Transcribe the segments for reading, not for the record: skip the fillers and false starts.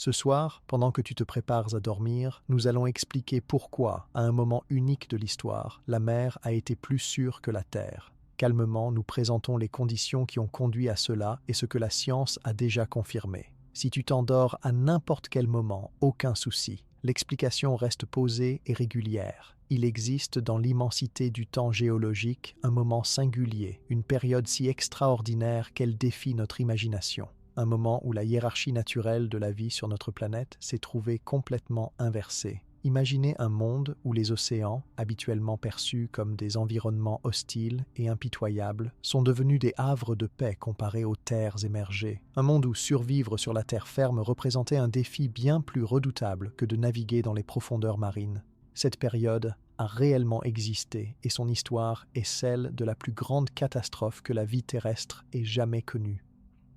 Ce soir, pendant que tu te prépares à dormir, nous allons expliquer pourquoi, à un moment unique de l'histoire, la mer a été plus sûre que la terre. Calmement, nous présentons les conditions qui ont conduit à cela et ce que la science a déjà confirmé. Si tu t'endors à n'importe quel moment, aucun souci. L'explication reste posée et régulière. Il existe dans l'immensité du temps géologique un moment singulier, une période si extraordinaire qu'elle défie notre imagination. Un moment où la hiérarchie naturelle de la vie sur notre planète s'est trouvée complètement inversée. Imaginez un monde où les océans, habituellement perçus comme des environnements hostiles et impitoyables, sont devenus des havres de paix comparés aux terres émergées. Un monde où survivre sur la terre ferme représentait un défi bien plus redoutable que de naviguer dans les profondeurs marines. Cette période a réellement existé et son histoire est celle de la plus grande catastrophe que la vie terrestre ait jamais connue.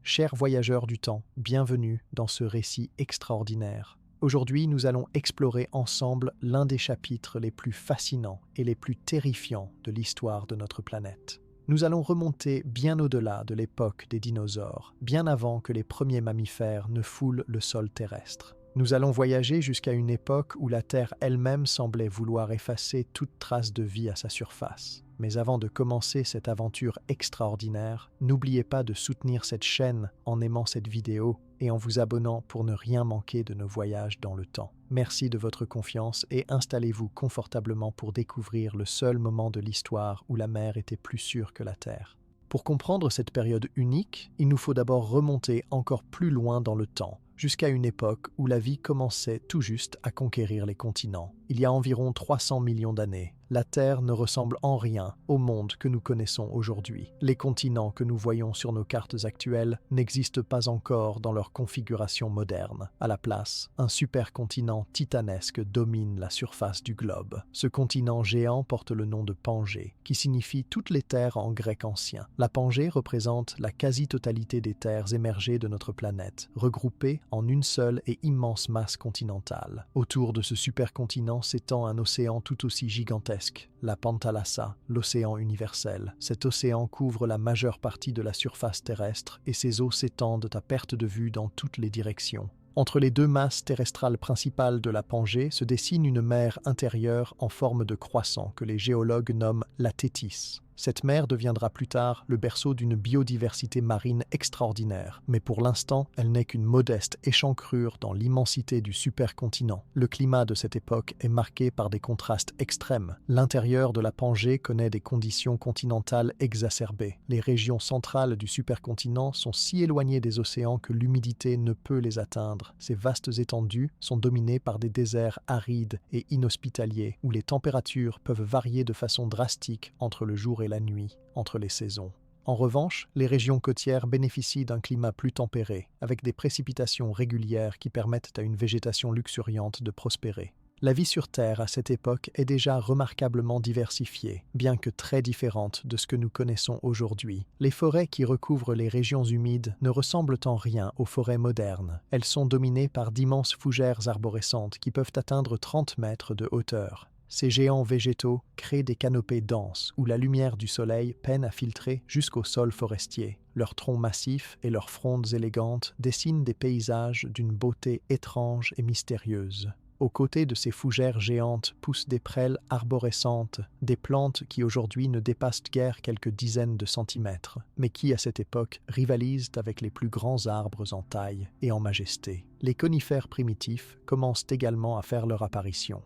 Chers voyageurs du temps, bienvenue dans ce récit extraordinaire. Aujourd'hui, nous allons explorer ensemble l'un des chapitres les plus fascinants et les plus terrifiants de l'histoire de notre planète. Nous allons remonter bien au-delà de l'époque des dinosaures, bien avant que les premiers mammifères ne foulent le sol terrestre. Nous allons voyager jusqu'à une époque où la Terre elle-même semblait vouloir effacer toute trace de vie à sa surface. Mais avant de commencer cette aventure extraordinaire, n'oubliez pas de soutenir cette chaîne en aimant cette vidéo et en vous abonnant pour ne rien manquer de nos voyages dans le temps. Merci de votre confiance et installez-vous confortablement pour découvrir le seul moment de l'histoire où la mer était plus sûre que la Terre. Pour comprendre cette période unique, il nous faut d'abord remonter encore plus loin dans le temps, jusqu'à une époque où la vie commençait tout juste à conquérir les continents. Il y a environ 300 millions d'années, la Terre ne ressemble en rien au monde que nous connaissons aujourd'hui. Les continents que nous voyons sur nos cartes actuelles n'existent pas encore dans leur configuration moderne. À la place, un supercontinent titanesque domine la surface du globe. Ce continent géant porte le nom de Pangée, qui signifie toutes les terres en grec ancien. La Pangée représente la quasi-totalité des terres émergées de notre planète, regroupées en une seule et immense masse continentale. Autour de ce supercontinent s'étend un océan tout aussi gigantesque, la Pantalassa, l'océan universel. Cet océan couvre la majeure partie de la surface terrestre et ses eaux s'étendent à perte de vue dans toutes les directions. Entre les deux masses terrestrales principales de la Pangée se dessine une mer intérieure en forme de croissant que les géologues nomment la Thétis. Cette mer deviendra plus tard le berceau d'une biodiversité marine extraordinaire, mais pour l'instant, elle n'est qu'une modeste échancrure dans l'immensité du supercontinent. Le climat de cette époque est marqué par des contrastes extrêmes. L'intérieur de la Pangée connaît des conditions continentales exacerbées. Les régions centrales du supercontinent sont si éloignées des océans que l'humidité ne peut les atteindre. Ces vastes étendues sont dominées par des déserts arides et inhospitaliers, où les températures peuvent varier de façon drastique entre le jour et la nuit, entre les saisons. En revanche, les régions côtières bénéficient d'un climat plus tempéré, avec des précipitations régulières qui permettent à une végétation luxuriante de prospérer. La vie sur Terre à cette époque est déjà remarquablement diversifiée, bien que très différente de ce que nous connaissons aujourd'hui. Les forêts qui recouvrent les régions humides ne ressemblent en rien aux forêts modernes. Elles sont dominées par d'immenses fougères arborescentes qui peuvent atteindre 30 mètres de hauteur. Ces géants végétaux créent des canopées denses où la lumière du soleil peine à filtrer jusqu'au sol forestier. Leurs troncs massifs et leurs frondes élégantes dessinent des paysages d'une beauté étrange et mystérieuse. Aux côtés de ces fougères géantes poussent des prêles arborescentes, des plantes qui aujourd'hui ne dépassent guère quelques dizaines de centimètres, mais qui à cette époque rivalisent avec les plus grands arbres en taille et en majesté. Les conifères primitifs commencent également à faire leur apparition.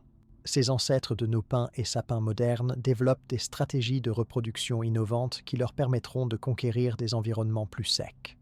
Ces ancêtres de nos pins et sapins modernes développent des stratégies de reproduction innovantes qui leur permettront de conquérir des environnements plus secs.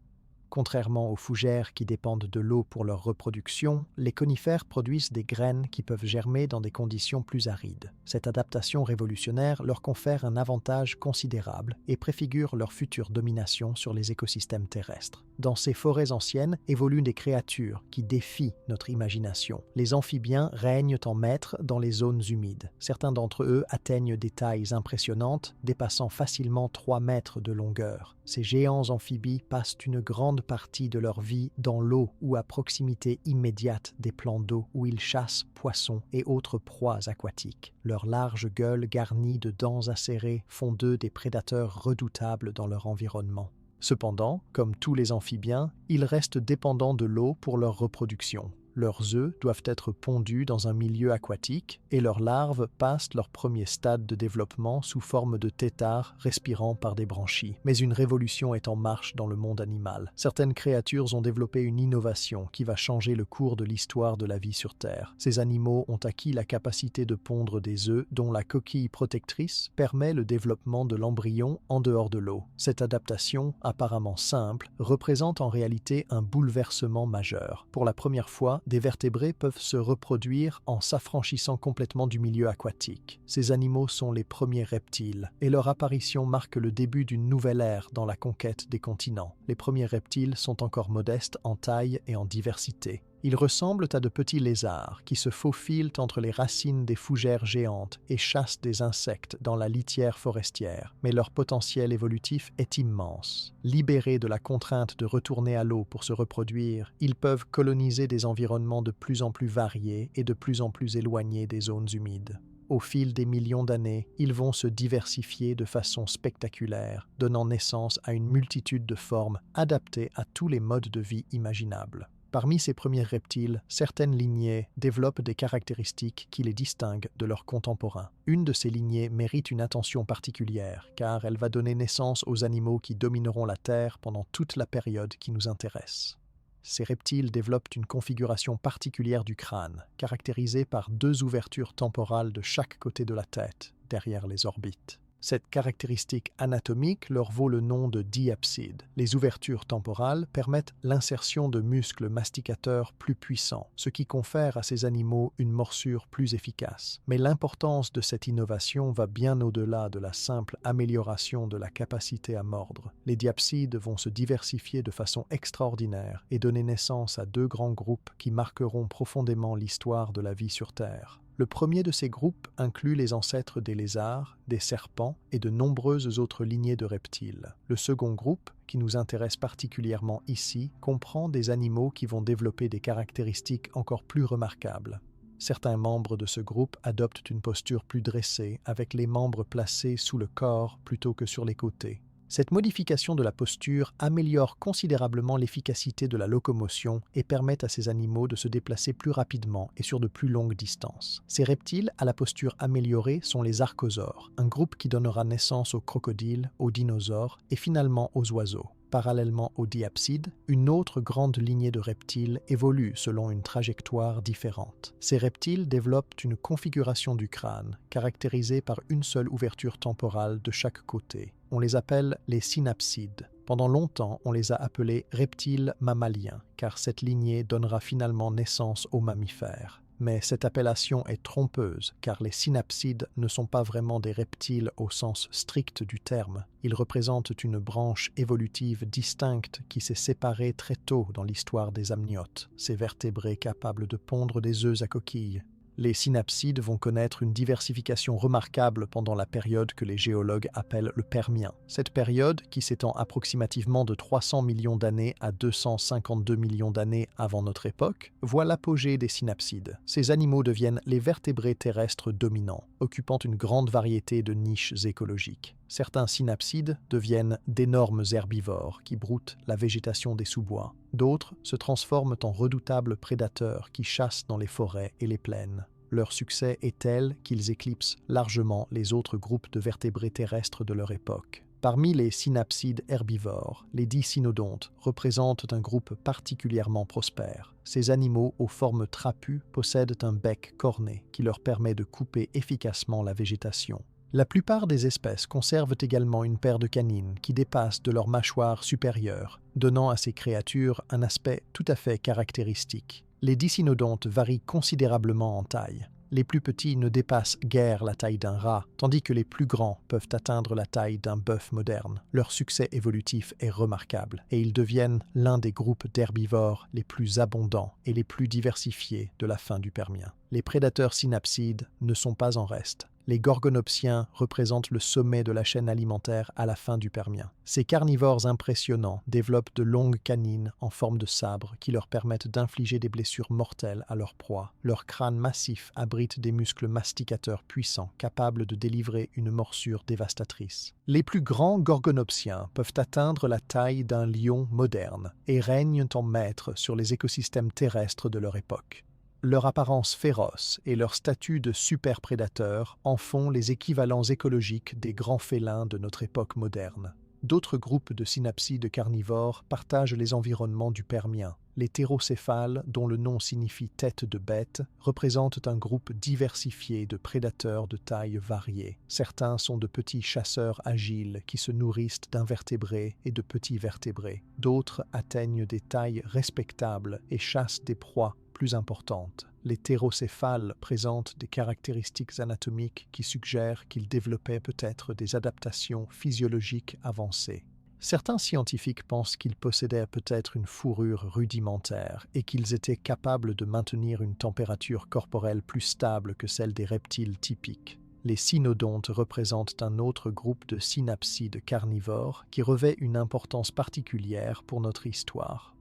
Contrairement aux fougères qui dépendent de l'eau pour leur reproduction, les conifères produisent des graines qui peuvent germer dans des conditions plus arides. Cette adaptation révolutionnaire leur confère un avantage considérable et préfigure leur future domination sur les écosystèmes terrestres. Dans ces forêts anciennes évoluent des créatures qui défient notre imagination. Les amphibiens règnent en maîtres dans les zones humides. Certains d'entre eux atteignent des tailles impressionnantes, dépassant facilement 3 mètres de longueur. Ces géants amphibies passent une grande partie de leur vie dans l'eau ou à proximité immédiate des plans d'eau où ils chassent poissons et autres proies aquatiques. Leurs larges gueules garnies de dents acérées font d'eux des prédateurs redoutables dans leur environnement. Cependant, comme tous les amphibiens, ils restent dépendants de l'eau pour leur reproduction. Leurs œufs doivent être pondus dans un milieu aquatique et leurs larves passent leur premier stade de développement sous forme de têtards respirant par des branchies. Mais une révolution est en marche dans le monde animal. Certaines créatures ont développé une innovation qui va changer le cours de l'histoire de la vie sur Terre. Ces animaux ont acquis la capacité de pondre des œufs dont la coquille protectrice permet le développement de l'embryon en dehors de l'eau. Cette adaptation, apparemment simple, représente en réalité un bouleversement majeur. Pour la première fois, des vertébrés peuvent se reproduire en s'affranchissant complètement du milieu aquatique. Ces animaux sont les premiers reptiles, et leur apparition marque le début d'une nouvelle ère dans la conquête des continents. Les premiers reptiles sont encore modestes en taille et en diversité. Ils ressemblent à de petits lézards qui se faufilent entre les racines des fougères géantes et chassent des insectes dans la litière forestière, mais leur potentiel évolutif est immense. Libérés de la contrainte de retourner à l'eau pour se reproduire, ils peuvent coloniser des environnements de plus en plus variés et de plus en plus éloignés des zones humides. Au fil des millions d'années, ils vont se diversifier de façon spectaculaire, donnant naissance à une multitude de formes adaptées à tous les modes de vie imaginables. Parmi ces premiers reptiles, certaines lignées développent des caractéristiques qui les distinguent de leurs contemporains. Une de ces lignées mérite une attention particulière, car elle va donner naissance aux animaux qui domineront la Terre pendant toute la période qui nous intéresse. Ces reptiles développent une configuration particulière du crâne, caractérisée par 2 ouvertures temporales de chaque côté de la tête, derrière les orbites. Cette caractéristique anatomique leur vaut le nom de diapsides. Les ouvertures temporales permettent l'insertion de muscles masticateurs plus puissants, ce qui confère à ces animaux une morsure plus efficace. Mais l'importance de cette innovation va bien au-delà de la simple amélioration de la capacité à mordre. Les diapsides vont se diversifier de façon extraordinaire et donner naissance à 2 grands groupes qui marqueront profondément l'histoire de la vie sur Terre. Le premier de ces groupes inclut les ancêtres des lézards, des serpents et de nombreuses autres lignées de reptiles. Le second groupe, qui nous intéresse particulièrement ici, comprend des animaux qui vont développer des caractéristiques encore plus remarquables. Certains membres de ce groupe adoptent une posture plus dressée, avec les membres placés sous le corps plutôt que sur les côtés. Cette modification de la posture améliore considérablement l'efficacité de la locomotion et permet à ces animaux de se déplacer plus rapidement et sur de plus longues distances. Ces reptiles à la posture améliorée sont les archosaures, un groupe qui donnera naissance aux crocodiles, aux dinosaures et finalement aux oiseaux. Parallèlement aux diapsides, une autre grande lignée de reptiles évolue selon une trajectoire différente. Ces reptiles développent une configuration du crâne, caractérisée par une seule ouverture temporale de chaque côté. On les appelle les synapsides. Pendant longtemps, on les a appelés reptiles mammaliens, car cette lignée donnera finalement naissance aux mammifères. Mais cette appellation est trompeuse, car les synapsides ne sont pas vraiment des reptiles au sens strict du terme. Ils représentent une branche évolutive distincte qui s'est séparée très tôt dans l'histoire des amniotes, ces vertébrés capables de pondre des œufs à coquilles. Les synapsides vont connaître une diversification remarquable pendant la période que les géologues appellent le Permien. Cette période, qui s'étend approximativement de 300 millions d'années à 252 millions d'années avant notre époque, voit l'apogée des synapsides. Ces animaux deviennent les vertébrés terrestres dominants, occupant une grande variété de niches écologiques. Certains synapsides deviennent d'énormes herbivores qui broutent la végétation des sous-bois. D'autres se transforment en redoutables prédateurs qui chassent dans les forêts et les plaines. Leur succès est tel qu'ils éclipsent largement les autres groupes de vertébrés terrestres de leur époque. Parmi les synapsides herbivores, les dicynodontes représentent un groupe particulièrement prospère. Ces animaux aux formes trapues possèdent un bec corné qui leur permet de couper efficacement la végétation. La plupart des espèces conservent également une paire de canines qui dépassent de leur mâchoire supérieure, donnant à ces créatures un aspect tout à fait caractéristique. Les dicynodontes varient considérablement en taille. Les plus petits ne dépassent guère la taille d'un rat, tandis que les plus grands peuvent atteindre la taille d'un bœuf moderne. Leur succès évolutif est remarquable, et ils deviennent l'un des groupes d'herbivores les plus abondants et les plus diversifiés de la fin du Permien. Les prédateurs synapsides ne sont pas en reste. Les gorgonopsiens représentent le sommet de la chaîne alimentaire à la fin du Permien. Ces carnivores impressionnants développent de longues canines en forme de sabre qui leur permettent d'infliger des blessures mortelles à leur proie. Leur crâne massif abrite des muscles masticateurs puissants capables de délivrer une morsure dévastatrice. Les plus grands gorgonopsiens peuvent atteindre la taille d'un lion moderne et règnent en maîtres sur les écosystèmes terrestres de leur époque. Leur apparence féroce et leur statut de super-prédateur en font les équivalents écologiques des grands félins de notre époque moderne. D'autres groupes de synapsides carnivores partagent les environnements du Permien. Les thérocéphales, dont le nom signifie tête de bête, représentent un groupe diversifié de prédateurs de taille variée. Certains sont de petits chasseurs agiles qui se nourrissent d'invertébrés et de petits vertébrés. D'autres atteignent des tailles respectables et chassent des proies plus importantes. Les thérocéphales présentent des caractéristiques anatomiques qui suggèrent qu'ils développaient peut-être des adaptations physiologiques avancées. Certains scientifiques pensent qu'ils possédaient peut-être une fourrure rudimentaire et qu'ils étaient capables de maintenir une température corporelle plus stable que celle des reptiles typiques. Les cynodontes représentent un autre groupe de synapsides carnivores qui revêt une importance particulière pour notre histoire.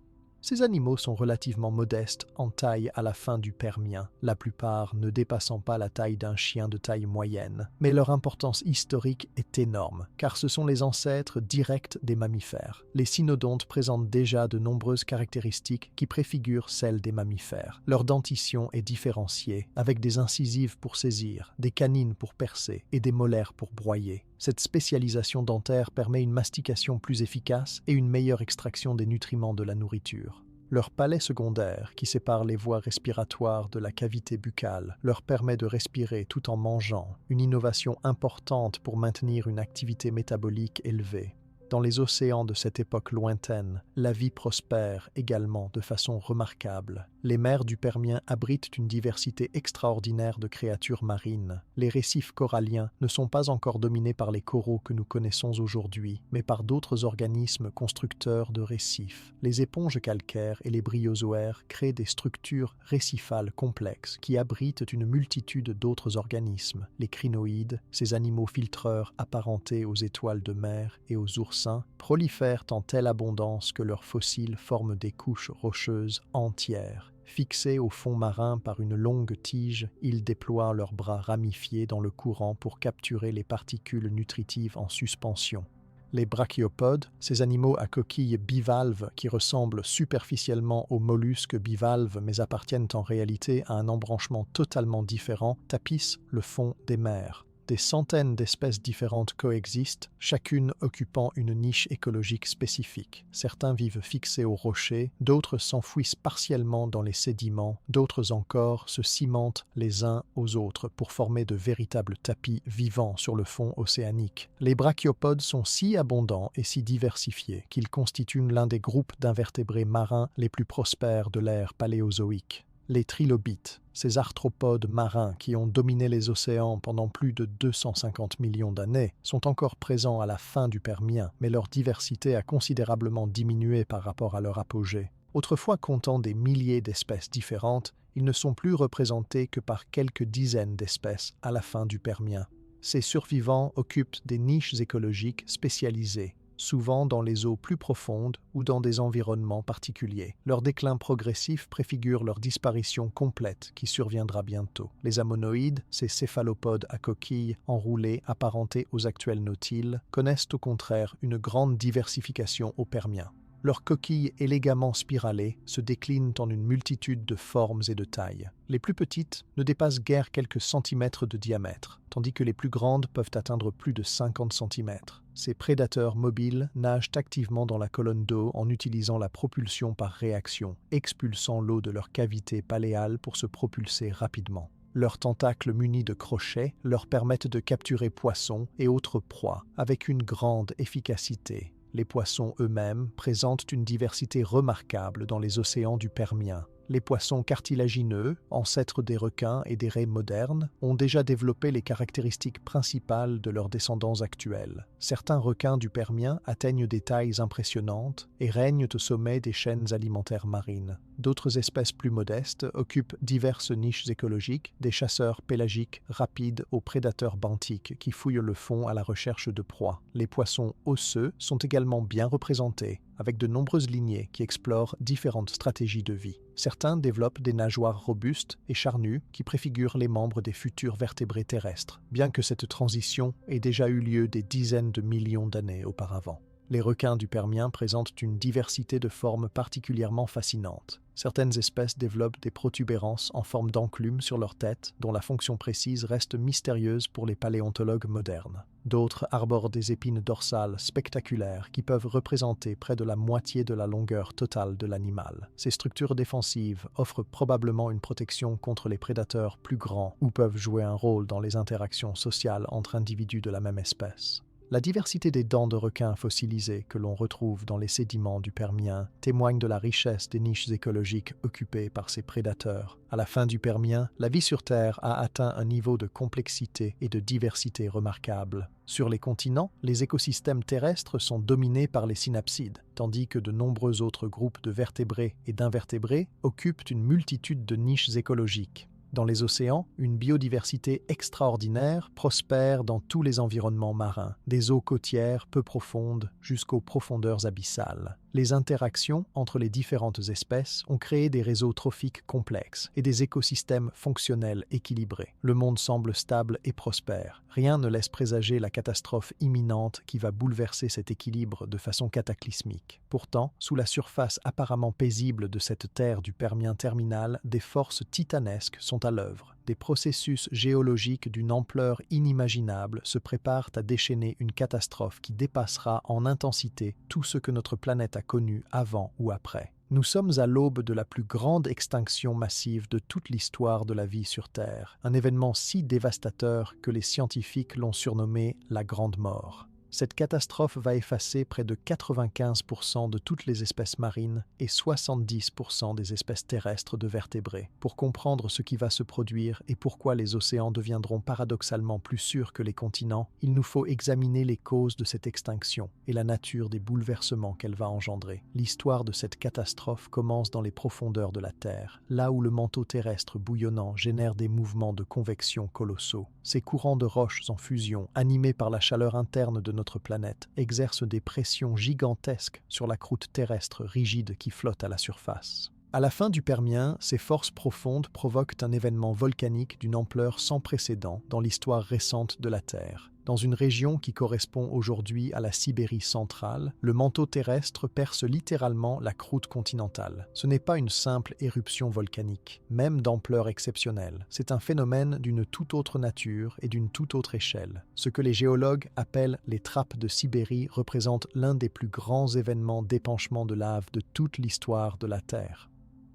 Ces animaux sont relativement modestes en taille à la fin du Permien, la plupart ne dépassant pas la taille d'un chien de taille moyenne. Mais leur importance historique est énorme, car ce sont les ancêtres directs des mammifères. Les cynodontes présentent déjà de nombreuses caractéristiques qui préfigurent celles des mammifères. Leur dentition est différenciée, avec des incisives pour saisir, des canines pour percer et des molaires pour broyer. Cette spécialisation dentaire permet une mastication plus efficace et une meilleure extraction des nutriments de la nourriture. Leur palais secondaire, qui sépare les voies respiratoires de la cavité buccale, leur permet de respirer tout en mangeant, une innovation importante pour maintenir une activité métabolique élevée. Dans les océans de cette époque lointaine, la vie prospère également de façon remarquable. Les mers du Permien abritent une diversité extraordinaire de créatures marines. Les récifs coralliens ne sont pas encore dominés par les coraux que nous connaissons aujourd'hui, mais par d'autres organismes constructeurs de récifs. Les éponges calcaires et les bryozoaires créent des structures récifales complexes qui abritent une multitude d'autres organismes. Les crinoïdes, ces animaux filtreurs apparentés aux étoiles de mer et aux oursins, prolifèrent en telle abondance que leurs fossiles forment des couches rocheuses entières. Fixés au fond marin par une longue tige, ils déploient leurs bras ramifiés dans le courant pour capturer les particules nutritives en suspension. Les brachiopodes, ces animaux à coquilles bivalves qui ressemblent superficiellement aux mollusques bivalves mais appartiennent en réalité à un embranchement totalement différent, tapissent le fond des mers. Des centaines d'espèces différentes coexistent, chacune occupant une niche écologique spécifique. Certains vivent fixés aux rochers, d'autres s'enfouissent partiellement dans les sédiments, d'autres encore se cimentent les uns aux autres pour former de véritables tapis vivants sur le fond océanique. Les brachiopodes sont si abondants et si diversifiés qu'ils constituent l'un des groupes d'invertébrés marins les plus prospères de l'ère paléozoïque. Les trilobites, ces arthropodes marins qui ont dominé les océans pendant plus de 250 millions d'années, sont encore présents à la fin du Permien, mais leur diversité a considérablement diminué par rapport à leur apogée. Autrefois comptant des milliers d'espèces différentes, ils ne sont plus représentés que par quelques dizaines d'espèces à la fin du Permien. Ces survivants occupent des niches écologiques spécialisées, souvent dans les eaux plus profondes ou dans des environnements particuliers. Leur déclin progressif préfigure leur disparition complète qui surviendra bientôt. Les ammonoïdes, ces céphalopodes à coquilles enroulées apparentés aux actuels nautiles, connaissent au contraire une grande diversification au Permien. Leurs coquilles élégamment spiralées se déclinent en une multitude de formes et de tailles. Les plus petites ne dépassent guère quelques centimètres de diamètre, tandis que les plus grandes peuvent atteindre plus de 50 centimètres. Ces prédateurs mobiles nagent activement dans la colonne d'eau en utilisant la propulsion par réaction, expulsant l'eau de leur cavité paléale pour se propulser rapidement. Leurs tentacles munis de crochets leur permettent de capturer poissons et autres proies avec une grande efficacité. Les poissons eux-mêmes présentent une diversité remarquable dans les océans du Permien. Les poissons cartilagineux, ancêtres des requins et des raies modernes, ont déjà développé les caractéristiques principales de leurs descendants actuels. Certains requins du Permien atteignent des tailles impressionnantes et règnent au sommet des chaînes alimentaires marines. D'autres espèces plus modestes occupent diverses niches écologiques, des chasseurs pélagiques rapides aux prédateurs benthiques qui fouillent le fond à la recherche de proies. Les poissons osseux sont également bien représentés, avec de nombreuses lignées qui explorent différentes stratégies de vie. Certains développent des nageoires robustes et charnues qui préfigurent les membres des futurs vertébrés terrestres, bien que cette transition ait déjà eu lieu des dizaines de millions d'années auparavant. Les requins du Permien présentent une diversité de formes particulièrement fascinantes. Certaines espèces développent des protubérances en forme d'enclume sur leur tête, dont la fonction précise reste mystérieuse pour les paléontologues modernes. D'autres arborent des épines dorsales spectaculaires qui peuvent représenter près de la moitié de la longueur totale de l'animal. Ces structures défensives offrent probablement une protection contre les prédateurs plus grands ou peuvent jouer un rôle dans les interactions sociales entre individus de la même espèce. La diversité des dents de requin fossilisées que l'on retrouve dans les sédiments du Permien témoigne de la richesse des niches écologiques occupées par ces prédateurs. À la fin du Permien, la vie sur Terre a atteint un niveau de complexité et de diversité remarquable. Sur les continents, les écosystèmes terrestres sont dominés par les synapsides, tandis que de nombreux autres groupes de vertébrés et d'invertébrés occupent une multitude de niches écologiques. Dans les océans, une biodiversité extraordinaire prospère dans tous les environnements marins, des eaux côtières peu profondes jusqu'aux profondeurs abyssales. Les interactions entre les différentes espèces ont créé des réseaux trophiques complexes et des écosystèmes fonctionnels équilibrés. Le monde semble stable et prospère. Rien ne laisse présager la catastrophe imminente qui va bouleverser cet équilibre de façon cataclysmique. Pourtant, sous la surface apparemment paisible de cette terre du Permien terminal, des forces titanesques sont à l'œuvre. Des processus géologiques d'une ampleur inimaginable se préparent à déchaîner une catastrophe qui dépassera en intensité tout ce que notre planète a connu avant ou après. Nous sommes à l'aube de la plus grande extinction massive de toute l'histoire de la vie sur Terre, un événement si dévastateur que les scientifiques l'ont surnommé la Grande Mort. Cette catastrophe va effacer près de 95% de toutes les espèces marines et 70% des espèces terrestres de vertébrés. Pour comprendre ce qui va se produire et pourquoi les océans deviendront paradoxalement plus sûrs que les continents, il nous faut examiner les causes de cette extinction et la nature des bouleversements qu'elle va engendrer. L'histoire de cette catastrophe commence dans les profondeurs de la Terre, là où le manteau terrestre bouillonnant génère des mouvements de convection colossaux. Ces courants de roches en fusion, animés par la chaleur interne de notre planète, exercent des pressions gigantesques sur la croûte terrestre rigide qui flotte à la surface. À la fin du Permien, ces forces profondes provoquent un événement volcanique d'une ampleur sans précédent dans l'histoire récente de la Terre. Dans une région qui correspond aujourd'hui à la Sibérie centrale, le manteau terrestre perce littéralement la croûte continentale. Ce n'est pas une simple éruption volcanique, même d'ampleur exceptionnelle. C'est un phénomène d'une toute autre nature et d'une toute autre échelle. Ce que les géologues appellent les trappes de Sibérie représente l'un des plus grands événements d'épanchement de lave de toute l'histoire de la Terre.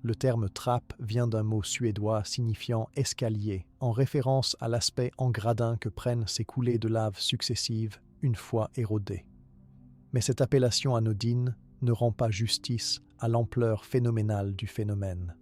Le terme trappe vient d'un mot suédois signifiant escalier, en référence à l'aspect en gradin que prennent ces coulées de lave successives une fois érodées. Mais cette appellation anodine ne rend pas justice à l'ampleur phénoménale du phénomène.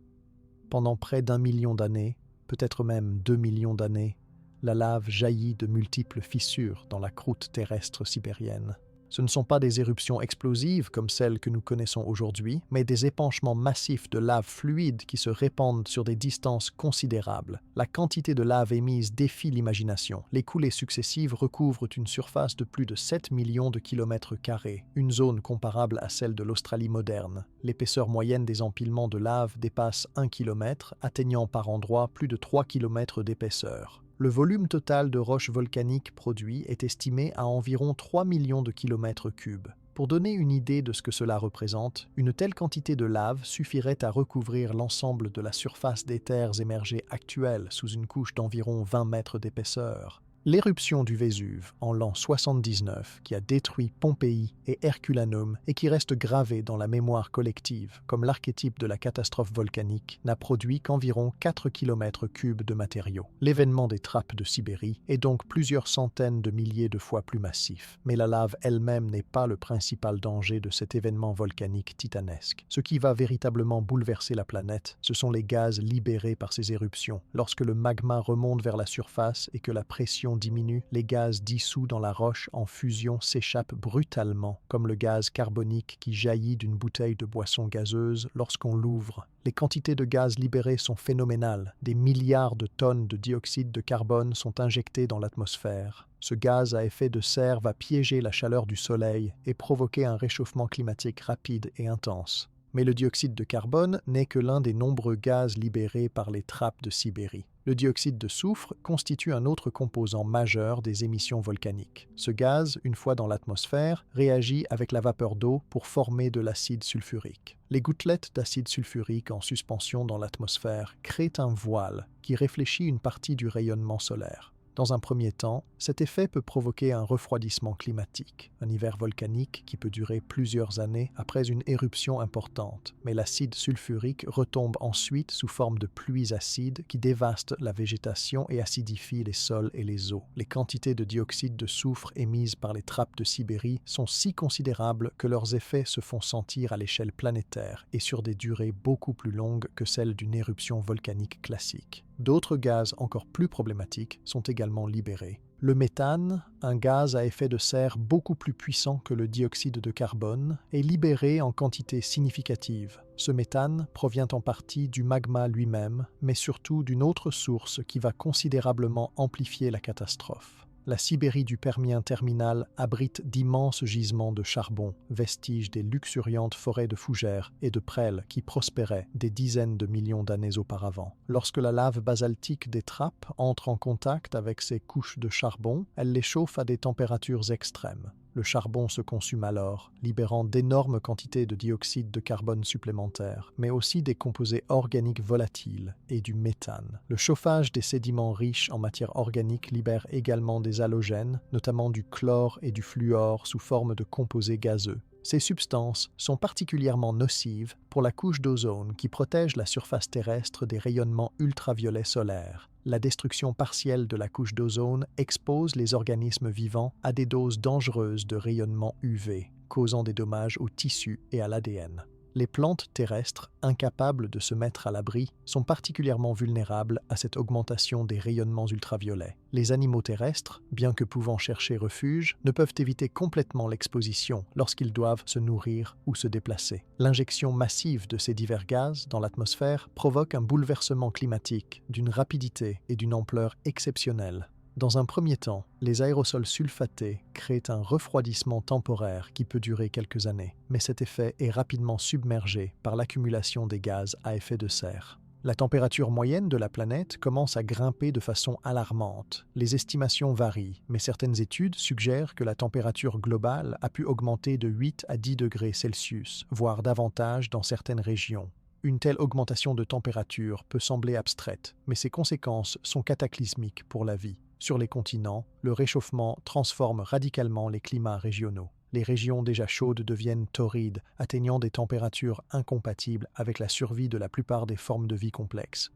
Pendant près d'1 million d'années, peut-être même 2 millions d'années, la lave jaillit de multiples fissures dans la croûte terrestre sibérienne. Ce ne sont pas des éruptions explosives comme celles que nous connaissons aujourd'hui, mais des épanchements massifs de lave fluide qui se répandent sur des distances considérables. La quantité de lave émise défie l'imagination. Les coulées successives recouvrent une surface de plus de 7 millions de kilomètres carrés, une zone comparable à celle de l'Australie moderne. L'épaisseur moyenne des empilements de lave dépasse 1 km, atteignant par endroits plus de 3 km d'épaisseur. Le volume total de roches volcaniques produit est estimé à environ 3 millions de kilomètres cubes. Pour donner une idée de ce que cela représente, une telle quantité de lave suffirait à recouvrir l'ensemble de la surface des terres émergées actuelles sous une couche d'environ 20 mètres d'épaisseur. L'éruption du Vésuve en l'an 79, qui a détruit Pompéi et Herculanum et qui reste gravée dans la mémoire collective comme l'archétype de la catastrophe volcanique, n'a produit qu'environ 4 km3 de matériaux. L'événement des trappes de Sibérie est donc plusieurs centaines de milliers de fois plus massif, mais la lave elle-même n'est pas le principal danger de cet événement volcanique titanesque. Ce qui va véritablement bouleverser la planète, ce sont les gaz libérés par ces éruptions. Lorsque le magma remonte vers la surface et que la pression diminue, les gaz dissous dans la roche en fusion s'échappent brutalement, comme le gaz carbonique qui jaillit d'une bouteille de boisson gazeuse lorsqu'on l'ouvre. Les quantités de gaz libérées sont phénoménales. Des milliards de tonnes de dioxyde de carbone sont injectées dans l'atmosphère. Ce gaz à effet de serre va piéger la chaleur du soleil et provoquer un réchauffement climatique rapide et intense. Mais le dioxyde de carbone n'est que l'un des nombreux gaz libérés par les trappes de Sibérie. Le dioxyde de soufre constitue un autre composant majeur des émissions volcaniques. Ce gaz, une fois dans l'atmosphère, réagit avec la vapeur d'eau pour former de l'acide sulfurique. Les gouttelettes d'acide sulfurique en suspension dans l'atmosphère créent un voile qui réfléchit une partie du rayonnement solaire. Dans un premier temps, cet effet peut provoquer un refroidissement climatique, un hiver volcanique qui peut durer plusieurs années après une éruption importante. Mais l'acide sulfurique retombe ensuite sous forme de pluies acides qui dévastent la végétation et acidifient les sols et les eaux. Les quantités de dioxyde de soufre émises par les trappes de Sibérie sont si considérables que leurs effets se font sentir à l'échelle planétaire et sur des durées beaucoup plus longues que celles d'une éruption volcanique classique. D'autres gaz encore plus problématiques sont également libérés. Le méthane, un gaz à effet de serre beaucoup plus puissant que le dioxyde de carbone, est libéré en quantité significative. Ce méthane provient en partie du magma lui-même, mais surtout d'une autre source qui va considérablement amplifier la catastrophe. La Sibérie du Permien terminal abrite d'immenses gisements de charbon, vestiges des luxuriantes forêts de fougères et de prêles qui prospéraient des dizaines de millions d'années auparavant. Lorsque la lave basaltique des trappes entre en contact avec ces couches de charbon, elle les chauffe à des températures extrêmes. Le charbon se consume alors, libérant d'énormes quantités de dioxyde de carbone supplémentaires, mais aussi des composés organiques volatiles et du méthane. Le chauffage des sédiments riches en matière organique libère également des halogènes, notamment du chlore et du fluor sous forme de composés gazeux. Ces substances sont particulièrement nocives pour la couche d'ozone qui protège la surface terrestre des rayonnements ultraviolets solaires. La destruction partielle de la couche d'ozone expose les organismes vivants à des doses dangereuses de rayonnement UV, causant des dommages aux tissus et à l'ADN. Les plantes terrestres, incapables de se mettre à l'abri, sont particulièrement vulnérables à cette augmentation des rayonnements ultraviolets. Les animaux terrestres, bien que pouvant chercher refuge, ne peuvent éviter complètement l'exposition lorsqu'ils doivent se nourrir ou se déplacer. L'injection massive de ces divers gaz dans l'atmosphère provoque un bouleversement climatique d'une rapidité et d'une ampleur exceptionnelles. Dans un premier temps, les aérosols sulfatés créent un refroidissement temporaire qui peut durer quelques années, mais cet effet est rapidement submergé par l'accumulation des gaz à effet de serre. La température moyenne de la planète commence à grimper de façon alarmante. Les estimations varient, mais certaines études suggèrent que la température globale a pu augmenter de 8 à 10 degrés Celsius, voire davantage dans certaines régions. Une telle augmentation de température peut sembler abstraite, mais ses conséquences sont cataclysmiques pour la vie. Sur les continents, le réchauffement transforme radicalement les climats régionaux. Les régions déjà chaudes deviennent torrides, atteignant des températures incompatibles avec la survie de la plupart des formes de vie complexes.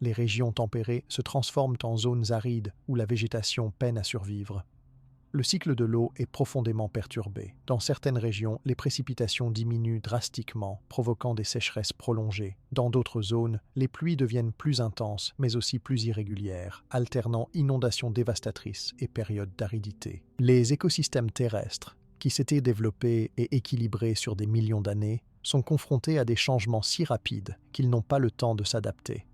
Les régions tempérées se transforment en zones arides où la végétation peine à survivre. Le cycle de l'eau est profondément perturbé. Dans certaines régions, les précipitations diminuent drastiquement, provoquant des sécheresses prolongées. Dans d'autres zones, les pluies deviennent plus intenses, mais aussi plus irrégulières, alternant inondations dévastatrices et périodes d'aridité. Les écosystèmes terrestres, qui s'étaient développés et équilibrés sur des millions d'années, sont confrontés à des changements si rapides qu'ils n'ont pas le temps de s'adapter.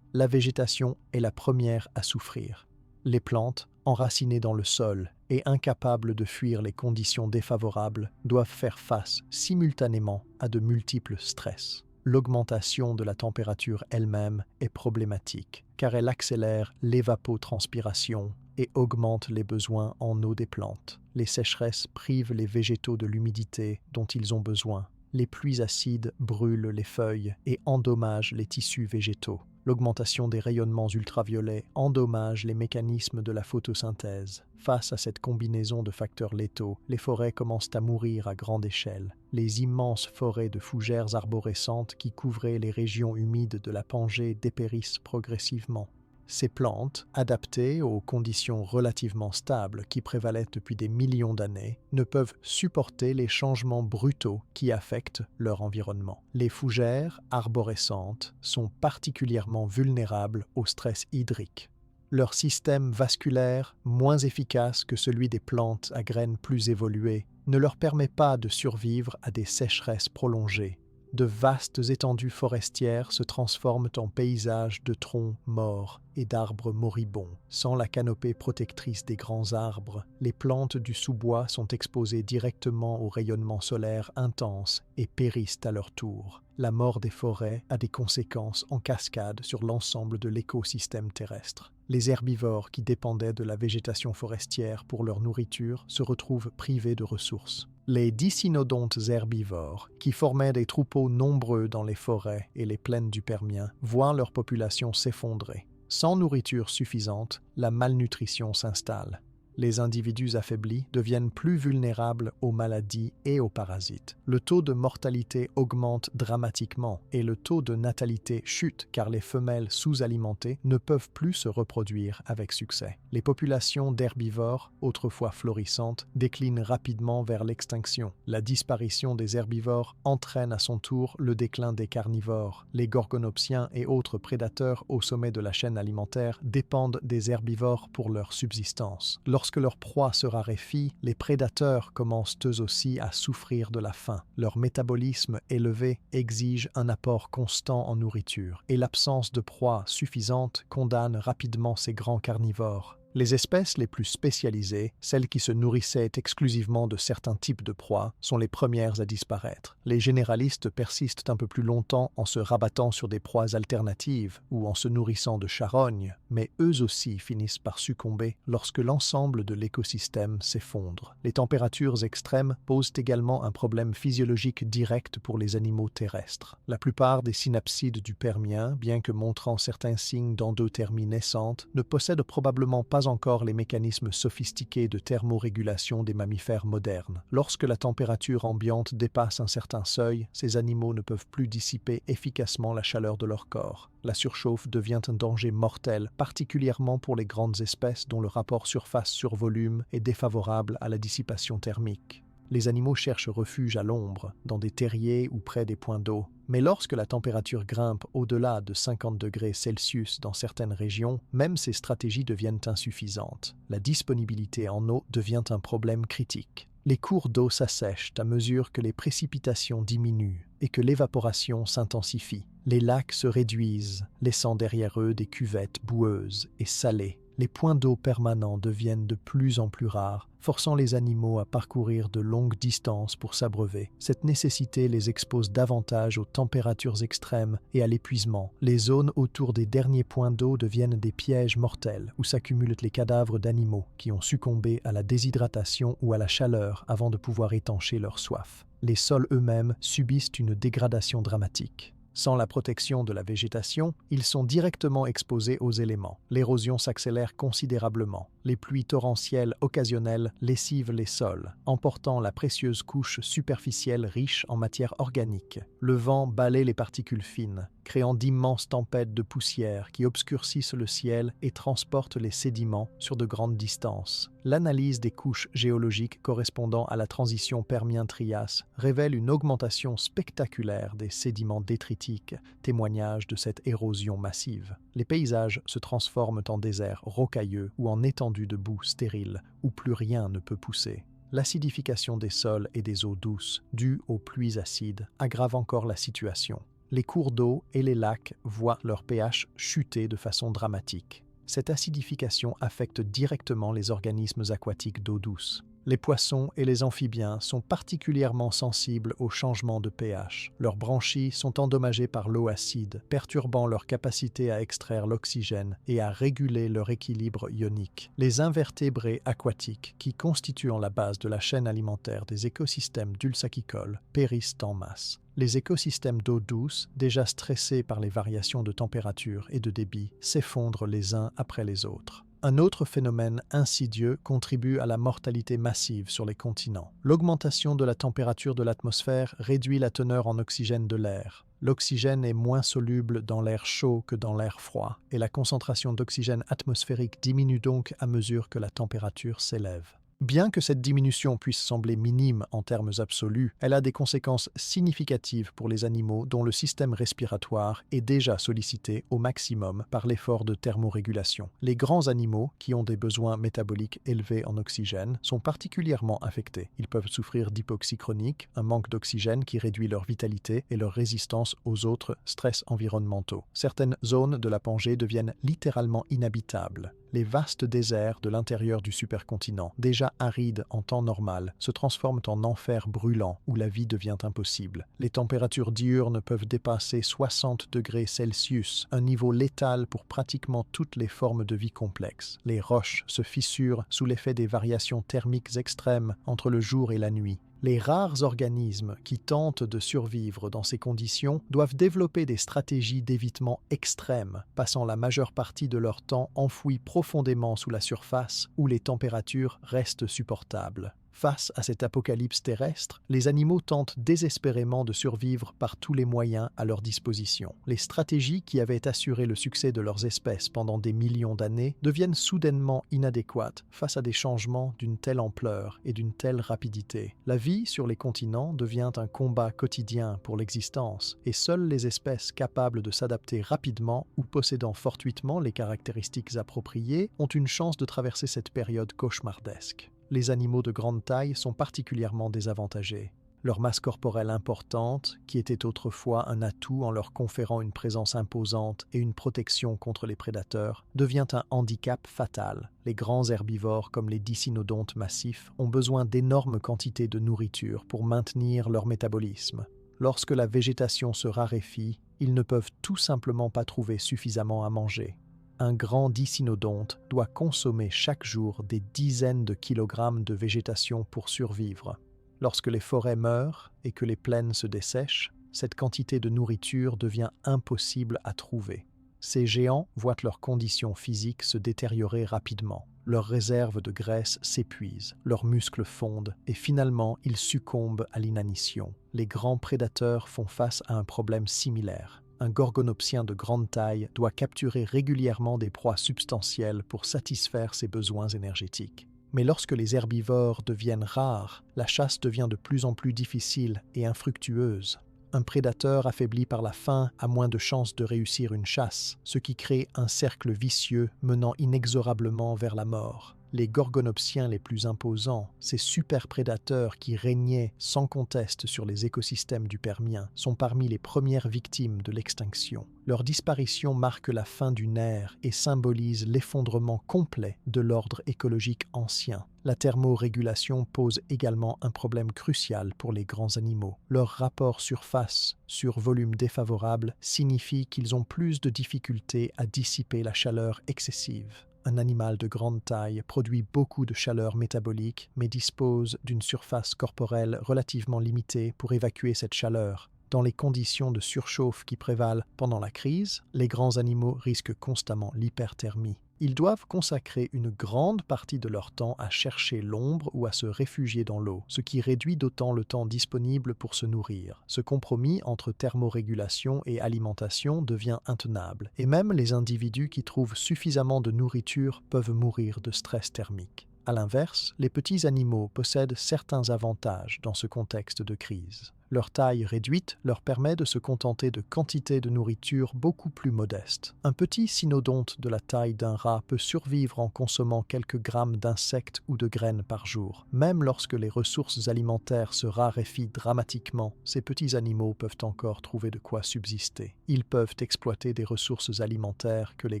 La végétation est la première à souffrir. Les plantes, enracinées dans le sol et incapables de fuir les conditions défavorables, doivent faire face simultanément à de multiples stress. L'augmentation de la température elle-même est problématique, car elle accélère l'évapotranspiration et augmente les besoins en eau des plantes. Les sécheresses privent les végétaux de l'humidité dont ils ont besoin. Les pluies acides brûlent les feuilles et endommagent les tissus végétaux. L'augmentation des rayonnements ultraviolets endommage les mécanismes de la photosynthèse. Face à cette combinaison de facteurs létaux, les forêts commencent à mourir à grande échelle. Les immenses forêts de fougères arborescentes qui couvraient les régions humides de la Pangée dépérissent progressivement. Ces plantes, adaptées aux conditions relativement stables qui prévalaient depuis des millions d'années, ne peuvent supporter les changements brutaux qui affectent leur environnement. Les fougères arborescentes sont particulièrement vulnérables au stress hydrique. Leur système vasculaire, moins efficace que celui des plantes à graines plus évoluées, ne leur permet pas de survivre à des sécheresses prolongées. De vastes étendues forestières se transforment en paysages de troncs morts et d'arbres moribonds. Sans la canopée protectrice des grands arbres, les plantes du sous-bois sont exposées directement aux rayonnements solaires intenses et périssent à leur tour. La mort des forêts a des conséquences en cascade sur l'ensemble de l'écosystème terrestre. Les herbivores qui dépendaient de la végétation forestière pour leur nourriture se retrouvent privés de ressources. Les dicynodontes herbivores, qui formaient des troupeaux nombreux dans les forêts et les plaines du Permien, voient leur population s'effondrer. Sans nourriture suffisante, la malnutrition s'installe. Les individus affaiblis deviennent plus vulnérables aux maladies et aux parasites. Le taux de mortalité augmente dramatiquement et le taux de natalité chute car les femelles sous-alimentées ne peuvent plus se reproduire avec succès. Les populations d'herbivores, autrefois florissantes, déclinent rapidement vers l'extinction. La disparition des herbivores entraîne à son tour le déclin des carnivores. Les gorgonopsiens et autres prédateurs au sommet de la chaîne alimentaire dépendent des herbivores pour leur subsistance. Lorsque leur proie se raréfie, les prédateurs commencent eux aussi à souffrir de la faim. Leur métabolisme élevé exige un apport constant en nourriture, et l'absence de proie suffisante condamne rapidement ces grands carnivores. Les espèces les plus spécialisées, celles qui se nourrissaient exclusivement de certains types de proies, sont les premières à disparaître. Les généralistes persistent un peu plus longtemps en se rabattant sur des proies alternatives ou en se nourrissant de charognes, mais eux aussi finissent par succomber lorsque l'ensemble de l'écosystème s'effondre. Les températures extrêmes posent également un problème physiologique direct pour les animaux terrestres. La plupart des synapsides du Permien, bien que montrant certains signes d'endothermie naissante, ne possèdent probablement pas encore les mécanismes sophistiqués de thermorégulation des mammifères modernes. Lorsque la température ambiante dépasse un certain seuil, ces animaux ne peuvent plus dissiper efficacement la chaleur de leur corps. La surchauffe devient un danger mortel, particulièrement pour les grandes espèces dont le rapport surface sur volume est défavorable à la dissipation thermique. Les animaux cherchent refuge à l'ombre, dans des terriers ou près des points d'eau. Mais lorsque la température grimpe au-delà de 50 degrés Celsius dans certaines régions, même ces stratégies deviennent insuffisantes. La disponibilité en eau devient un problème critique. Les cours d'eau s'assèchent à mesure que les précipitations diminuent et que l'évaporation s'intensifie. Les lacs se réduisent, laissant derrière eux des cuvettes boueuses et salées. Les points d'eau permanents deviennent de plus en plus rares, forçant les animaux à parcourir de longues distances pour s'abreuver. Cette nécessité les expose davantage aux températures extrêmes et à l'épuisement. Les zones autour des derniers points d'eau deviennent des pièges mortels où s'accumulent les cadavres d'animaux qui ont succombé à la déshydratation ou à la chaleur avant de pouvoir étancher leur soif. Les sols eux-mêmes subissent une dégradation dramatique. Sans la protection de la végétation, ils sont directement exposés aux éléments. L'érosion s'accélère considérablement. Les pluies torrentielles occasionnelles lessivent les sols, emportant la précieuse couche superficielle riche en matière organique. Le vent balaie les particules fines, créant d'immenses tempêtes de poussière qui obscurcissent le ciel et transportent les sédiments sur de grandes distances. L'analyse des couches géologiques correspondant à la transition Permien-Trias révèle une augmentation spectaculaire des sédiments détritiques, témoignage de cette érosion massive. Les paysages se transforment en déserts rocailleux ou en étendues de boue stérile où plus rien ne peut pousser. L'acidification des sols et des eaux douces, due aux pluies acides, aggrave encore la situation. Les cours d'eau et les lacs voient leur pH chuter de façon dramatique. Cette acidification affecte directement les organismes aquatiques d'eau douce. Les poissons et les amphibiens sont particulièrement sensibles aux changements de pH. Leurs branchies sont endommagées par l'eau acide, perturbant leur capacité à extraire l'oxygène et à réguler leur équilibre ionique. Les invertébrés aquatiques, qui constituent la base de la chaîne alimentaire des écosystèmes dulsacicoles, périssent en masse. Les écosystèmes d'eau douce, déjà stressés par les variations de température et de débit, s'effondrent les uns après les autres. Un autre phénomène insidieux contribue à la mortalité massive sur les continents. L'augmentation de la température de l'atmosphère réduit la teneur en oxygène de l'air. L'oxygène est moins soluble dans l'air chaud que dans l'air froid, et la concentration d'oxygène atmosphérique diminue donc à mesure que la température s'élève. Bien que cette diminution puisse sembler minime en termes absolus, elle a des conséquences significatives pour les animaux dont le système respiratoire est déjà sollicité au maximum par l'effort de thermorégulation. Les grands animaux, qui ont des besoins métaboliques élevés en oxygène, sont particulièrement affectés. Ils peuvent souffrir d'hypoxie chronique, un manque d'oxygène qui réduit leur vitalité et leur résistance aux autres stress environnementaux. Certaines zones de la Pangée deviennent littéralement inhabitables. Les vastes déserts de l'intérieur du supercontinent, déjà arides en temps normal, se transforment en enfer brûlant où la vie devient impossible. Les températures diurnes peuvent dépasser 60 degrés Celsius, un niveau létal pour pratiquement toutes les formes de vie complexes. Les roches se fissurent sous l'effet des variations thermiques extrêmes entre le jour et la nuit. Les rares organismes qui tentent de survivre dans ces conditions doivent développer des stratégies d'évitement extrêmes, passant la majeure partie de leur temps enfouis profondément sous la surface où les températures restent supportables. Face à cette apocalypse terrestre, les animaux tentent désespérément de survivre par tous les moyens à leur disposition. Les stratégies qui avaient assuré le succès de leurs espèces pendant des millions d'années deviennent soudainement inadéquates face à des changements d'une telle ampleur et d'une telle rapidité. La vie sur les continents devient un combat quotidien pour l'existence, et seules les espèces capables de s'adapter rapidement ou possédant fortuitement les caractéristiques appropriées ont une chance de traverser cette période cauchemardesque. Les animaux de grande taille sont particulièrement désavantagés. Leur masse corporelle importante, qui était autrefois un atout en leur conférant une présence imposante et une protection contre les prédateurs, devient un handicap fatal. Les grands herbivores comme les dicynodontes massifs ont besoin d'énormes quantités de nourriture pour maintenir leur métabolisme. Lorsque la végétation se raréfie, ils ne peuvent tout simplement pas trouver suffisamment à manger. Un grand dicynodonte doit consommer chaque jour des dizaines de kilogrammes de végétation pour survivre. Lorsque les forêts meurent et que les plaines se dessèchent, cette quantité de nourriture devient impossible à trouver. Ces géants voient leurs conditions physiques se détériorer rapidement. Leurs réserves de graisse s'épuisent, leurs muscles fondent et finalement ils succombent à l'inanition. Les grands prédateurs font face à un problème similaire. Un gorgonopsien de grande taille doit capturer régulièrement des proies substantielles pour satisfaire ses besoins énergétiques. Mais lorsque les herbivores deviennent rares, la chasse devient de plus en plus difficile et infructueuse. Un prédateur affaibli par la faim a moins de chances de réussir une chasse, ce qui crée un cercle vicieux menant inexorablement vers la mort. Les gorgonopsiens les plus imposants, ces super-prédateurs qui régnaient sans conteste sur les écosystèmes du Permien, sont parmi les premières victimes de l'extinction. Leur disparition marque la fin d'une ère et symbolise l'effondrement complet de l'ordre écologique ancien. La thermorégulation pose également un problème crucial pour les grands animaux. Leur rapport surface sur volume défavorable signifie qu'ils ont plus de difficultés à dissiper la chaleur excessive. Un animal de grande taille produit beaucoup de chaleur métabolique, mais dispose d'une surface corporelle relativement limitée pour évacuer cette chaleur. Dans les conditions de surchauffe qui prévalent pendant la crise, les grands animaux risquent constamment l'hyperthermie. Ils doivent consacrer une grande partie de leur temps à chercher l'ombre ou à se réfugier dans l'eau, ce qui réduit d'autant le temps disponible pour se nourrir. Ce compromis entre thermorégulation et alimentation devient intenable, et même les individus qui trouvent suffisamment de nourriture peuvent mourir de stress thermique. À l'inverse, les petits animaux possèdent certains avantages dans ce contexte de crise. Leur taille réduite leur permet de se contenter de quantités de nourriture beaucoup plus modestes. Un petit cynodonte de la taille d'un rat peut survivre en consommant quelques grammes d'insectes ou de graines par jour. Même lorsque les ressources alimentaires se raréfient dramatiquement, ces petits animaux peuvent encore trouver de quoi subsister. Ils peuvent exploiter des ressources alimentaires que les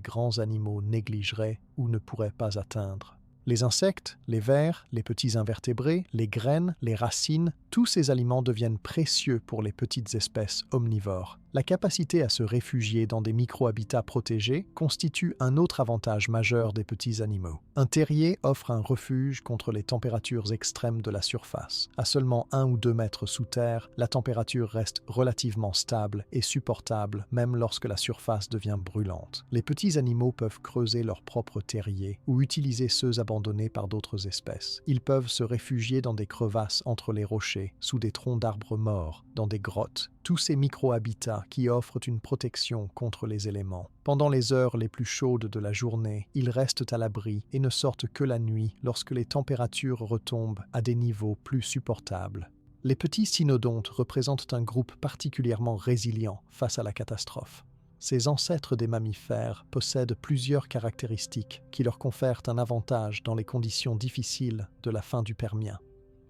grands animaux négligeraient ou ne pourraient pas atteindre. Les insectes, les vers, les petits invertébrés, les graines, les racines, tous ces aliments deviennent précieux pour les petites espèces omnivores. La capacité à se réfugier dans des micro-habitats protégés constitue un autre avantage majeur des petits animaux. Un terrier offre un refuge contre les températures extrêmes de la surface. À seulement 1 ou 2 mètres sous terre, la température reste relativement stable et supportable même lorsque la surface devient brûlante. Les petits animaux peuvent creuser leur propre terrier ou utiliser ceux abandonnés par d'autres espèces. Ils peuvent se réfugier dans des crevasses entre les rochers, sous des troncs d'arbres morts, dans des grottes. Tous ces micro-habitats qui offrent une protection contre les éléments. Pendant les heures les plus chaudes de la journée, ils restent à l'abri et ne sortent que la nuit lorsque les températures retombent à des niveaux plus supportables. Les petits cynodontes représentent un groupe particulièrement résilient face à la catastrophe. Ces ancêtres des mammifères possèdent plusieurs caractéristiques qui leur confèrent un avantage dans les conditions difficiles de la fin du Permien.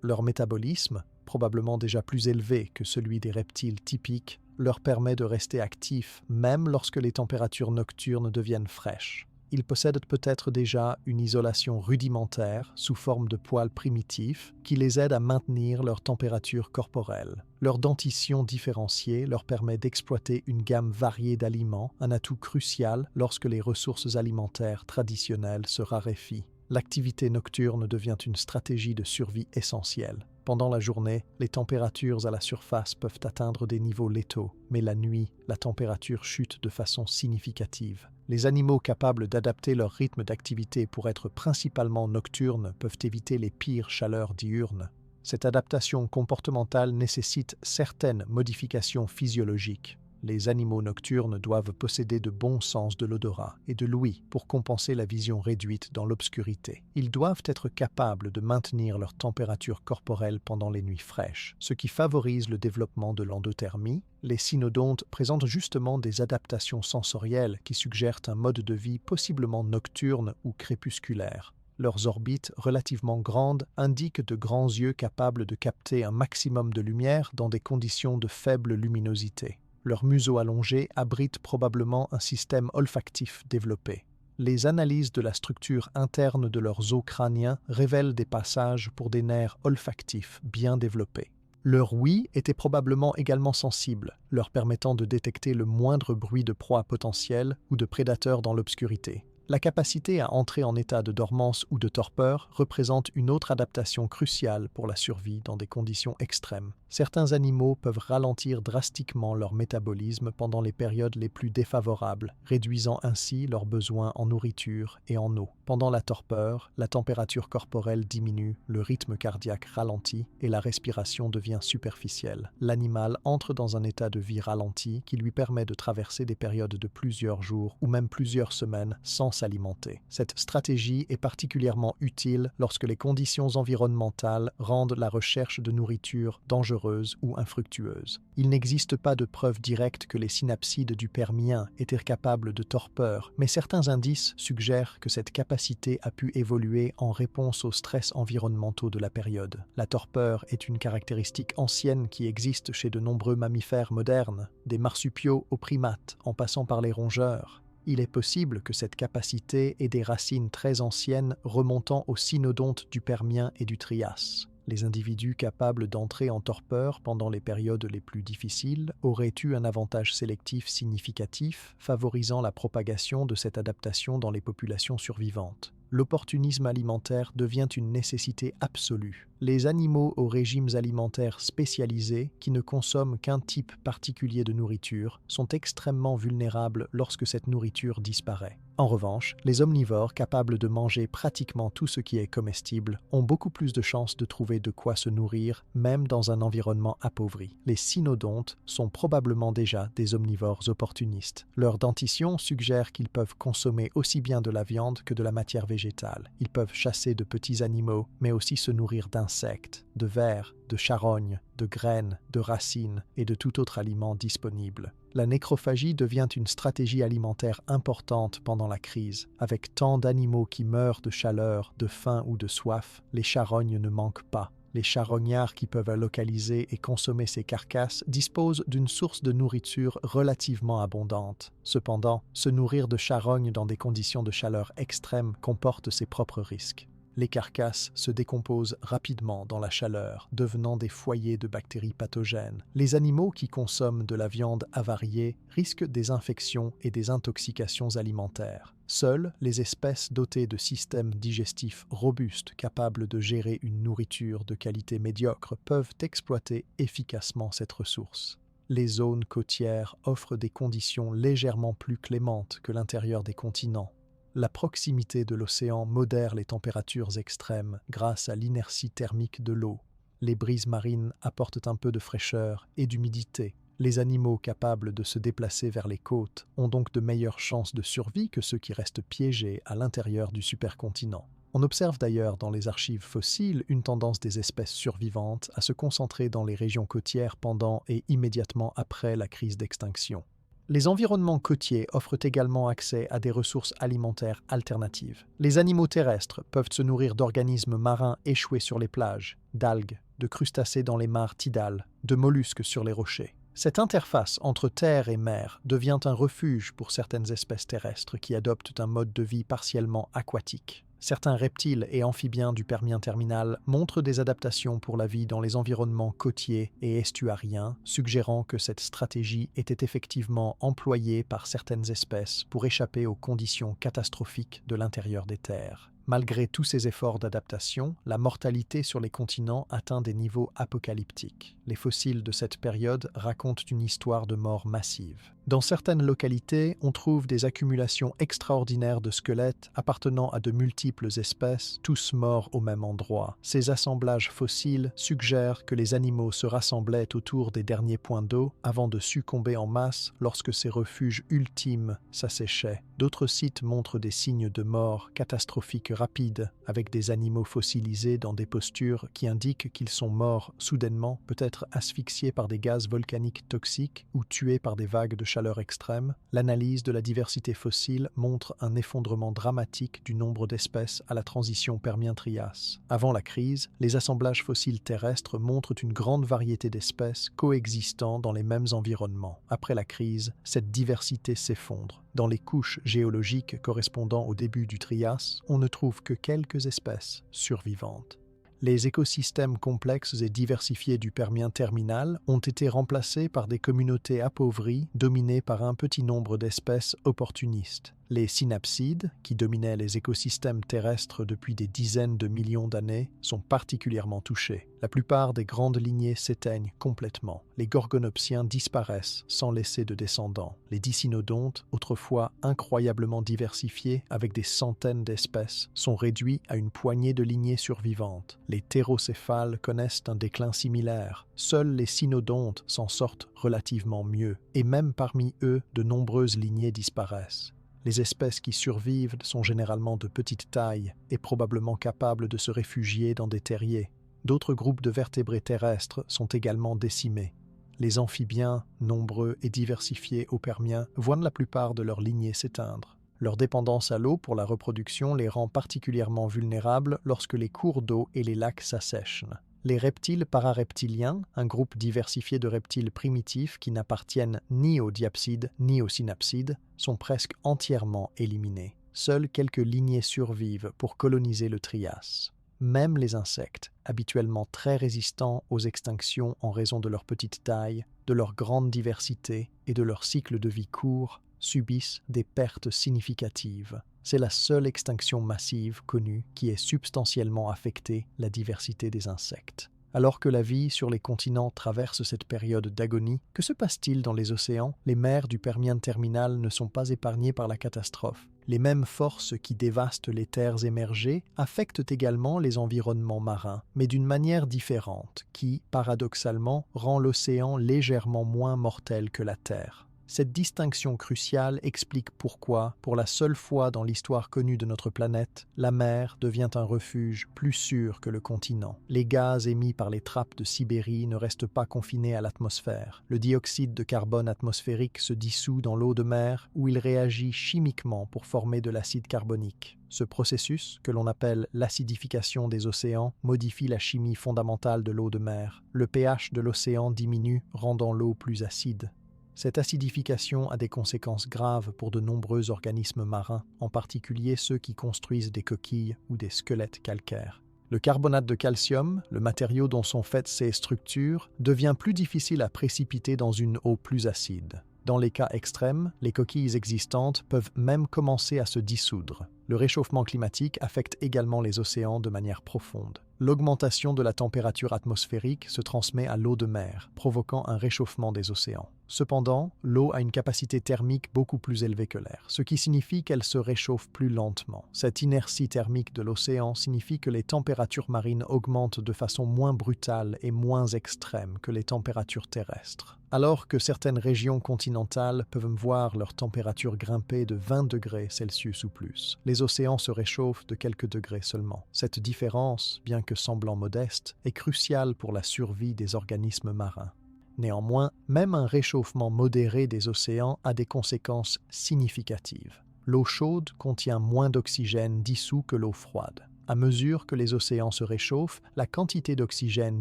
Leur métabolisme, probablement déjà plus élevé que celui des reptiles typiques, leur permet de rester actifs même lorsque les températures nocturnes deviennent fraîches. Ils possèdent peut-être déjà une isolation rudimentaire sous forme de poils primitifs qui les aident à maintenir leur température corporelle. Leur dentition différenciée leur permet d'exploiter une gamme variée d'aliments, un atout crucial lorsque les ressources alimentaires traditionnelles se raréfient. L'activité nocturne devient une stratégie de survie essentielle. Pendant la journée, les températures à la surface peuvent atteindre des niveaux létaux, mais la nuit, la température chute de façon significative. Les animaux capables d'adapter leur rythme d'activité pour être principalement nocturnes peuvent éviter les pires chaleurs diurnes. Cette adaptation comportementale nécessite certaines modifications physiologiques. Les animaux nocturnes doivent posséder de bons sens de l'odorat et de l'ouïe pour compenser la vision réduite dans l'obscurité. Ils doivent être capables de maintenir leur température corporelle pendant les nuits fraîches, ce qui favorise le développement de l'endothermie. Les cynodontes présentent justement des adaptations sensorielles qui suggèrent un mode de vie possiblement nocturne ou crépusculaire. Leurs orbites relativement grandes indiquent de grands yeux capables de capter un maximum de lumière dans des conditions de faible luminosité. Leur museau allongé abrite probablement un système olfactif développé. Les analyses de la structure interne de leurs os crâniens révèlent des passages pour des nerfs olfactifs bien développés. Leur ouïe était probablement également sensible, leur permettant de détecter le moindre bruit de proie potentielle ou de prédateur dans l'obscurité. La capacité à entrer en état de dormance ou de torpeur représente une autre adaptation cruciale pour la survie dans des conditions extrêmes. Certains animaux peuvent ralentir drastiquement leur métabolisme pendant les périodes les plus défavorables, réduisant ainsi leurs besoins en nourriture et en eau. Pendant la torpeur, la température corporelle diminue, le rythme cardiaque ralentit et la respiration devient superficielle. L'animal entre dans un état de vie ralenti qui lui permet de traverser des périodes de plusieurs jours ou même plusieurs semaines sans s'alimenter. Cette stratégie est particulièrement utile lorsque les conditions environnementales rendent la recherche de nourriture dangereuse ou infructueuse. Il n'existe pas de preuve directe que les synapsides du Permien étaient capables de torpeur, mais certains indices suggèrent que cette capacité a pu évoluer en réponse aux stress environnementaux de la période. La torpeur est une caractéristique ancienne qui existe chez de nombreux mammifères modernes, des marsupiaux aux primates, en passant par les rongeurs. Il est possible que cette capacité ait des racines très anciennes remontant aux cynodontes du Permien et du Trias. Les individus capables d'entrer en torpeur pendant les périodes les plus difficiles auraient eu un avantage sélectif significatif, favorisant la propagation de cette adaptation dans les populations survivantes. L'opportunisme alimentaire devient une nécessité absolue. Les animaux aux régimes alimentaires spécialisés, qui ne consomment qu'un type particulier de nourriture, sont extrêmement vulnérables lorsque cette nourriture disparaît. En revanche, les omnivores capables de manger pratiquement tout ce qui est comestible ont beaucoup plus de chances de trouver de quoi se nourrir, même dans un environnement appauvri. Les cynodontes sont probablement déjà des omnivores opportunistes. Leur dentition suggère qu'ils peuvent consommer aussi bien de la viande que de la matière végétale. Ils peuvent chasser de petits animaux, mais aussi se nourrir d'insectes, de vers, de charognes, de graines, de racines et de tout autre aliment disponible. La nécrophagie devient une stratégie alimentaire importante pendant la crise. Avec tant d'animaux qui meurent de chaleur, de faim ou de soif, les charognes ne manquent pas. Les charognards qui peuvent localiser et consommer ces carcasses disposent d'une source de nourriture relativement abondante. Cependant, se nourrir de charognes dans des conditions de chaleur extrême comporte ses propres risques. Les carcasses se décomposent rapidement dans la chaleur, devenant des foyers de bactéries pathogènes. Les animaux qui consomment de la viande avariée risquent des infections et des intoxications alimentaires. Seules les espèces dotées de systèmes digestifs robustes capables de gérer une nourriture de qualité médiocre peuvent exploiter efficacement cette ressource. Les zones côtières offrent des conditions légèrement plus clémentes que l'intérieur des continents. La proximité de l'océan modère les températures extrêmes grâce à l'inertie thermique de l'eau. Les brises marines apportent un peu de fraîcheur et d'humidité. Les animaux capables de se déplacer vers les côtes ont donc de meilleures chances de survie que ceux qui restent piégés à l'intérieur du supercontinent. On observe d'ailleurs dans les archives fossiles une tendance des espèces survivantes à se concentrer dans les régions côtières pendant et immédiatement après la crise d'extinction. Les environnements côtiers offrent également accès à des ressources alimentaires alternatives. Les animaux terrestres peuvent se nourrir d'organismes marins échoués sur les plages, d'algues, de crustacés dans les mares tidales, de mollusques sur les rochers. Cette interface entre terre et mer devient un refuge pour certaines espèces terrestres qui adoptent un mode de vie partiellement aquatique. Certains reptiles et amphibiens du Permien terminal montrent des adaptations pour la vie dans les environnements côtiers et estuariens, suggérant que cette stratégie était effectivement employée par certaines espèces pour échapper aux conditions catastrophiques de l'intérieur des terres. Malgré tous ces efforts d'adaptation, la mortalité sur les continents atteint des niveaux apocalyptiques. Les fossiles de cette période racontent une histoire de mort massive. Dans certaines localités, on trouve des accumulations extraordinaires de squelettes appartenant à de multiples espèces, tous morts au même endroit. Ces assemblages fossiles suggèrent que les animaux se rassemblaient autour des derniers points d'eau avant de succomber en masse lorsque ces refuges ultimes s'asséchaient. D'autres sites montrent des signes de mort catastrophiques rapides, avec des animaux fossilisés dans des postures qui indiquent qu'ils sont morts soudainement, peut-être asphyxiés par des gaz volcaniques toxiques ou tués par des vagues de chaleur extrême. L'analyse de la diversité fossile montre un effondrement dramatique du nombre d'espèces à la transition Permien-Trias. Avant la crise, les assemblages fossiles terrestres montrent une grande variété d'espèces coexistant dans les mêmes environnements. Après la crise, cette diversité s'effondre. Dans les couches géologiques correspondant au début du Trias, on ne trouve que quelques espèces survivantes. Les écosystèmes complexes et diversifiés du Permien terminal ont été remplacés par des communautés appauvries dominées par un petit nombre d'espèces opportunistes. Les synapsides, qui dominaient les écosystèmes terrestres depuis des dizaines de millions d'années, sont particulièrement touchés. La plupart des grandes lignées s'éteignent complètement. Les gorgonopsiens disparaissent sans laisser de descendants. Les dicynodontes, autrefois incroyablement diversifiés avec des centaines d'espèces, sont réduits à une poignée de lignées survivantes. Les thérocéphales connaissent un déclin similaire. Seuls les cynodontes s'en sortent relativement mieux, et même parmi eux, de nombreuses lignées disparaissent. Les espèces qui survivent sont généralement de petite taille et probablement capables de se réfugier dans des terriers. D'autres groupes de vertébrés terrestres sont également décimés. Les amphibiens, nombreux et diversifiés au Permien, voient la plupart de leurs lignées s'éteindre. Leur dépendance à l'eau pour la reproduction les rend particulièrement vulnérables lorsque les cours d'eau et les lacs s'assèchent. Les reptiles parareptiliens, un groupe diversifié de reptiles primitifs qui n'appartiennent ni aux diapsides ni aux synapsides, sont presque entièrement éliminés. Seules quelques lignées survivent pour coloniser le Trias. Même les insectes, habituellement très résistants aux extinctions en raison de leur petite taille, de leur grande diversité et de leur cycle de vie court, subissent des pertes significatives. C'est la seule extinction massive connue qui ait substantiellement affecté la diversité des insectes. Alors que la vie sur les continents traverse cette période d'agonie, que se passe-t-il dans les océans? Les mers du Permien terminal ne sont pas épargnées par la catastrophe. Les mêmes forces qui dévastent les terres émergées affectent également les environnements marins, mais d'une manière différente, qui, paradoxalement, rend l'océan légèrement moins mortel que la Terre. Cette distinction cruciale explique pourquoi, pour la seule fois dans l'histoire connue de notre planète, la mer devient un refuge plus sûr que le continent. Les gaz émis par les trappes de Sibérie ne restent pas confinés à l'atmosphère. Le dioxyde de carbone atmosphérique se dissout dans l'eau de mer où il réagit chimiquement pour former de l'acide carbonique. Ce processus, que l'on appelle l'acidification des océans, modifie la chimie fondamentale de l'eau de mer. Le pH de l'océan diminue, rendant l'eau plus acide. Cette acidification a des conséquences graves pour de nombreux organismes marins, en particulier ceux qui construisent des coquilles ou des squelettes calcaires. Le carbonate de calcium, le matériau dont sont faites ces structures, devient plus difficile à précipiter dans une eau plus acide. Dans les cas extrêmes, les coquilles existantes peuvent même commencer à se dissoudre. Le réchauffement climatique affecte également les océans de manière profonde. L'augmentation de la température atmosphérique se transmet à l'eau de mer, provoquant un réchauffement des océans. Cependant, l'eau a une capacité thermique beaucoup plus élevée que l'air, ce qui signifie qu'elle se réchauffe plus lentement. Cette inertie thermique de l'océan signifie que les températures marines augmentent de façon moins brutale et moins extrême que les températures terrestres. Alors que certaines régions continentales peuvent voir leur température grimper de 20 degrés Celsius ou plus, les océans se réchauffent de quelques degrés seulement. Cette différence, bien que semblant modeste, est cruciale pour la survie des organismes marins. Néanmoins, même un réchauffement modéré des océans a des conséquences significatives. L'eau chaude contient moins d'oxygène dissous que l'eau froide. À mesure que les océans se réchauffent, la quantité d'oxygène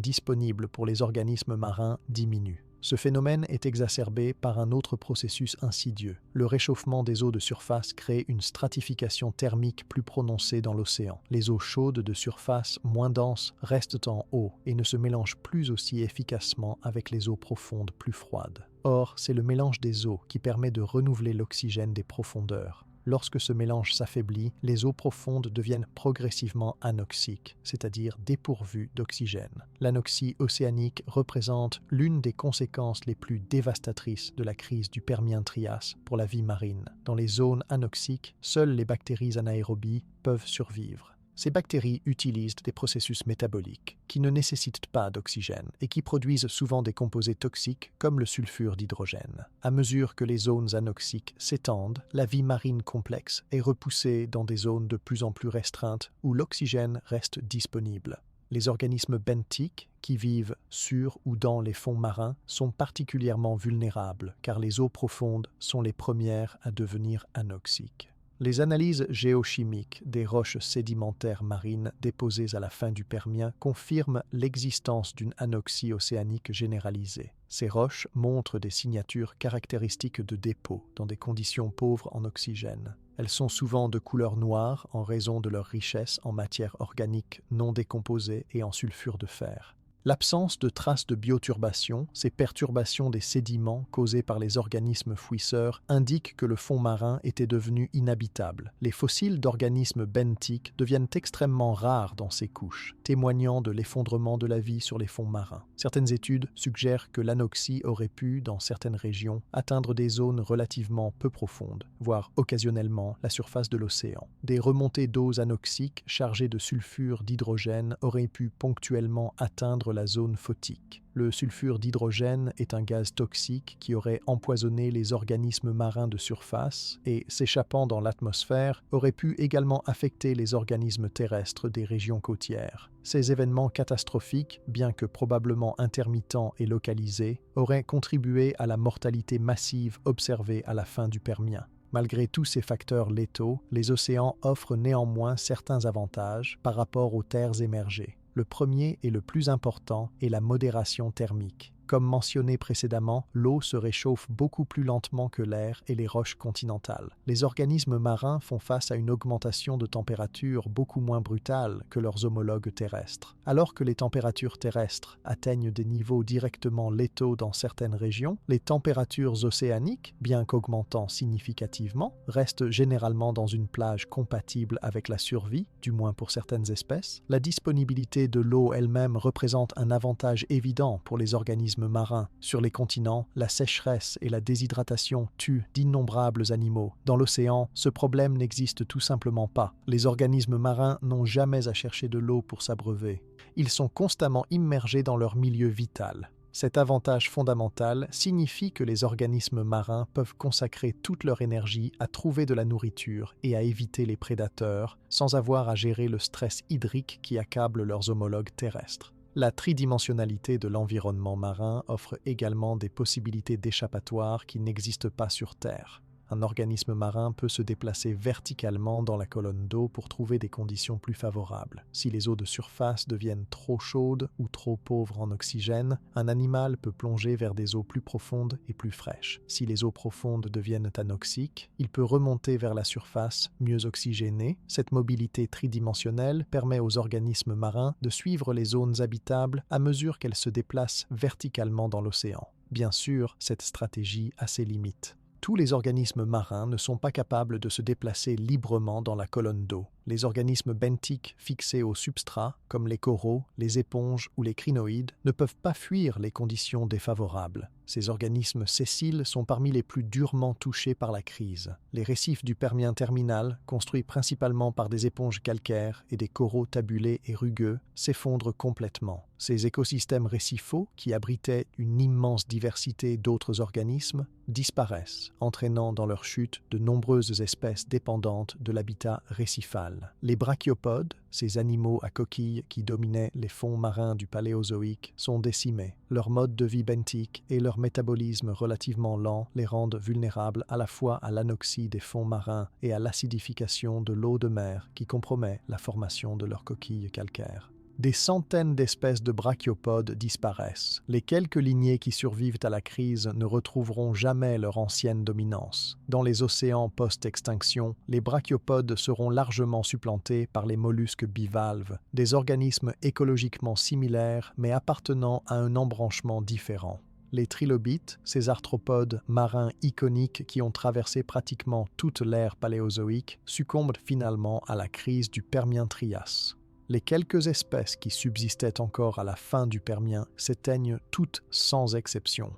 disponible pour les organismes marins diminue. Ce phénomène est exacerbé par un autre processus insidieux. Le réchauffement des eaux de surface crée une stratification thermique plus prononcée dans l'océan. Les eaux chaudes de surface, moins denses, restent en haut et ne se mélangent plus aussi efficacement avec les eaux profondes plus froides. Or, c'est le mélange des eaux qui permet de renouveler l'oxygène des profondeurs. Lorsque ce mélange s'affaiblit, les eaux profondes deviennent progressivement anoxiques, c'est-à-dire dépourvues d'oxygène. L'anoxie océanique représente l'une des conséquences les plus dévastatrices de la crise du Permien-Trias pour la vie marine. Dans les zones anoxiques, seules les bactéries anaérobies peuvent survivre. Ces bactéries utilisent des processus métaboliques qui ne nécessitent pas d'oxygène et qui produisent souvent des composés toxiques comme le sulfure d'hydrogène. À mesure que les zones anoxiques s'étendent, la vie marine complexe est repoussée dans des zones de plus en plus restreintes où l'oxygène reste disponible. Les organismes benthiques, qui vivent sur ou dans les fonds marins, sont particulièrement vulnérables car les eaux profondes sont les premières à devenir anoxiques. Les analyses géochimiques des roches sédimentaires marines déposées à la fin du Permien confirment l'existence d'une anoxie océanique généralisée. Ces roches montrent des signatures caractéristiques de dépôt dans des conditions pauvres en oxygène. Elles sont souvent de couleur noire en raison de leur richesse en matière organique non décomposée et en sulfure de fer. L'absence de traces de bioturbation, ces perturbations des sédiments causées par les organismes fouisseurs, indiquent que le fond marin était devenu inhabitable. Les fossiles d'organismes benthiques deviennent extrêmement rares dans ces couches, témoignant de l'effondrement de la vie sur les fonds marins. Certaines études suggèrent que l'anoxie aurait pu, dans certaines régions, atteindre des zones relativement peu profondes, voire occasionnellement la surface de l'océan. Des remontées d'eaux anoxiques chargées de sulfure d'hydrogène auraient pu ponctuellement atteindre la zone photique. Le sulfure d'hydrogène est un gaz toxique qui aurait empoisonné les organismes marins de surface et, s'échappant dans l'atmosphère, aurait pu également affecter les organismes terrestres des régions côtières. Ces événements catastrophiques, bien que probablement intermittents et localisés, auraient contribué à la mortalité massive observée à la fin du Permien. Malgré tous ces facteurs létaux, les océans offrent néanmoins certains avantages par rapport aux terres émergées. Le premier et le plus important est la modération thermique. Comme mentionné précédemment, l'eau se réchauffe beaucoup plus lentement que l'air et les roches continentales. Les organismes marins font face à une augmentation de température beaucoup moins brutale que leurs homologues terrestres. Alors que les températures terrestres atteignent des niveaux directement létaux dans certaines régions, les températures océaniques, bien qu'augmentant significativement, restent généralement dans une plage compatible avec la survie, du moins pour certaines espèces. La disponibilité de l'eau elle-même représente un avantage évident pour les organismes marins. Sur les continents, la sécheresse et la déshydratation tuent d'innombrables animaux. Dans l'océan, ce problème n'existe tout simplement pas. Les organismes marins n'ont jamais à chercher de l'eau pour s'abreuver. Ils sont constamment immergés dans leur milieu vital. Cet avantage fondamental signifie que les organismes marins peuvent consacrer toute leur énergie à trouver de la nourriture et à éviter les prédateurs, sans avoir à gérer le stress hydrique qui accable leurs homologues terrestres. La tridimensionnalité de l'environnement marin offre également des possibilités d'échappatoire qui n'existent pas sur Terre. un organisme marin peut se déplacer verticalement dans la colonne d'eau pour trouver des conditions plus favorables. Si les eaux de surface deviennent trop chaudes ou trop pauvres en oxygène, un animal peut plonger vers des eaux plus profondes et plus fraîches. Si les eaux profondes deviennent anoxiques, il peut remonter vers la surface, mieux oxygénée. Cette mobilité tridimensionnelle permet aux organismes marins de suivre les zones habitables à mesure qu'elles se déplacent verticalement dans l'océan. Bien sûr, cette stratégie a ses limites. Tous les organismes marins ne sont pas capables de se déplacer librement dans la colonne d'eau. Les organismes benthiques fixés au substrat, comme les coraux, les éponges ou les crinoïdes, ne peuvent pas fuir les conditions défavorables. Ces organismes sessiles sont parmi les plus durement touchés par la crise. Les récifs du Permien terminal, construits principalement par des éponges calcaires et des coraux tabulés et rugueux, s'effondrent complètement. Ces écosystèmes récifaux, qui abritaient une immense diversité d'autres organismes, disparaissent, entraînant dans leur chute de nombreuses espèces dépendantes de l'habitat récifal. Les brachiopodes, ces animaux à coquilles qui dominaient les fonds marins du Paléozoïque, sont décimés. Leur mode de vie benthique et leur métabolisme relativement lent les rendent vulnérables à la fois à l'anoxie des fonds marins et à l'acidification de l'eau de mer qui compromet la formation de leurs coquilles calcaires. Des centaines d'espèces de brachiopodes disparaissent. Les quelques lignées qui survivent à la crise ne retrouveront jamais leur ancienne dominance. Dans les océans post-extinction, les brachiopodes seront largement supplantés par les mollusques bivalves, des organismes écologiquement similaires mais appartenant à un embranchement différent. Les trilobites, ces arthropodes marins iconiques qui ont traversé pratiquement toute l'ère paléozoïque, succombent finalement à la crise du Permien-Trias. Les quelques espèces qui subsistaient encore à la fin du Permien s'éteignent toutes sans exception.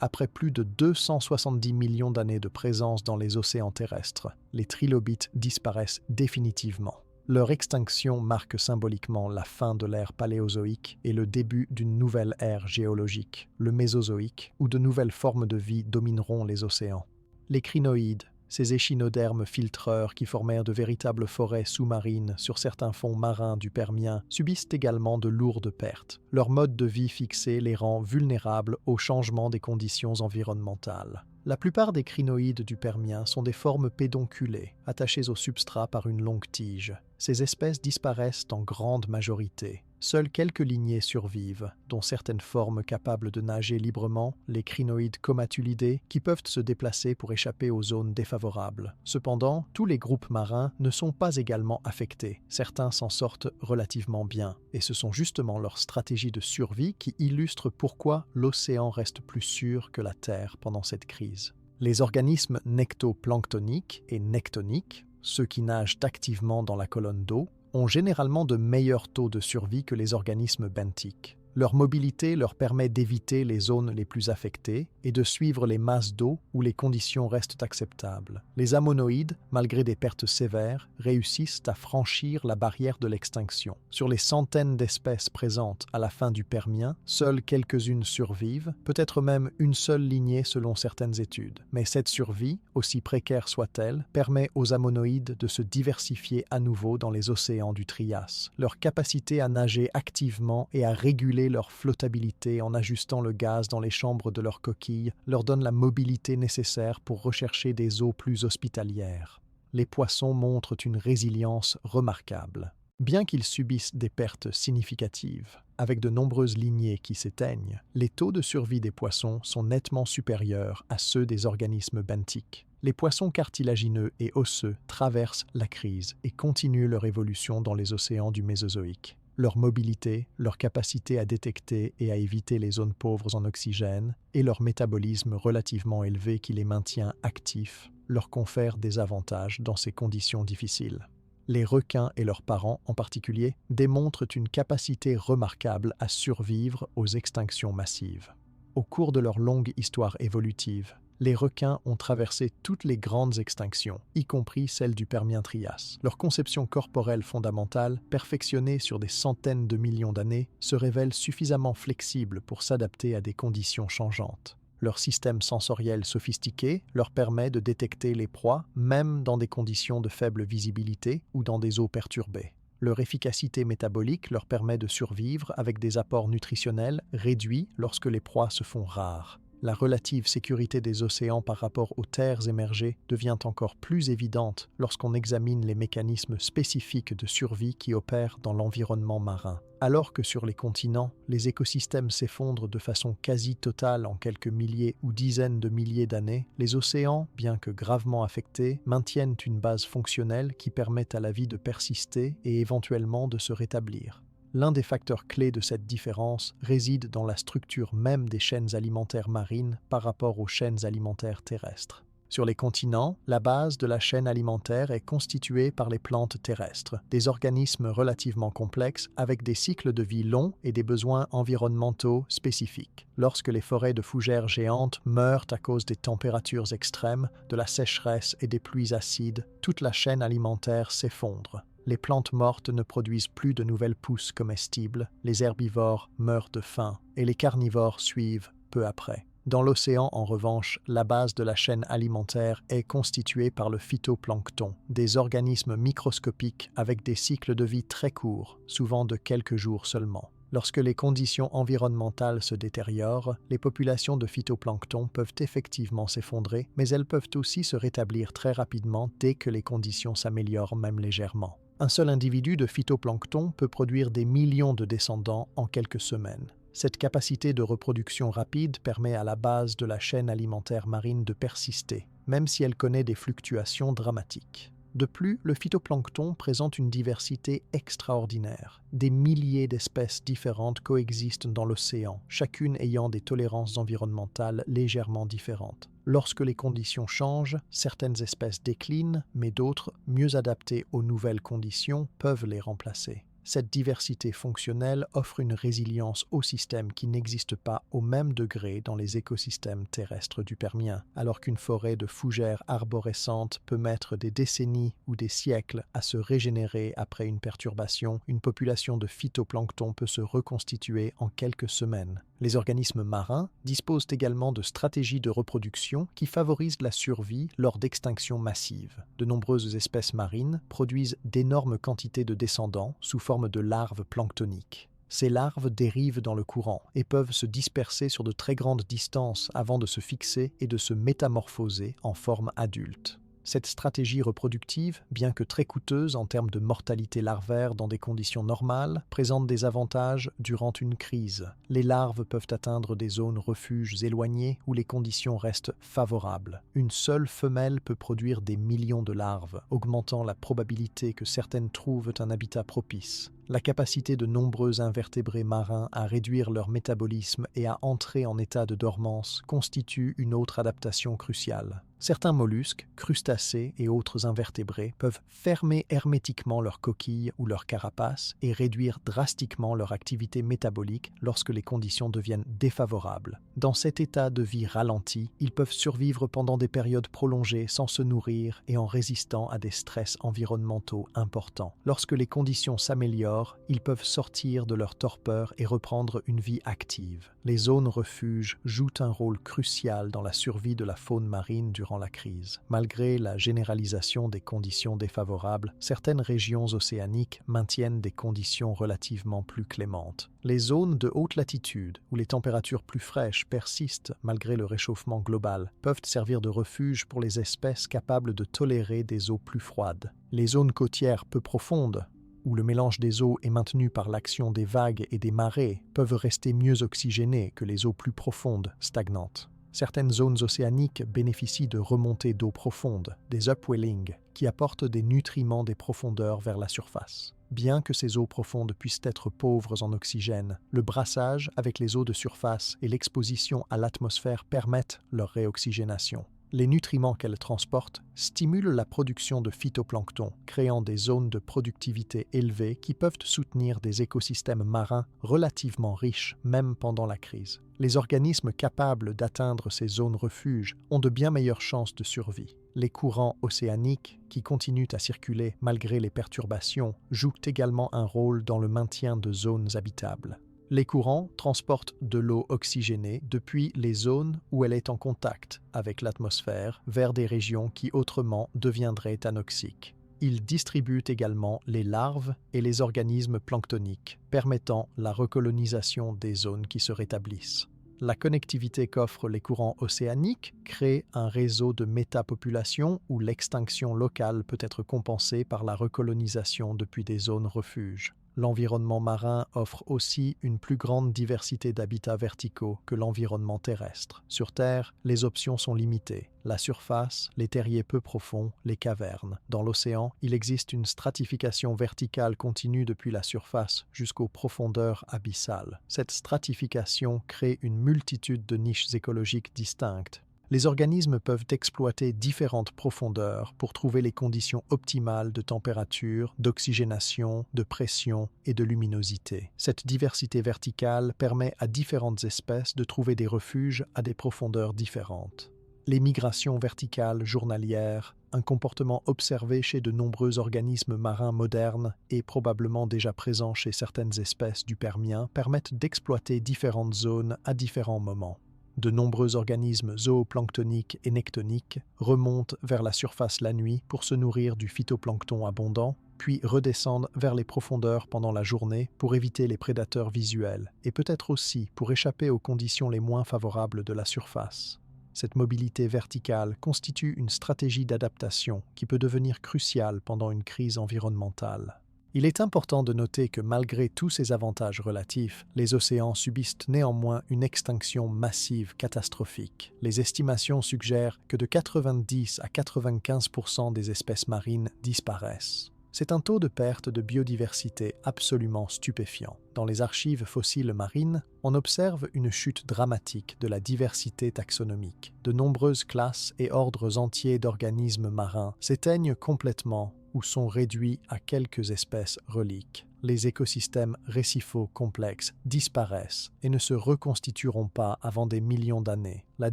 Après plus de 270 millions d'années de présence dans les océans terrestres, les trilobites disparaissent définitivement. Leur extinction marque symboliquement la fin de l'ère paléozoïque et le début d'une nouvelle ère géologique, le Mésozoïque, où de nouvelles formes de vie domineront les océans. Les crinoïdes, ces échinodermes filtreurs qui formèrent de véritables forêts sous-marines sur certains fonds marins du Permien, subissent également de lourdes pertes. Leur mode de vie fixé les rend vulnérables au changement des conditions environnementales. La plupart des crinoïdes du Permien sont des formes pédonculées, attachées au substrat par une longue tige. Ces espèces disparaissent en grande majorité. Seules quelques lignées survivent, dont certaines formes capables de nager librement, les crinoïdes comatulidés, qui peuvent se déplacer pour échapper aux zones défavorables. Cependant, tous les groupes marins ne sont pas également affectés. Certains s'en sortent relativement bien, et ce sont justement leurs stratégies de survie qui illustrent pourquoi l'océan reste plus sûr que la Terre pendant cette crise. Les organismes nectoplanctoniques et nectoniques, ceux qui nagent activement dans la colonne d'eau, ont généralement de meilleurs taux de survie que les organismes benthiques. Leur mobilité leur permet d'éviter les zones les plus affectées et de suivre les masses d'eau où les conditions restent acceptables. Les ammonoïdes, malgré des pertes sévères, réussissent à franchir la barrière de l'extinction. Sur les centaines d'espèces présentes à la fin du Permien, seules quelques-unes survivent, peut-être même une seule lignée selon certaines études. Mais cette survie, aussi précaire soit-elle, permet aux ammonoïdes de se diversifier à nouveau dans les océans du Trias. Leur capacité à nager activement et à réguler leur flottabilité en ajustant le gaz dans les chambres de leurs coquilles leur donne la mobilité nécessaire pour rechercher des eaux plus hospitalières. Les poissons montrent une résilience remarquable. Bien qu'ils subissent des pertes significatives, avec de nombreuses lignées qui s'éteignent, les taux de survie des poissons sont nettement supérieurs à ceux des organismes benthiques. Les poissons cartilagineux et osseux traversent la crise et continuent leur évolution dans les océans du Mésozoïque. Leur mobilité, leur capacité à détecter et à éviter les zones pauvres en oxygène et leur métabolisme relativement élevé qui les maintient actifs leur confèrent des avantages dans ces conditions difficiles. Les requins et leurs parents, en particulier, démontrent une capacité remarquable à survivre aux extinctions massives. Au cours de leur longue histoire évolutive, les requins ont traversé toutes les grandes extinctions, y compris celles du Permien-Trias. Leur conception corporelle fondamentale, perfectionnée sur des centaines de millions d'années, se révèle suffisamment flexible pour s'adapter à des conditions changeantes. Leur système sensoriel sophistiqué leur permet de détecter les proies, même dans des conditions de faible visibilité ou dans des eaux perturbées. Leur efficacité métabolique leur permet de survivre avec des apports nutritionnels réduits lorsque les proies se font rares. La relative sécurité des océans par rapport aux terres émergées devient encore plus évidente lorsqu'on examine les mécanismes spécifiques de survie qui opèrent dans l'environnement marin. Alors que sur les continents, les écosystèmes s'effondrent de façon quasi totale en quelques milliers ou dizaines de milliers d'années, les océans, bien que gravement affectés, maintiennent une base fonctionnelle qui permet à la vie de persister et éventuellement de se rétablir. L'un des facteurs clés de cette différence réside dans la structure même des chaînes alimentaires marines par rapport aux chaînes alimentaires terrestres. Sur les continents, la base de la chaîne alimentaire est constituée par les plantes terrestres, des organismes relativement complexes avec des cycles de vie longs et des besoins environnementaux spécifiques. Lorsque les forêts de fougères géantes meurent à cause des températures extrêmes, de la sécheresse et des pluies acides, toute la chaîne alimentaire s'effondre. Les plantes mortes ne produisent plus de nouvelles pousses comestibles, les herbivores meurent de faim et les carnivores suivent peu après. Dans l'océan, en revanche, la base de la chaîne alimentaire est constituée par le phytoplancton, des organismes microscopiques avec des cycles de vie très courts, souvent de quelques jours seulement. Lorsque les conditions environnementales se détériorent, les populations de phytoplancton peuvent effectivement s'effondrer, mais elles peuvent aussi se rétablir très rapidement dès que les conditions s'améliorent même légèrement. Un seul individu de phytoplancton peut produire des millions de descendants en quelques semaines. Cette capacité de reproduction rapide permet à la base de la chaîne alimentaire marine de persister, même si elle connaît des fluctuations dramatiques. De plus, le phytoplancton présente une diversité extraordinaire. Des milliers d'espèces différentes coexistent dans l'océan, chacune ayant des tolérances environnementales légèrement différentes. Lorsque les conditions changent, certaines espèces déclinent, mais d'autres, mieux adaptées aux nouvelles conditions, peuvent les remplacer. Cette diversité fonctionnelle offre une résilience au système qui n'existe pas au même degré dans les écosystèmes terrestres du Permien, alors qu'une forêt de fougères arborescentes peut mettre des décennies ou des siècles à se régénérer après une perturbation. Une population de phytoplancton peut se reconstituer en quelques semaines. Les organismes marins disposent également de stratégies de reproduction qui favorisent la survie lors d'extinctions massives. De nombreuses espèces marines produisent d'énormes quantités de descendants sous forme de larves planctoniques. Ces larves dérivent dans le courant et peuvent se disperser sur de très grandes distances avant de se fixer et de se métamorphoser en forme adulte. Cette stratégie reproductive, bien que très coûteuse en termes de mortalité larvaire dans des conditions normales, présente des avantages durant une crise. Les larves peuvent atteindre des zones refuges éloignées où les conditions restent favorables. Une seule femelle peut produire des millions de larves, augmentant la probabilité que certaines trouvent un habitat propice. La capacité de nombreux invertébrés marins à réduire leur métabolisme et à entrer en état de dormance constitue une autre adaptation cruciale. Certains mollusques, crustacés et autres invertébrés peuvent fermer hermétiquement leurs coquilles ou leurs carapaces et réduire drastiquement leur activité métabolique lorsque les conditions deviennent défavorables. Dans cet état de vie ralenti, ils peuvent survivre pendant des périodes prolongées sans se nourrir et en résistant à des stress environnementaux importants. Lorsque les conditions s'améliorent, ils peuvent sortir de leur torpeur et reprendre une vie active. Les zones refuges jouent un rôle crucial dans la survie de la faune marine durant la crise. Malgré la généralisation des conditions défavorables, certaines régions océaniques maintiennent des conditions relativement plus clémentes. Les zones de haute latitude, où les températures plus fraîches persistent malgré le réchauffement global, peuvent servir de refuge pour les espèces capables de tolérer des eaux plus froides. Les zones côtières peu profondes, où le mélange des eaux est maintenu par l'action des vagues et des marées, peuvent rester mieux oxygénées que les eaux plus profondes, stagnantes. Certaines zones océaniques bénéficient de remontées d'eau profondes, des upwellings, qui apportent des nutriments des profondeurs vers la surface. Bien que ces eaux profondes puissent être pauvres en oxygène, le brassage avec les eaux de surface et l'exposition à l'atmosphère permettent leur réoxygénation. Les nutriments qu'elles transportent stimulent la production de phytoplancton, créant des zones de productivité élevées qui peuvent soutenir des écosystèmes marins relativement riches, même pendant la crise. Les organismes capables d'atteindre ces zones refuges ont de bien meilleures chances de survie. Les courants océaniques, qui continuent à circuler malgré les perturbations, jouent également un rôle dans le maintien de zones habitables. Les courants transportent de l'eau oxygénée depuis les zones où elle est en contact avec l'atmosphère vers des régions qui autrement deviendraient anoxiques. Ils distribuent également les larves et les organismes planctoniques, permettant la recolonisation des zones qui se rétablissent. La connectivité qu'offrent les courants océaniques crée un réseau de métapopulation où l'extinction locale peut être compensée par la recolonisation depuis des zones refuges. L'environnement marin offre aussi une plus grande diversité d'habitats verticaux que l'environnement terrestre. Sur Terre, les options sont limitées. La surface, les terriers peu profonds, les cavernes. Dans l'océan, il existe une stratification verticale continue depuis la surface jusqu'aux profondeurs abyssales. Cette stratification crée une multitude de niches écologiques distinctes. Les organismes peuvent exploiter différentes profondeurs pour trouver les conditions optimales de température, d'oxygénation, de pression et de luminosité. Cette diversité verticale permet à différentes espèces de trouver des refuges à des profondeurs différentes. Les migrations verticales journalières, un comportement observé chez de nombreux organismes marins modernes et probablement déjà présent chez certaines espèces du Permien, permettent d'exploiter différentes zones à différents moments. De nombreux organismes zooplanctoniques et nectoniques remontent vers la surface la nuit pour se nourrir du phytoplancton abondant, puis redescendent vers les profondeurs pendant la journée pour éviter les prédateurs visuels et peut-être aussi pour échapper aux conditions les moins favorables de la surface. Cette mobilité verticale constitue une stratégie d'adaptation qui peut devenir cruciale pendant une crise environnementale. Il est important de noter que malgré tous ces avantages relatifs, les océans subissent néanmoins une extinction massive catastrophique. Les estimations suggèrent que de 90 à 95% des espèces marines disparaissent. C'est un taux de perte de biodiversité absolument stupéfiant. Dans les archives fossiles marines, on observe une chute dramatique de la diversité taxonomique. De nombreuses classes et ordres entiers d'organismes marins s'éteignent complètement ou sont réduits à quelques espèces reliques. Les écosystèmes récifaux complexes disparaissent et ne se reconstitueront pas avant des millions d'années. La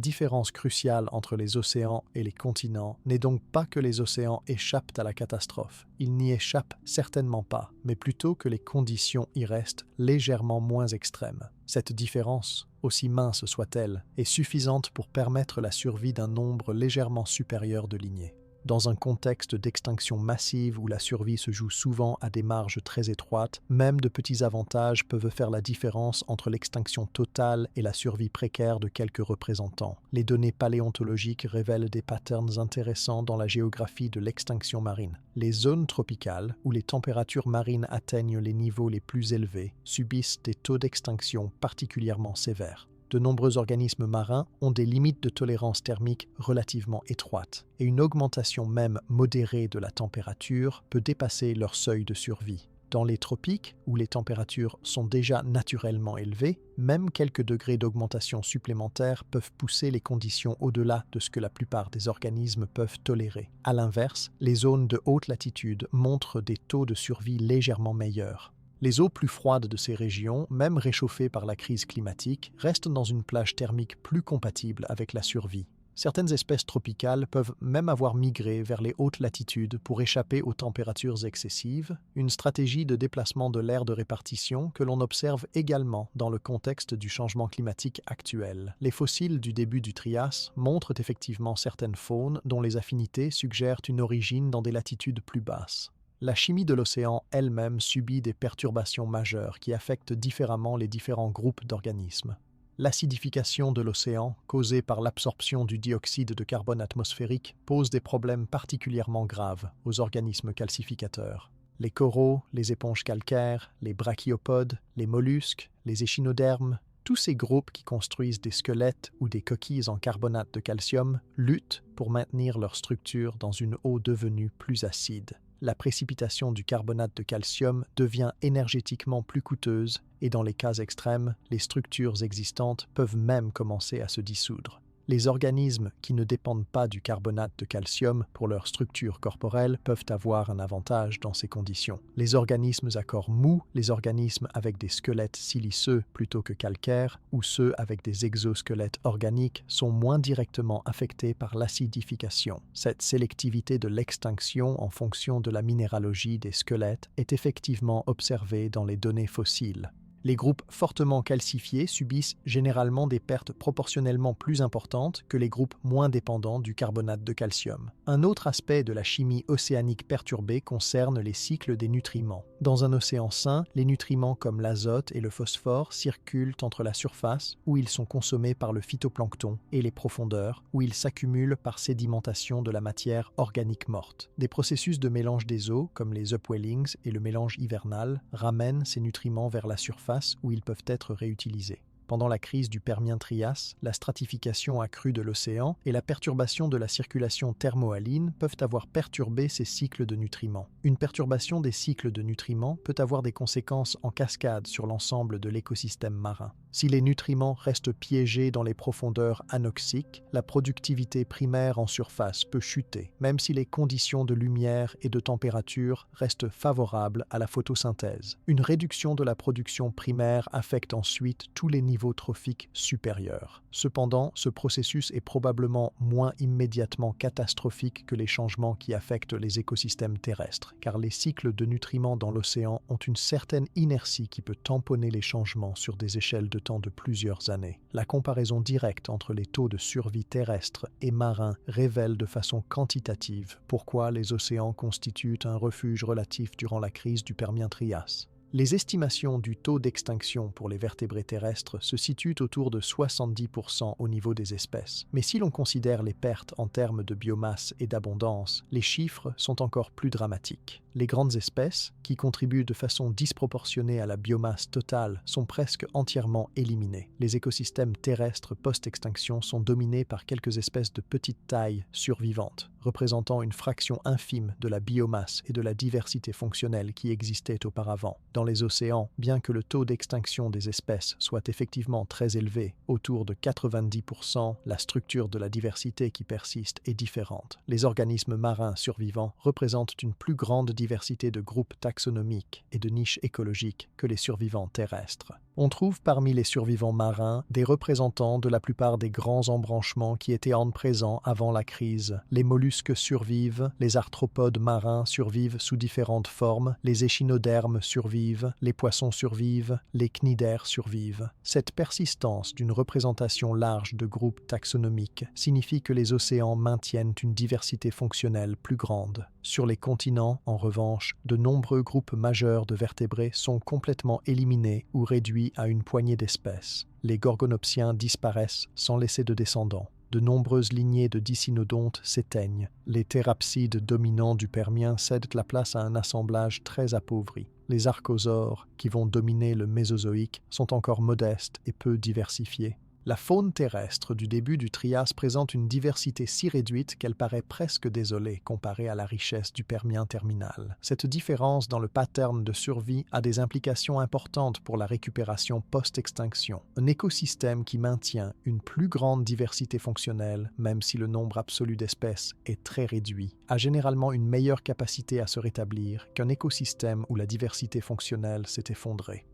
différence cruciale entre les océans et les continents n'est donc pas que les océans échappent à la catastrophe. Ils n'y échappent certainement pas, mais plutôt que les conditions y restent légèrement moins extrêmes. Cette différence, aussi mince soit-elle, est suffisante pour permettre la survie d'un nombre légèrement supérieur de lignées. Dans un contexte d'extinction massive où la survie se joue souvent à des marges très étroites, même de petits avantages peuvent faire la différence entre l'extinction totale et la survie précaire de quelques représentants. Les données paléontologiques révèlent des patterns intéressants dans la géographie de l'extinction marine. Les zones tropicales, où les températures marines atteignent les niveaux les plus élevés, subissent des taux d'extinction particulièrement sévères. De nombreux organismes marins ont des limites de tolérance thermique relativement étroites, et une augmentation même modérée de la température peut dépasser leur seuil de survie. Dans les tropiques, où les températures sont déjà naturellement élevées, même quelques degrés d'augmentation supplémentaires peuvent pousser les conditions au-delà de ce que la plupart des organismes peuvent tolérer. À l'inverse, les zones de haute latitude montrent des taux de survie légèrement meilleurs. Les eaux plus froides de ces régions, même réchauffées par la crise climatique, restent dans une plage thermique plus compatible avec la survie. Certaines espèces tropicales peuvent même avoir migré vers les hautes latitudes pour échapper aux températures excessives, une stratégie de déplacement de l'aire de répartition que l'on observe également dans le contexte du changement climatique actuel. Les fossiles du début du Trias montrent effectivement certaines faunes dont les affinités suggèrent une origine dans des latitudes plus basses. La chimie de l'océan elle-même subit des perturbations majeures qui affectent différemment les différents groupes d'organismes. L'acidification de l'océan, causée par l'absorption du dioxyde de carbone atmosphérique, pose des problèmes particulièrement graves aux organismes calcificateurs. Les coraux, les éponges calcaires, les brachiopodes, les mollusques, les échinodermes, tous ces groupes qui construisent des squelettes ou des coquilles en carbonate de calcium luttent pour maintenir leur structure dans une eau devenue plus acide. La précipitation du carbonate de calcium devient énergétiquement plus coûteuse et dans les cas extrêmes, les structures existantes peuvent même commencer à se dissoudre. Les organismes qui ne dépendent pas du carbonate de calcium pour leur structure corporelle peuvent avoir un avantage dans ces conditions. Les organismes à corps mou, les organismes avec des squelettes siliceux plutôt que calcaires, ou ceux avec des exosquelettes organiques sont moins directement affectés par l'acidification. Cette sélectivité de l'extinction en fonction de la minéralogie des squelettes est effectivement observée dans les données fossiles. Les groupes fortement calcifiés subissent généralement des pertes proportionnellement plus importantes que les groupes moins dépendants du carbonate de calcium. Un autre aspect de la chimie océanique perturbée concerne les cycles des nutriments. Dans un océan sain, les nutriments comme l'azote et le phosphore circulent entre la surface, où ils sont consommés par le phytoplancton, et les profondeurs, où ils s'accumulent par sédimentation de la matière organique morte. Des processus de mélange des eaux, comme les upwellings et le mélange hivernal, ramènent ces nutriments vers la surface où ils peuvent être réutilisés. Pendant la crise du Permien-Trias, la stratification accrue de l'océan et la perturbation de la circulation thermohaline peuvent avoir perturbé ces cycles de nutriments. Une perturbation des cycles de nutriments peut avoir des conséquences en cascade sur l'ensemble de l'écosystème marin. Si les nutriments restent piégés dans les profondeurs anoxiques, la productivité primaire en surface peut chuter, même si les conditions de lumière et de température restent favorables à la photosynthèse. Une réduction de la production primaire affecte ensuite tous les niveaux trophiques supérieurs. Cependant, ce processus est probablement moins immédiatement catastrophique que les changements qui affectent les écosystèmes terrestres, car les cycles de nutriments dans l'océan ont une certaine inertie qui peut tamponner les changements sur des échelles de temps de plusieurs années. La comparaison directe entre les taux de survie terrestres et marins révèle de façon quantitative pourquoi les océans constituent un refuge relatif durant la crise du Permien-Trias. Les estimations du taux d'extinction pour les vertébrés terrestres se situent autour de 70% au niveau des espèces. Mais si l'on considère les pertes en termes de biomasse et d'abondance, les chiffres sont encore plus dramatiques. Les grandes espèces, qui contribuent de façon disproportionnée à la biomasse totale, sont presque entièrement éliminées. Les écosystèmes terrestres post-extinction sont dominés par quelques espèces de petite taille survivantes, représentant une fraction infime de la biomasse et de la diversité fonctionnelle qui existait auparavant. Dans les océans, bien que le taux d'extinction des espèces soit effectivement très élevé, autour de 90%, la structure de la diversité qui persiste est différente. Les organismes marins survivants représentent une plus grande diversité de groupes taxonomiques et de niches écologiques que les survivants terrestres. On trouve parmi les survivants marins des représentants de la plupart des grands embranchements qui étaient présents avant la crise. Les mollusques survivent, les arthropodes marins survivent sous différentes formes, les échinodermes survivent, les poissons survivent, les cnidaires survivent. Cette persistance d'une représentation large de groupes taxonomiques signifie que les océans maintiennent une diversité fonctionnelle plus grande. Sur les continents, en revanche, de nombreux groupes majeurs de vertébrés sont complètement éliminés ou réduits à une poignée d'espèces. Les gorgonopsiens disparaissent sans laisser de descendants. De nombreuses lignées de dicynodontes s'éteignent. Les thérapsides dominants du Permien cèdent la place à un assemblage très appauvri. Les archosaures, qui vont dominer le Mésozoïque, sont encore modestes et peu diversifiés. La faune terrestre du début du Trias présente une diversité si réduite qu'elle paraît presque désolée comparée à la richesse du Permien terminal. Cette différence dans le pattern de survie a des implications importantes pour la récupération post-extinction. Un écosystème qui maintient une plus grande diversité fonctionnelle, même si le nombre absolu d'espèces est très réduit, a généralement une meilleure capacité à se rétablir qu'un écosystème où la diversité fonctionnelle s'est effondrée.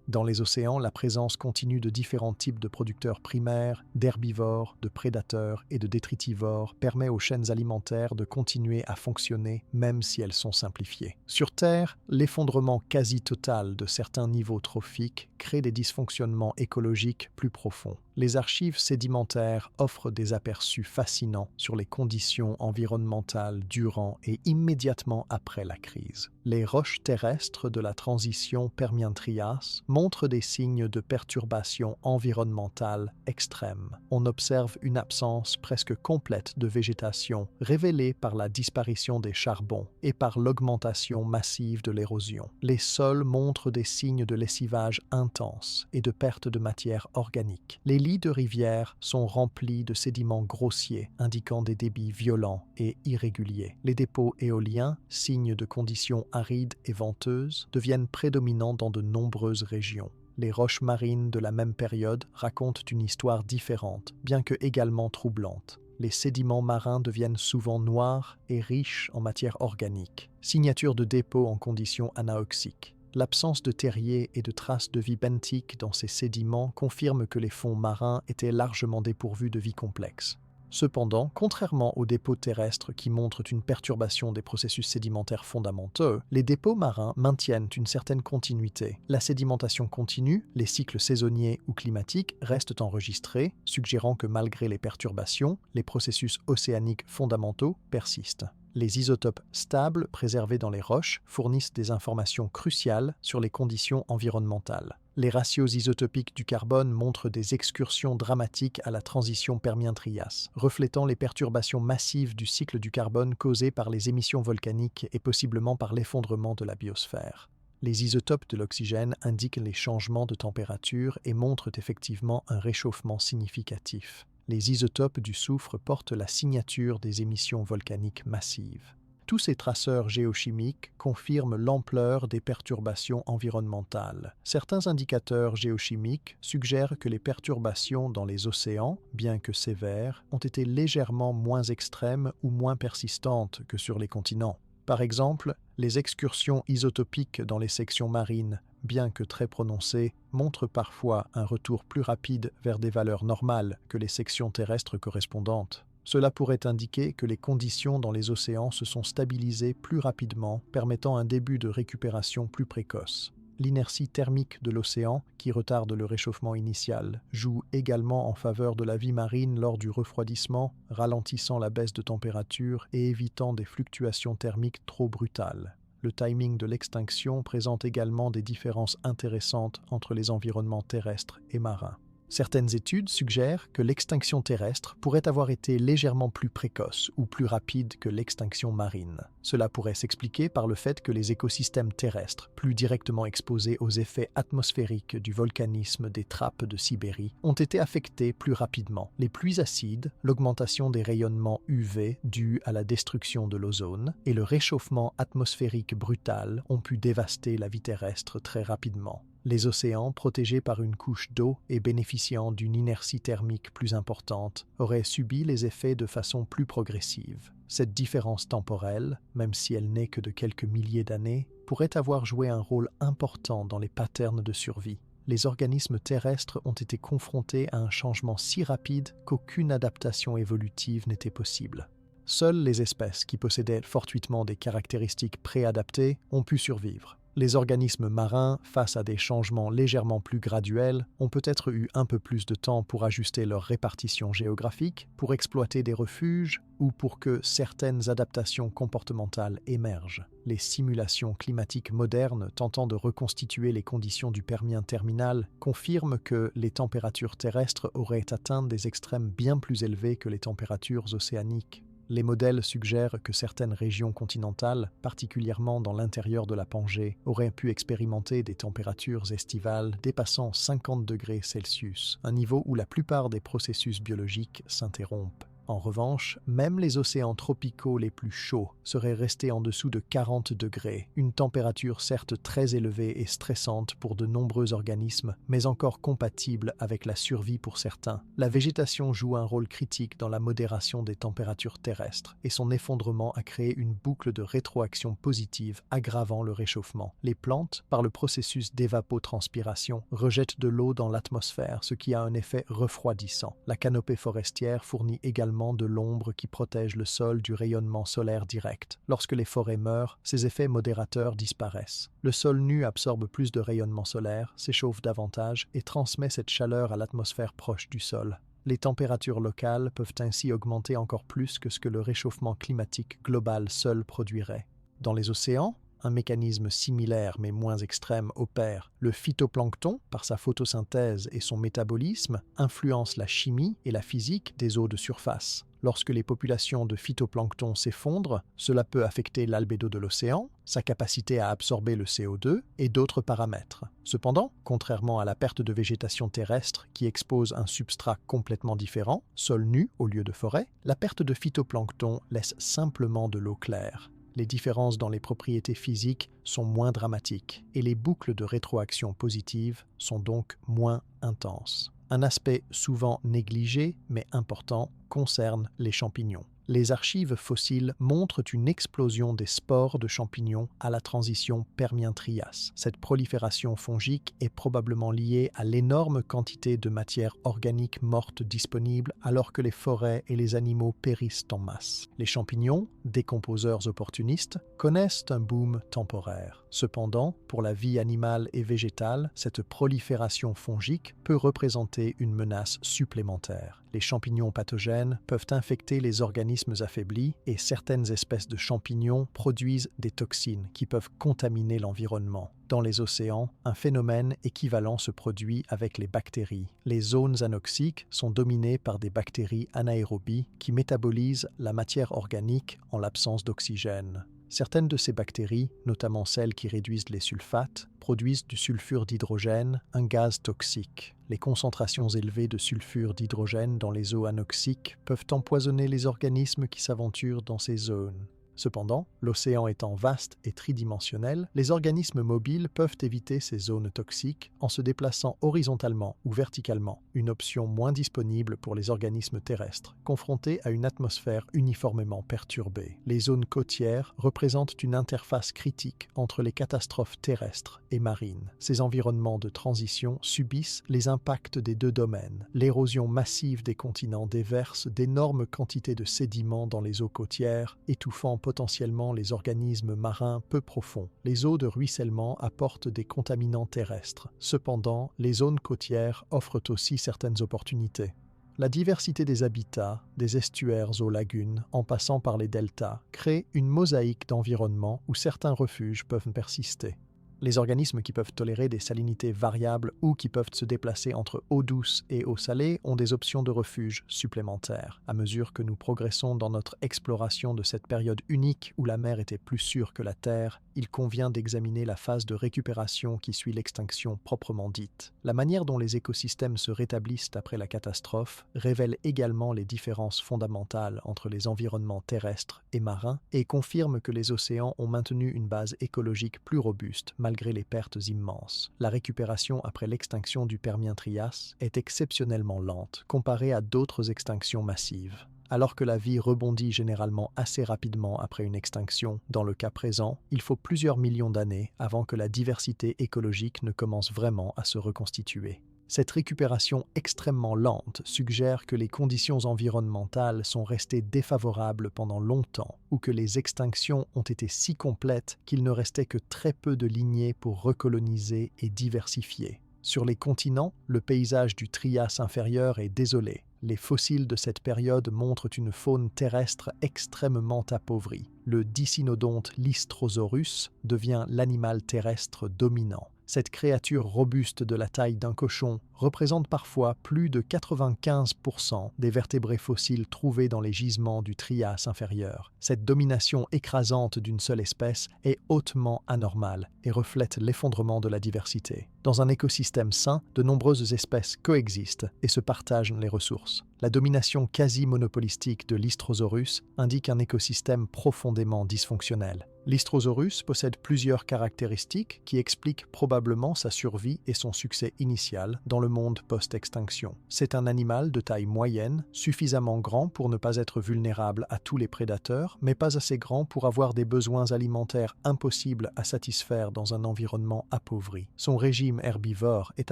Dans les océans, la présence continue de différents types de producteurs primaires, d'herbivores, de prédateurs et de détritivores permet aux chaînes alimentaires de continuer à fonctionner même si elles sont simplifiées. Sur Terre, l'effondrement quasi total de certains niveaux trophiques crée des dysfonctionnements écologiques plus profonds. Les archives sédimentaires offrent des aperçus fascinants sur les conditions environnementales durant et immédiatement après la crise. Les roches terrestres de la transition Permien-Trias montrent des signes de perturbation environnementale extrême. On observe une absence presque complète de végétation révélée par la disparition des charbons et par l'augmentation massive de l'érosion. Les sols montrent des signes de lessivage intense et de perte de matière organique. Les lits de rivières sont remplis de sédiments grossiers, indiquant des débits violents et irréguliers. Les dépôts éoliens, signes de conditions arides et venteuses, deviennent prédominants dans de nombreuses régions. Les roches marines de la même période racontent une histoire différente, bien que également troublante. Les sédiments marins deviennent souvent noirs et riches en matière organique, signature de dépôts en conditions anaoxiques. L'absence de terriers et de traces de vie benthique dans ces sédiments confirme que les fonds marins étaient largement dépourvus de vie complexe. Cependant, contrairement aux dépôts terrestres qui montrent une perturbation des processus sédimentaires fondamentaux, les dépôts marins maintiennent une certaine continuité. La sédimentation continue, les cycles saisonniers ou climatiques restent enregistrés, suggérant que malgré les perturbations, les processus océaniques fondamentaux persistent. Les isotopes stables préservés dans les roches fournissent des informations cruciales sur les conditions environnementales. Les ratios isotopiques du carbone montrent des excursions dramatiques à la transition Permien-Trias, reflétant les perturbations massives du cycle du carbone causées par les émissions volcaniques et possiblement par l'effondrement de la biosphère. Les isotopes de l'oxygène indiquent les changements de température et montrent effectivement un réchauffement significatif. Les isotopes du soufre portent la signature des émissions volcaniques massives. Tous ces traceurs géochimiques confirment l'ampleur des perturbations environnementales. Certains indicateurs géochimiques suggèrent que les perturbations dans les océans, bien que sévères, ont été légèrement moins extrêmes ou moins persistantes que sur les continents. Par exemple, les excursions isotopiques dans les sections marines, bien que très prononcées, montrent parfois un retour plus rapide vers des valeurs normales que les sections terrestres correspondantes. Cela pourrait indiquer que les conditions dans les océans se sont stabilisées plus rapidement, permettant un début de récupération plus précoce. L'inertie thermique de l'océan, qui retarde le réchauffement initial, joue également en faveur de la vie marine lors du refroidissement, ralentissant la baisse de température et évitant des fluctuations thermiques trop brutales. Le timing de l'extinction présente également des différences intéressantes entre les environnements terrestres et marins. Certaines études suggèrent que l'extinction terrestre pourrait avoir été légèrement plus précoce ou plus rapide que l'extinction marine. Cela pourrait s'expliquer par le fait que les écosystèmes terrestres, plus directement exposés aux effets atmosphériques du volcanisme des trappes de Sibérie, ont été affectés plus rapidement. Les pluies acides, l'augmentation des rayonnements UV dus à la destruction de l'ozone et le réchauffement atmosphérique brutal ont pu dévaster la vie terrestre très rapidement. Les océans, protégés par une couche d'eau et bénéficiant d'une inertie thermique plus importante, auraient subi les effets de façon plus progressive. Cette différence temporelle, même si elle n'est que de quelques milliers d'années, pourrait avoir joué un rôle important dans les patterns de survie. Les organismes terrestres ont été confrontés à un changement si rapide qu'aucune adaptation évolutive n'était possible. Seules les espèces qui possédaient fortuitement des caractéristiques préadaptées ont pu survivre. Les organismes marins, face à des changements légèrement plus graduels, ont peut-être eu un peu plus de temps pour ajuster leur répartition géographique, pour exploiter des refuges ou pour que certaines adaptations comportementales émergent. Les simulations climatiques modernes tentant de reconstituer les conditions du Permien terminal confirment que les températures terrestres auraient atteint des extrêmes bien plus élevés que les températures océaniques. Les modèles suggèrent que certaines régions continentales, particulièrement dans l'intérieur de la Pangée, auraient pu expérimenter des températures estivales dépassant 50 degrés Celsius, un niveau où la plupart des processus biologiques s'interrompent. En revanche, même les océans tropicaux les plus chauds seraient restés en dessous de 40 degrés, une température certes très élevée et stressante pour de nombreux organismes, mais encore compatible avec la survie pour certains. La végétation joue un rôle critique dans la modération des températures terrestres, et son effondrement a créé une boucle de rétroaction positive aggravant le réchauffement. Les plantes, par le processus d'évapotranspiration, rejettent de l'eau dans l'atmosphère, ce qui a un effet refroidissant. La canopée forestière fournit également de l'ombre qui protège le sol du rayonnement solaire direct. Lorsque les forêts meurent, ces effets modérateurs disparaissent. Le sol nu absorbe plus de rayonnement solaire, s'échauffe davantage et transmet cette chaleur à l'atmosphère proche du sol. Les températures locales peuvent ainsi augmenter encore plus que ce que le réchauffement climatique global seul produirait. Dans les océans, un mécanisme similaire mais moins extrême opère. Le phytoplancton, par sa photosynthèse et son métabolisme, influence la chimie et la physique des eaux de surface. Lorsque les populations de phytoplancton s'effondrent, cela peut affecter l'albédo de l'océan, sa capacité à absorber le CO2 et d'autres paramètres. Cependant, contrairement à la perte de végétation terrestre qui expose un substrat complètement différent, sol nu au lieu de forêt, la perte de phytoplancton laisse simplement de l'eau claire. Les différences dans les propriétés physiques sont moins dramatiques et les boucles de rétroaction positive sont donc moins intenses. Un aspect souvent négligé mais important concerne les champignons. Les archives fossiles montrent une explosion des spores de champignons à la transition Permien-Trias. Cette prolifération fongique est probablement liée à l'énorme quantité de matière organique morte disponible alors que les forêts et les animaux périssent en masse. Les champignons, décomposeurs opportunistes, connaissent un boom temporaire. Cependant, pour la vie animale et végétale, cette prolifération fongique peut représenter une menace supplémentaire. Les champignons pathogènes peuvent infecter les organismes affaiblis et certaines espèces de champignons produisent des toxines qui peuvent contaminer l'environnement. Dans les océans, un phénomène équivalent se produit avec les bactéries. Les zones anoxiques sont dominées par des bactéries anaérobies qui métabolisent la matière organique en l'absence d'oxygène. Certaines de ces bactéries, notamment celles qui réduisent les sulfates, produisent du sulfure d'hydrogène, un gaz toxique. Les concentrations élevées de sulfure d'hydrogène dans les eaux anoxiques peuvent empoisonner les organismes qui s'aventurent dans ces zones. Cependant, l'océan étant vaste et tridimensionnel, les organismes mobiles peuvent éviter ces zones toxiques en se déplaçant horizontalement ou verticalement, une option moins disponible pour les organismes terrestres, confrontés à une atmosphère uniformément perturbée. Les zones côtières représentent une interface critique entre les catastrophes terrestres et marines. Ces environnements de transition subissent les impacts des deux domaines. L'érosion massive des continents déverse d'énormes quantités de sédiments dans les eaux côtières, étouffant potentiellement les organismes marins peu profonds. Les eaux de ruissellement apportent des contaminants terrestres. Cependant, les zones côtières offrent aussi certaines opportunités. La diversité des habitats, des estuaires aux lagunes, en passant par les deltas, crée une mosaïque d'environnements où certains refuges peuvent persister. Les organismes qui peuvent tolérer des salinités variables ou qui peuvent se déplacer entre eau douce et eau salée ont des options de refuge supplémentaires. À mesure que nous progressons dans notre exploration de cette période unique où la mer était plus sûre que la terre, il convient d'examiner la phase de récupération qui suit l'extinction proprement dite. La manière dont les écosystèmes se rétablissent après la catastrophe révèle également les différences fondamentales entre les environnements terrestres et marins et confirme que les océans ont maintenu une base écologique plus robuste malgré les pertes immenses. La récupération après l'extinction du Permien-Trias est exceptionnellement lente comparée à d'autres extinctions massives. Alors que la vie rebondit généralement assez rapidement après une extinction, dans le cas présent, il faut plusieurs millions d'années avant que la diversité écologique ne commence vraiment à se reconstituer. Cette récupération extrêmement lente suggère que les conditions environnementales sont restées défavorables pendant longtemps ou que les extinctions ont été si complètes qu'il ne restait que très peu de lignées pour recoloniser et diversifier. Sur les continents, le paysage du Trias inférieur est désolé. Les fossiles de cette période montrent une faune terrestre extrêmement appauvrie. Le dicynodonte Lystrosaurus devient l'animal terrestre dominant. Cette créature robuste de la taille d'un cochon représente parfois plus de 95% des vertébrés fossiles trouvés dans les gisements du Trias inférieur. Cette domination écrasante d'une seule espèce est hautement anormale et reflète l'effondrement de la diversité. Dans un écosystème sain, de nombreuses espèces coexistent et se partagent les ressources. La domination quasi-monopolistique de Lystrosaurus indique un écosystème profondément dysfonctionnel. Lystrosaurus possède plusieurs caractéristiques qui expliquent probablement sa survie et son succès initial dans le monde post-extinction. C'est un animal de taille moyenne, suffisamment grand pour ne pas être vulnérable à tous les prédateurs, mais pas assez grand pour avoir des besoins alimentaires impossibles à satisfaire dans un environnement appauvri. Son régime herbivore est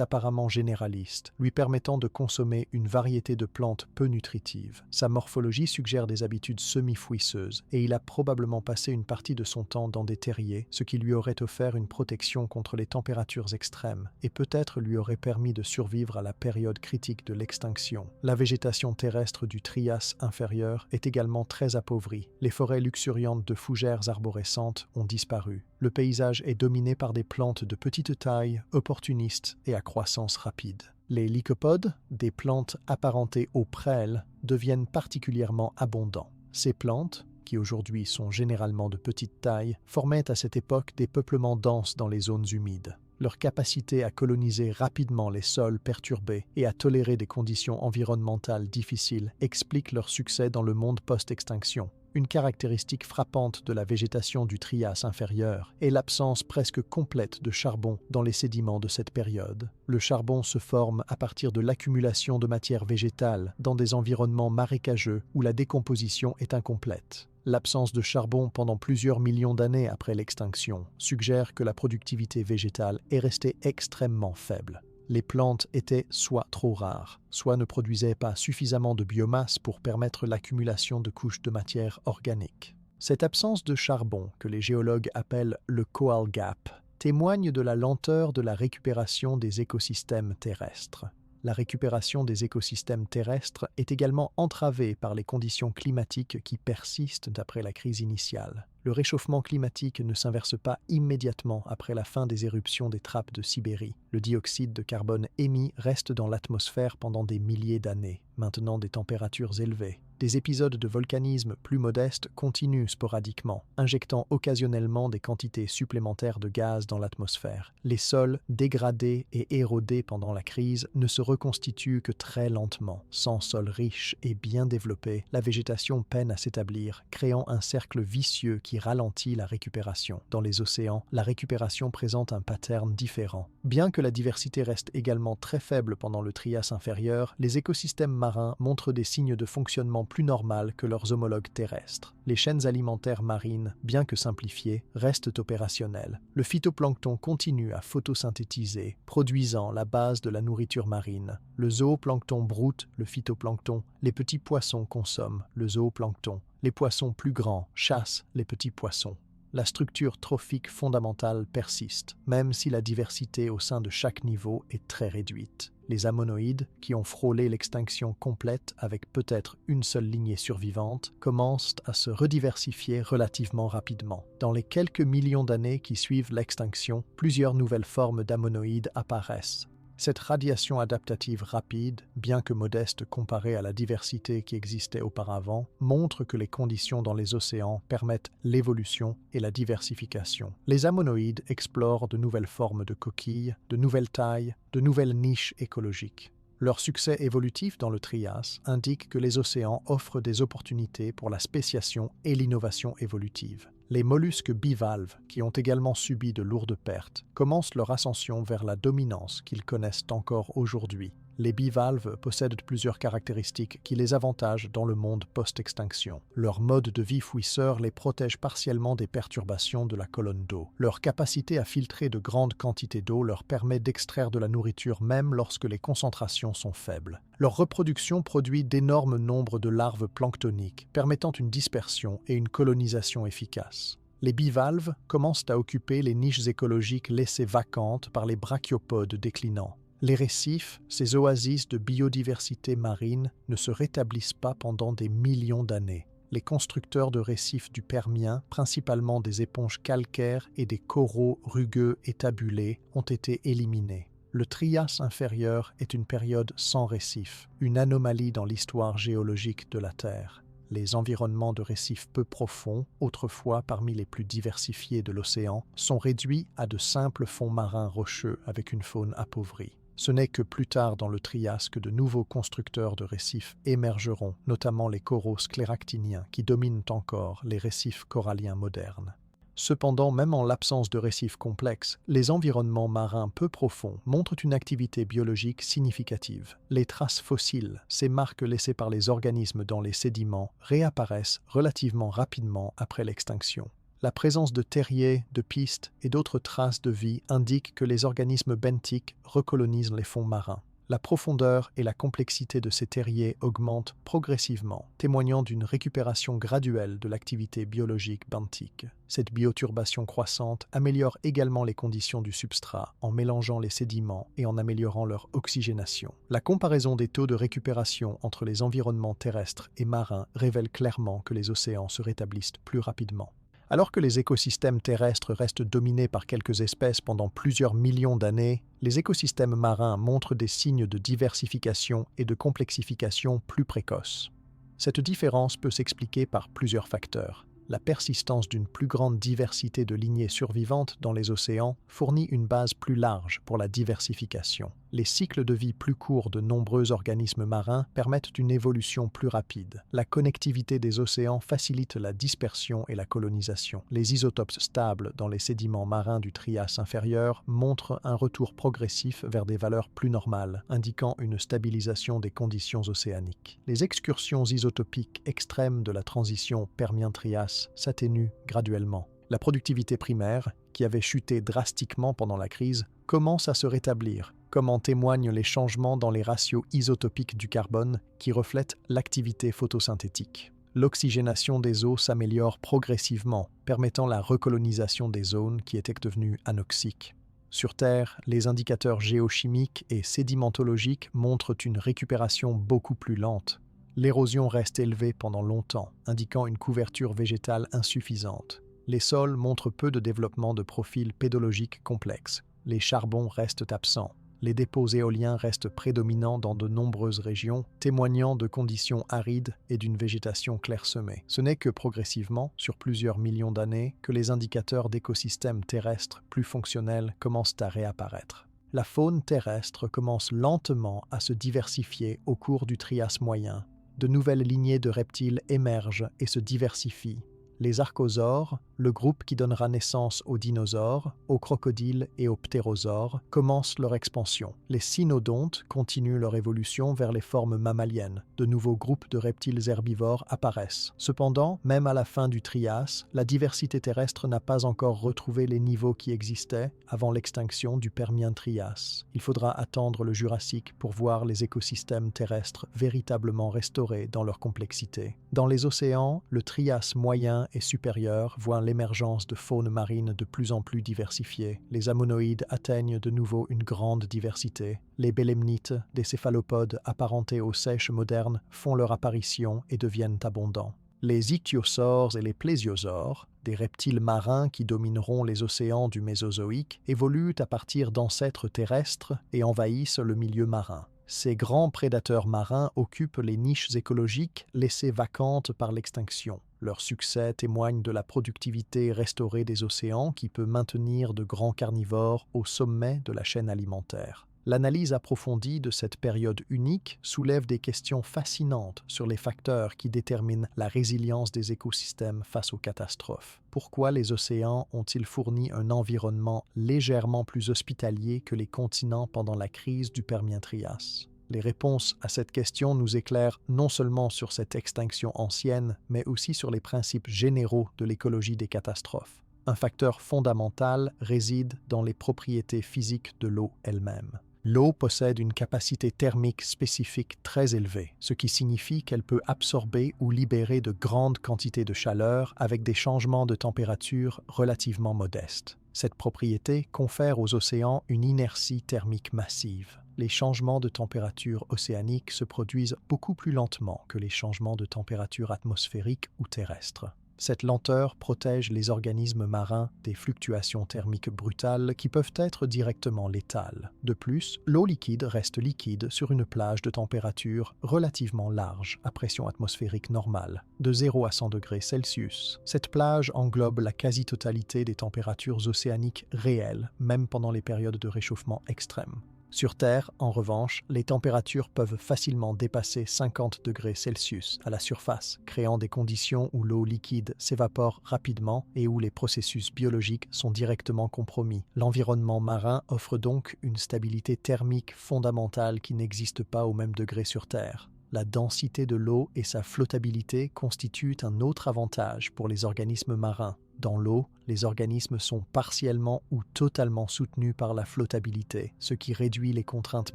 apparemment généraliste, lui permettant de consommer une variété de plantes peu nutritives. Sa morphologie suggère des habitudes semi-fouisseuses, et il a probablement passé une partie de son temps dans des terriers, ce qui lui aurait offert une protection contre les températures extrêmes et peut-être lui aurait permis de survivre à la période critique de l'extinction. La végétation terrestre du Trias inférieur est également très appauvrie. Les forêts luxuriantes de fougères arborescentes ont disparu. Le paysage est dominé par des plantes de petite taille, opportunistes et à croissance rapide. Les lycopodes, des plantes apparentées aux prêles, deviennent particulièrement abondants. Ces plantes, qui aujourd'hui sont généralement de petite taille, formaient à cette époque des peuplements denses dans les zones humides. Leur capacité à coloniser rapidement les sols perturbés et à tolérer des conditions environnementales difficiles explique leur succès dans le monde post-extinction. Une caractéristique frappante de la végétation du Trias inférieur est l'absence presque complète de charbon dans les sédiments de cette période. Le charbon se forme à partir de l'accumulation de matière végétale dans des environnements marécageux où la décomposition est incomplète. L'absence de charbon pendant plusieurs millions d'années après l'extinction suggère que la productivité végétale est restée extrêmement faible. Les plantes étaient soit trop rares, soit ne produisaient pas suffisamment de biomasse pour permettre l'accumulation de couches de matière organique. Cette absence de charbon, que les géologues appellent le Coal Gap, témoigne de la lenteur de la récupération des écosystèmes terrestres. La récupération des écosystèmes terrestres est également entravée par les conditions climatiques qui persistent après la crise initiale. Le réchauffement climatique ne s'inverse pas immédiatement après la fin des éruptions des trappes de Sibérie. Le dioxyde de carbone émis reste dans l'atmosphère pendant des milliers d'années, maintenant des températures élevées. Des épisodes de volcanisme plus modestes continuent sporadiquement, injectant occasionnellement des quantités supplémentaires de gaz dans l'atmosphère. Les sols, dégradés et érodés pendant la crise, ne se reconstituent que très lentement. Sans sol riche et bien développé, la végétation peine à s'établir, créant un cercle vicieux qui ralentit la récupération. Dans les océans, la récupération présente un pattern différent. Bien que la diversité reste également très faible pendant le Trias inférieur, les écosystèmes marins montrent des signes de fonctionnement plus normal que leurs homologues terrestres. Les chaînes alimentaires marines, bien que simplifiées, restent opérationnelles. Le phytoplancton continue à photosynthétiser, produisant la base de la nourriture marine. Le zooplancton broute le phytoplancton. Les petits poissons consomment le zooplancton. Les poissons plus grands chassent les petits poissons. La structure trophique fondamentale persiste, même si la diversité au sein de chaque niveau est très réduite. Les ammonoïdes, qui ont frôlé l'extinction complète avec peut-être une seule lignée survivante, commencent à se rediversifier relativement rapidement. Dans les quelques millions d'années qui suivent l'extinction, plusieurs nouvelles formes d'ammonoïdes apparaissent. Cette radiation adaptative rapide, bien que modeste comparée à la diversité qui existait auparavant, montre que les conditions dans les océans permettent l'évolution et la diversification. Les ammonoïdes explorent de nouvelles formes de coquilles, de nouvelles tailles, de nouvelles niches écologiques. Leur succès évolutif dans le Trias indique que les océans offrent des opportunités pour la spéciation et l'innovation évolutive. Les mollusques bivalves, qui ont également subi de lourdes pertes, commencent leur ascension vers la dominance qu'ils connaissent encore aujourd'hui. Les bivalves possèdent plusieurs caractéristiques qui les avantagent dans le monde post-extinction. Leur mode de vie fouisseur les protège partiellement des perturbations de la colonne d'eau. Leur capacité à filtrer de grandes quantités d'eau leur permet d'extraire de la nourriture même lorsque les concentrations sont faibles. Leur reproduction produit d'énormes nombres de larves planctoniques, permettant une dispersion et une colonisation efficaces. Les bivalves commencent à occuper les niches écologiques laissées vacantes par les brachiopodes déclinants. Les récifs, ces oasis de biodiversité marine, ne se rétablissent pas pendant des millions d'années. Les constructeurs de récifs du Permien, principalement des éponges calcaires et des coraux rugueux et tabulés, ont été éliminés. Le Trias inférieur est une période sans récifs, une anomalie dans l'histoire géologique de la Terre. Les environnements de récifs peu profonds, autrefois parmi les plus diversifiés de l'océan, sont réduits à de simples fonds marins rocheux avec une faune appauvrie. Ce n'est que plus tard dans le Trias que de nouveaux constructeurs de récifs émergeront, notamment les coraux scléractiniens qui dominent encore les récifs coralliens modernes. Cependant, même en l'absence de récifs complexes, les environnements marins peu profonds montrent une activité biologique significative. Les traces fossiles, ces marques laissées par les organismes dans les sédiments, réapparaissent relativement rapidement après l'extinction. La présence de terriers, de pistes et d'autres traces de vie indique que les organismes benthiques recolonisent les fonds marins. La profondeur et la complexité de ces terriers augmentent progressivement, témoignant d'une récupération graduelle de l'activité biologique benthique. Cette bioturbation croissante améliore également les conditions du substrat en mélangeant les sédiments et en améliorant leur oxygénation. La comparaison des taux de récupération entre les environnements terrestres et marins révèle clairement que les océans se rétablissent plus rapidement. Alors que les écosystèmes terrestres restent dominés par quelques espèces pendant plusieurs millions d'années, les écosystèmes marins montrent des signes de diversification et de complexification plus précoces. Cette différence peut s'expliquer par plusieurs facteurs. La persistance d'une plus grande diversité de lignées survivantes dans les océans fournit une base plus large pour la diversification. Les cycles de vie plus courts de nombreux organismes marins permettent une évolution plus rapide. La connectivité des océans facilite la dispersion et la colonisation. Les isotopes stables dans les sédiments marins du Trias inférieur montrent un retour progressif vers des valeurs plus normales, indiquant une stabilisation des conditions océaniques. Les excursions isotopiques extrêmes de la transition Permien-Trias s'atténuent graduellement. La productivité primaire, qui avait chuté drastiquement pendant la crise, commence à se rétablir, comme en témoignent les changements dans les ratios isotopiques du carbone qui reflètent l'activité photosynthétique. L'oxygénation des eaux s'améliore progressivement, permettant la recolonisation des zones qui étaient devenues anoxiques. Sur Terre, les indicateurs géochimiques et sédimentologiques montrent une récupération beaucoup plus lente. L'érosion reste élevée pendant longtemps, indiquant une couverture végétale insuffisante. Les sols montrent peu de développement de profils pédologiques complexes. Les charbons restent absents. Les dépôts éoliens restent prédominants dans de nombreuses régions, témoignant de conditions arides et d'une végétation clairsemée. Ce n'est que progressivement, sur plusieurs millions d'années, que les indicateurs d'écosystèmes terrestres plus fonctionnels commencent à réapparaître. La faune terrestre commence lentement à se diversifier au cours du Trias moyen. De nouvelles lignées de reptiles émergent et se diversifient. Les archosaures, le groupe qui donnera naissance aux dinosaures, aux crocodiles et aux ptérosaures, commencent leur expansion. Les cynodontes continuent leur évolution vers les formes mammaliennes. De nouveaux groupes de reptiles herbivores apparaissent. Cependant, même à la fin du Trias, la diversité terrestre n'a pas encore retrouvé les niveaux qui existaient avant l'extinction du Permien-Trias. Il faudra attendre le Jurassique pour voir les écosystèmes terrestres véritablement restaurés dans leur complexité. Dans les océans, le Trias moyen et supérieur voient l'émergence de faune marine de plus en plus diversifiée. Les ammonoïdes atteignent de nouveau une grande diversité. Les bélemnites, des céphalopodes apparentés aux seiches modernes, font leur apparition et deviennent abondants. Les ichthyosaures et les plésiosaures, des reptiles marins qui domineront les océans du Mésozoïque, évoluent à partir d'ancêtres terrestres et envahissent le milieu marin. Ces grands prédateurs marins occupent les niches écologiques laissées vacantes par l'extinction. Leur succès témoigne de la productivité restaurée des océans qui peut maintenir de grands carnivores au sommet de la chaîne alimentaire. L'analyse approfondie de cette période unique soulève des questions fascinantes sur les facteurs qui déterminent la résilience des écosystèmes face aux catastrophes. Pourquoi les océans ont-ils fourni un environnement légèrement plus hospitalier que les continents pendant la crise du Permien-Trias? Les réponses à cette question nous éclairent non seulement sur cette extinction ancienne, mais aussi sur les principes généraux de l'écologie des catastrophes. Un facteur fondamental réside dans les propriétés physiques de l'eau elle-même. L'eau possède une capacité thermique spécifique très élevée, ce qui signifie qu'elle peut absorber ou libérer de grandes quantités de chaleur avec des changements de température relativement modestes. Cette propriété confère aux océans une inertie thermique massive. Les changements de température océanique se produisent beaucoup plus lentement que les changements de température atmosphérique ou terrestre. Cette lenteur protège les organismes marins des fluctuations thermiques brutales qui peuvent être directement létales. De plus, l'eau liquide reste liquide sur une plage de température relativement large à pression atmosphérique normale, de 0 à 100 degrés Celsius. Cette plage englobe la quasi-totalité des températures océaniques réelles, même pendant les périodes de réchauffement extrême. Sur Terre, en revanche, les températures peuvent facilement dépasser 50 degrés Celsius à la surface, créant des conditions où l'eau liquide s'évapore rapidement et où les processus biologiques sont directement compromis. L'environnement marin offre donc une stabilité thermique fondamentale qui n'existe pas au même degré sur Terre. La densité de l'eau et sa flottabilité constituent un autre avantage pour les organismes marins. Dans l'eau, les organismes sont partiellement ou totalement soutenus par la flottabilité, ce qui réduit les contraintes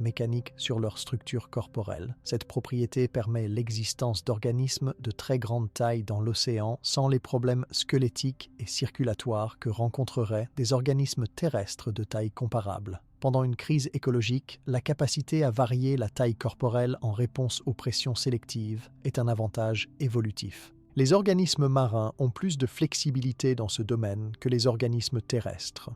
mécaniques sur leur structure corporelle. Cette propriété permet l'existence d'organismes de très grande taille dans l'océan sans les problèmes squelettiques et circulatoires que rencontreraient des organismes terrestres de taille comparable. Pendant une crise écologique, la capacité à varier la taille corporelle en réponse aux pressions sélectives est un avantage évolutif. Les organismes marins ont plus de flexibilité dans ce domaine que les organismes terrestres.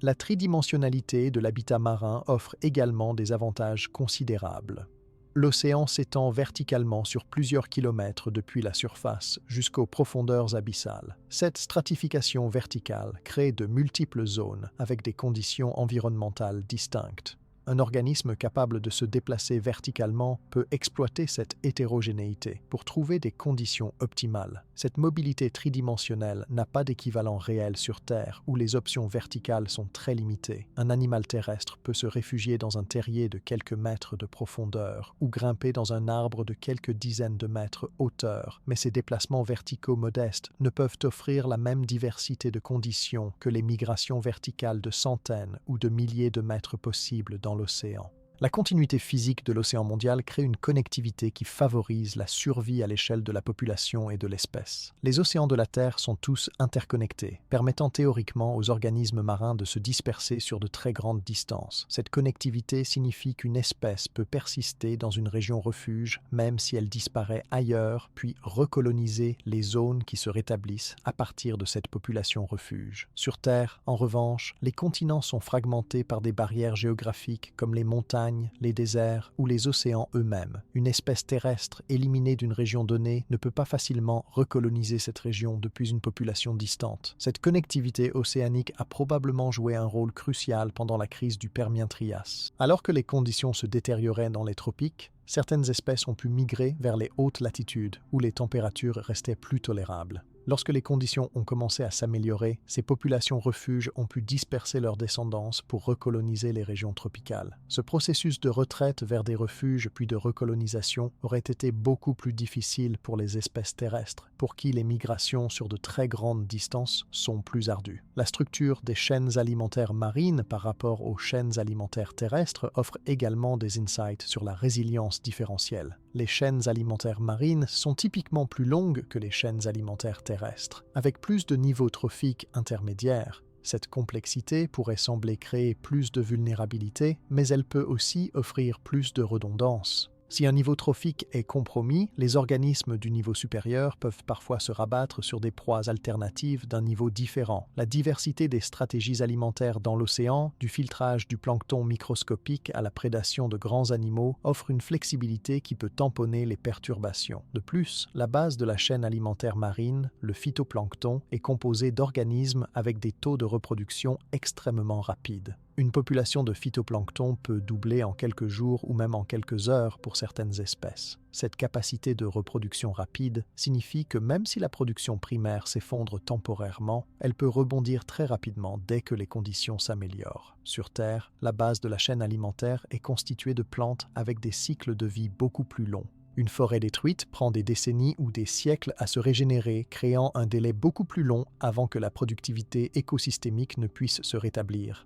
La tridimensionnalité de l'habitat marin offre également des avantages considérables. L'océan s'étend verticalement sur plusieurs kilomètres depuis la surface jusqu'aux profondeurs abyssales. Cette stratification verticale crée de multiples zones avec des conditions environnementales distinctes. Un organisme capable de se déplacer verticalement peut exploiter cette hétérogénéité pour trouver des conditions optimales. Cette mobilité tridimensionnelle n'a pas d'équivalent réel sur Terre, où les options verticales sont très limitées. Un animal terrestre peut se réfugier dans un terrier de quelques mètres de profondeur ou grimper dans un arbre de quelques dizaines de mètres hauteur, mais ces déplacements verticaux modestes ne peuvent offrir la même diversité de conditions que les migrations verticales de centaines ou de milliers de mètres possibles dans l'océan. La continuité physique de l'océan mondial crée une connectivité qui favorise la survie à l'échelle de la population et de l'espèce. Les océans de la Terre sont tous interconnectés, permettant théoriquement aux organismes marins de se disperser sur de très grandes distances. Cette connectivité signifie qu'une espèce peut persister dans une région refuge, même si elle disparaît ailleurs, puis recoloniser les zones qui se rétablissent à partir de cette population refuge. Sur Terre, en revanche, les continents sont fragmentés par des barrières géographiques comme les montagnes, les déserts ou les océans eux-mêmes. Une espèce terrestre éliminée d'une région donnée ne peut pas facilement recoloniser cette région depuis une population distante. Cette connectivité océanique a probablement joué un rôle crucial pendant la crise du Permien-Trias. Alors que les conditions se détérioraient dans les tropiques, certaines espèces ont pu migrer vers les hautes latitudes où les températures restaient plus tolérables. Lorsque les conditions ont commencé à s'améliorer, ces populations refuges ont pu disperser leur descendance pour recoloniser les régions tropicales. Ce processus de retraite vers des refuges puis de recolonisation aurait été beaucoup plus difficile pour les espèces terrestres, pour qui les migrations sur de très grandes distances sont plus ardues. La structure des chaînes alimentaires marines par rapport aux chaînes alimentaires terrestres offre également des insights sur la résilience différentielle. Les chaînes alimentaires marines sont typiquement plus longues que les chaînes alimentaires terrestres. Avec plus de niveaux trophiques intermédiaires, cette complexité pourrait sembler créer plus de vulnérabilité, mais elle peut aussi offrir plus de redondance. Si un niveau trophique est compromis, les organismes du niveau supérieur peuvent parfois se rabattre sur des proies alternatives d'un niveau différent. La diversité des stratégies alimentaires dans l'océan, du filtrage du plancton microscopique à la prédation de grands animaux, offre une flexibilité qui peut tamponner les perturbations. De plus, la base de la chaîne alimentaire marine, le phytoplancton, est composée d'organismes avec des taux de reproduction extrêmement rapides. Une population de phytoplancton peut doubler en quelques jours ou même en quelques heures pour certaines espèces. Cette capacité de reproduction rapide signifie que même si la production primaire s'effondre temporairement, elle peut rebondir très rapidement dès que les conditions s'améliorent. Sur Terre, la base de la chaîne alimentaire est constituée de plantes avec des cycles de vie beaucoup plus longs. Une forêt détruite prend des décennies ou des siècles à se régénérer, créant un délai beaucoup plus long avant que la productivité écosystémique ne puisse se rétablir.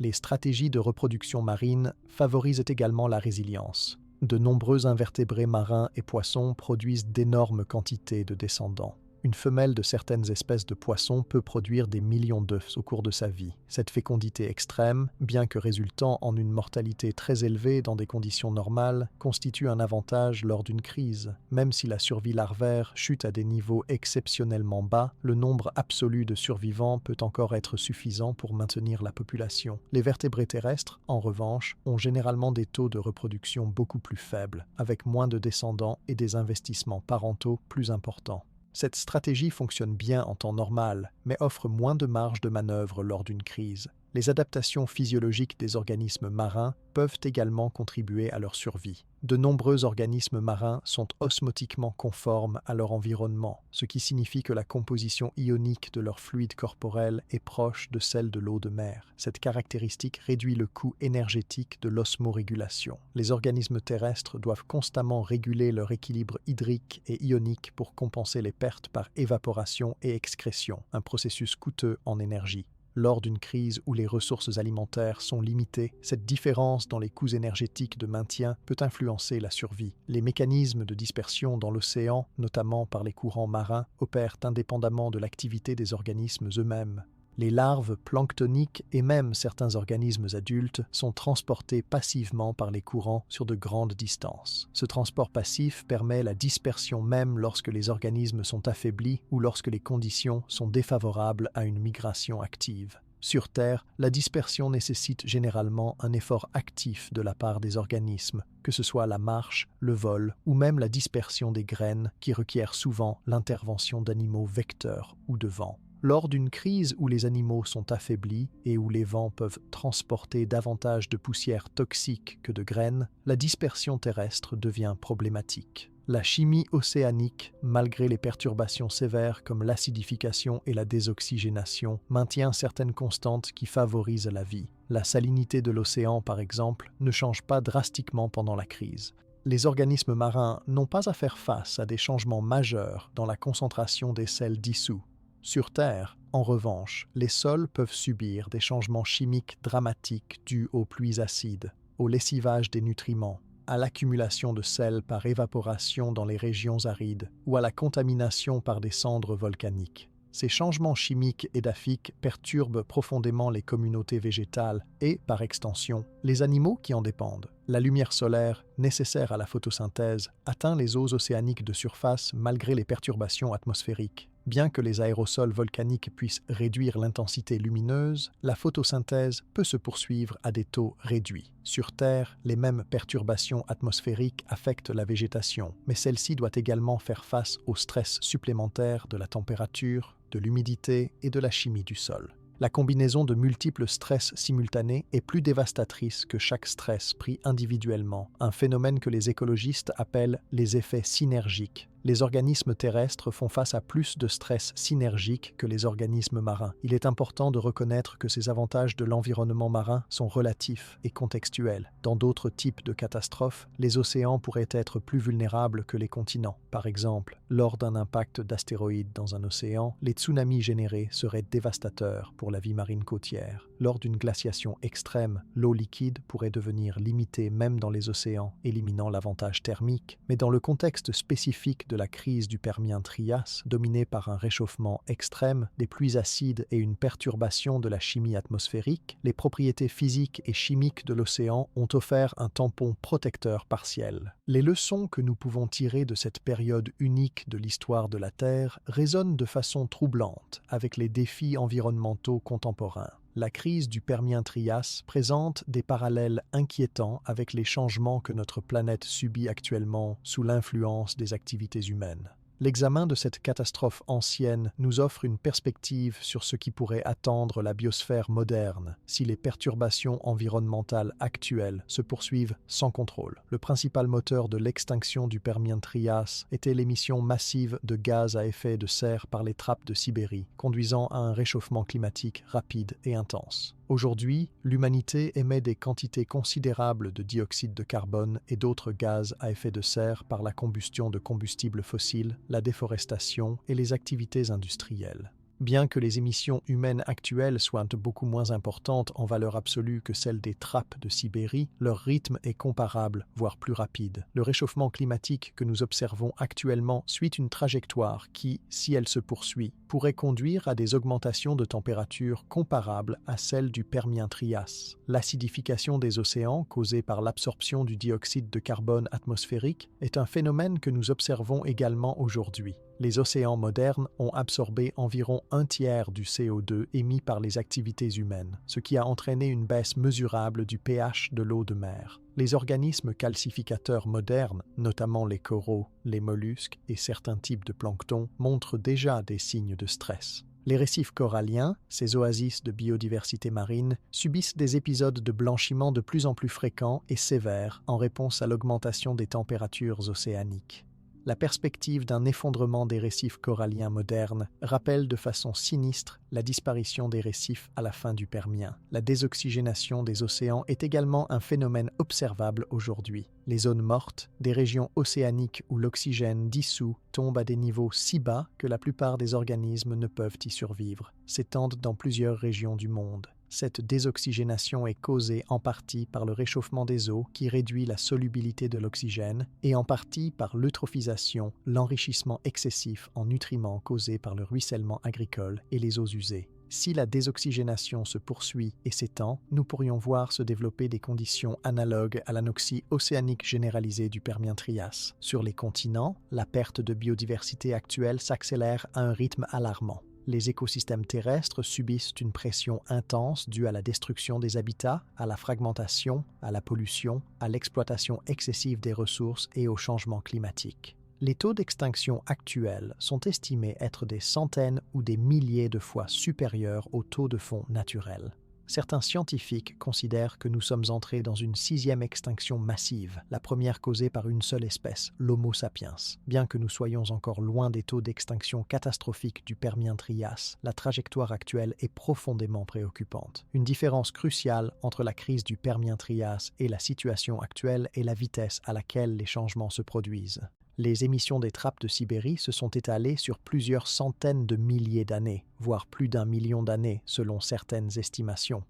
Les stratégies de reproduction marine favorisent également la résilience. De nombreux invertébrés marins et poissons produisent d'énormes quantités de descendants. Une femelle de certaines espèces de poissons peut produire des millions d'œufs au cours de sa vie. Cette fécondité extrême, bien que résultant en une mortalité très élevée dans des conditions normales, constitue un avantage lors d'une crise. Même si la survie larvaire chute à des niveaux exceptionnellement bas, le nombre absolu de survivants peut encore être suffisant pour maintenir la population. Les vertébrés terrestres, en revanche, ont généralement des taux de reproduction beaucoup plus faibles, avec moins de descendants et des investissements parentaux plus importants. Cette stratégie fonctionne bien en temps normal, mais offre moins de marge de manœuvre lors d'une crise. Les adaptations physiologiques des organismes marins peuvent également contribuer à leur survie. De nombreux organismes marins sont osmotiquement conformes à leur environnement, ce qui signifie que la composition ionique de leur fluide corporel est proche de celle de l'eau de mer. Cette caractéristique réduit le coût énergétique de l'osmorégulation. Les organismes terrestres doivent constamment réguler leur équilibre hydrique et ionique pour compenser les pertes par évaporation et excrétion, un processus coûteux en énergie. Lors d'une crise où les ressources alimentaires sont limitées, cette différence dans les coûts énergétiques de maintien peut influencer la survie. Les mécanismes de dispersion dans l'océan, notamment par les courants marins, opèrent indépendamment de l'activité des organismes eux-mêmes. Les larves planctoniques et même certains organismes adultes sont transportés passivement par les courants sur de grandes distances. Ce transport passif permet la dispersion même lorsque les organismes sont affaiblis ou lorsque les conditions sont défavorables à une migration active. Sur Terre, la dispersion nécessite généralement un effort actif de la part des organismes, que ce soit la marche, le vol ou même la dispersion des graines qui requiert souvent l'intervention d'animaux vecteurs ou de vent. Lors d'une crise où les animaux sont affaiblis et où les vents peuvent transporter davantage de poussière toxique que de graines, la dispersion terrestre devient problématique. La chimie océanique, malgré les perturbations sévères comme l'acidification et la désoxygénation, maintient certaines constantes qui favorisent la vie. La salinité de l'océan, par exemple, ne change pas drastiquement pendant la crise. Les organismes marins n'ont pas à faire face à des changements majeurs dans la concentration des sels dissous. Sur Terre, en revanche, les sols peuvent subir des changements chimiques dramatiques dus aux pluies acides, au lessivage des nutriments, à l'accumulation de sel par évaporation dans les régions arides ou à la contamination par des cendres volcaniques. Ces changements chimiques édaphiques perturbent profondément les communautés végétales et, par extension, les animaux qui en dépendent. La lumière solaire, nécessaire à la photosynthèse, atteint les eaux océaniques de surface malgré les perturbations atmosphériques. Bien que les aérosols volcaniques puissent réduire l'intensité lumineuse, la photosynthèse peut se poursuivre à des taux réduits. Sur Terre, les mêmes perturbations atmosphériques affectent la végétation, mais celle-ci doit également faire face au stress supplémentaire de la température, de l'humidité et de la chimie du sol. La combinaison de multiples stress simultanés est plus dévastatrice que chaque stress pris individuellement, un phénomène que les écologistes appellent les effets synergiques. Les organismes terrestres font face à plus de stress synergique que les organismes marins. Il est important de reconnaître que ces avantages de l'environnement marin sont relatifs et contextuels. Dans d'autres types de catastrophes, les océans pourraient être plus vulnérables que les continents. Par exemple, lors d'un impact d'astéroïde dans un océan, les tsunamis générés seraient dévastateurs pour la vie marine côtière. Lors d'une glaciation extrême, l'eau liquide pourrait devenir limitée même dans les océans, éliminant l'avantage thermique. Mais dans le contexte spécifique de la crise du Permien-Trias, dominée par un réchauffement extrême, des pluies acides et une perturbation de la chimie atmosphérique, les propriétés physiques et chimiques de l'océan ont offert un tampon protecteur partiel. Les leçons que nous pouvons tirer de cette période unique de l'histoire de la Terre résonnent de façon troublante avec les défis environnementaux contemporains. La crise du Permien-Trias présente des parallèles inquiétants avec les changements que notre planète subit actuellement sous l'influence des activités humaines. L'examen de cette catastrophe ancienne nous offre une perspective sur ce qui pourrait attendre la biosphère moderne si les perturbations environnementales actuelles se poursuivent sans contrôle. Le principal moteur de l'extinction du Permien-Trias était l'émission massive de gaz à effet de serre par les trappes de Sibérie, conduisant à un réchauffement climatique rapide et intense. Aujourd'hui, l'humanité émet des quantités considérables de dioxyde de carbone et d'autres gaz à effet de serre par la combustion de combustibles fossiles, la déforestation et les activités industrielles. Bien que les émissions humaines actuelles soient beaucoup moins importantes en valeur absolue que celles des trappes de Sibérie, leur rythme est comparable, voire plus rapide. Le réchauffement climatique que nous observons actuellement suit une trajectoire qui, si elle se poursuit, pourrait conduire à des augmentations de température comparables à celles du Permien-Trias. L'acidification des océans, causée par l'absorption du dioxyde de carbone atmosphérique, est un phénomène que nous observons également aujourd'hui. Les océans modernes ont absorbé environ un tiers du CO2 émis par les activités humaines, ce qui a entraîné une baisse mesurable du pH de l'eau de mer. Les organismes calcificateurs modernes, notamment les coraux, les mollusques et certains types de plancton, montrent déjà des signes de stress. Les récifs coralliens, ces oasis de biodiversité marine, subissent des épisodes de blanchiment de plus en plus fréquents et sévères en réponse à l'augmentation des températures océaniques. La perspective d'un effondrement des récifs coralliens modernes rappelle de façon sinistre la disparition des récifs à la fin du Permien. La désoxygénation des océans est également un phénomène observable aujourd'hui. Les zones mortes, des régions océaniques où l'oxygène dissous tombe à des niveaux si bas que la plupart des organismes ne peuvent y survivre, s'étendent dans plusieurs régions du monde. Cette désoxygénation est causée en partie par le réchauffement des eaux qui réduit la solubilité de l'oxygène et en partie par l'eutrophisation, l'enrichissement excessif en nutriments causé par le ruissellement agricole et les eaux usées. Si la désoxygénation se poursuit et s'étend, nous pourrions voir se développer des conditions analogues à l'anoxie océanique généralisée du Permien-Trias. Sur les continents, la perte de biodiversité actuelle s'accélère à un rythme alarmant. Les écosystèmes terrestres subissent une pression intense due à la destruction des habitats, à la fragmentation, à la pollution, à l'exploitation excessive des ressources et au changement climatique. Les taux d'extinction actuels sont estimés être des centaines ou des milliers de fois supérieurs aux taux de fond naturels. Certains scientifiques considèrent que nous sommes entrés dans une 6e extinction massive, la première causée par une seule espèce, l'Homo sapiens. Bien que nous soyons encore loin des taux d'extinction catastrophiques du Permien-Trias, la trajectoire actuelle est profondément préoccupante. Une différence cruciale entre la crise du Permien-Trias et la situation actuelle est la vitesse à laquelle les changements se produisent. Les émissions des trappes de Sibérie se sont étalées sur plusieurs centaines de milliers d'années, voire plus d'1 million d'années selon certaines estimations.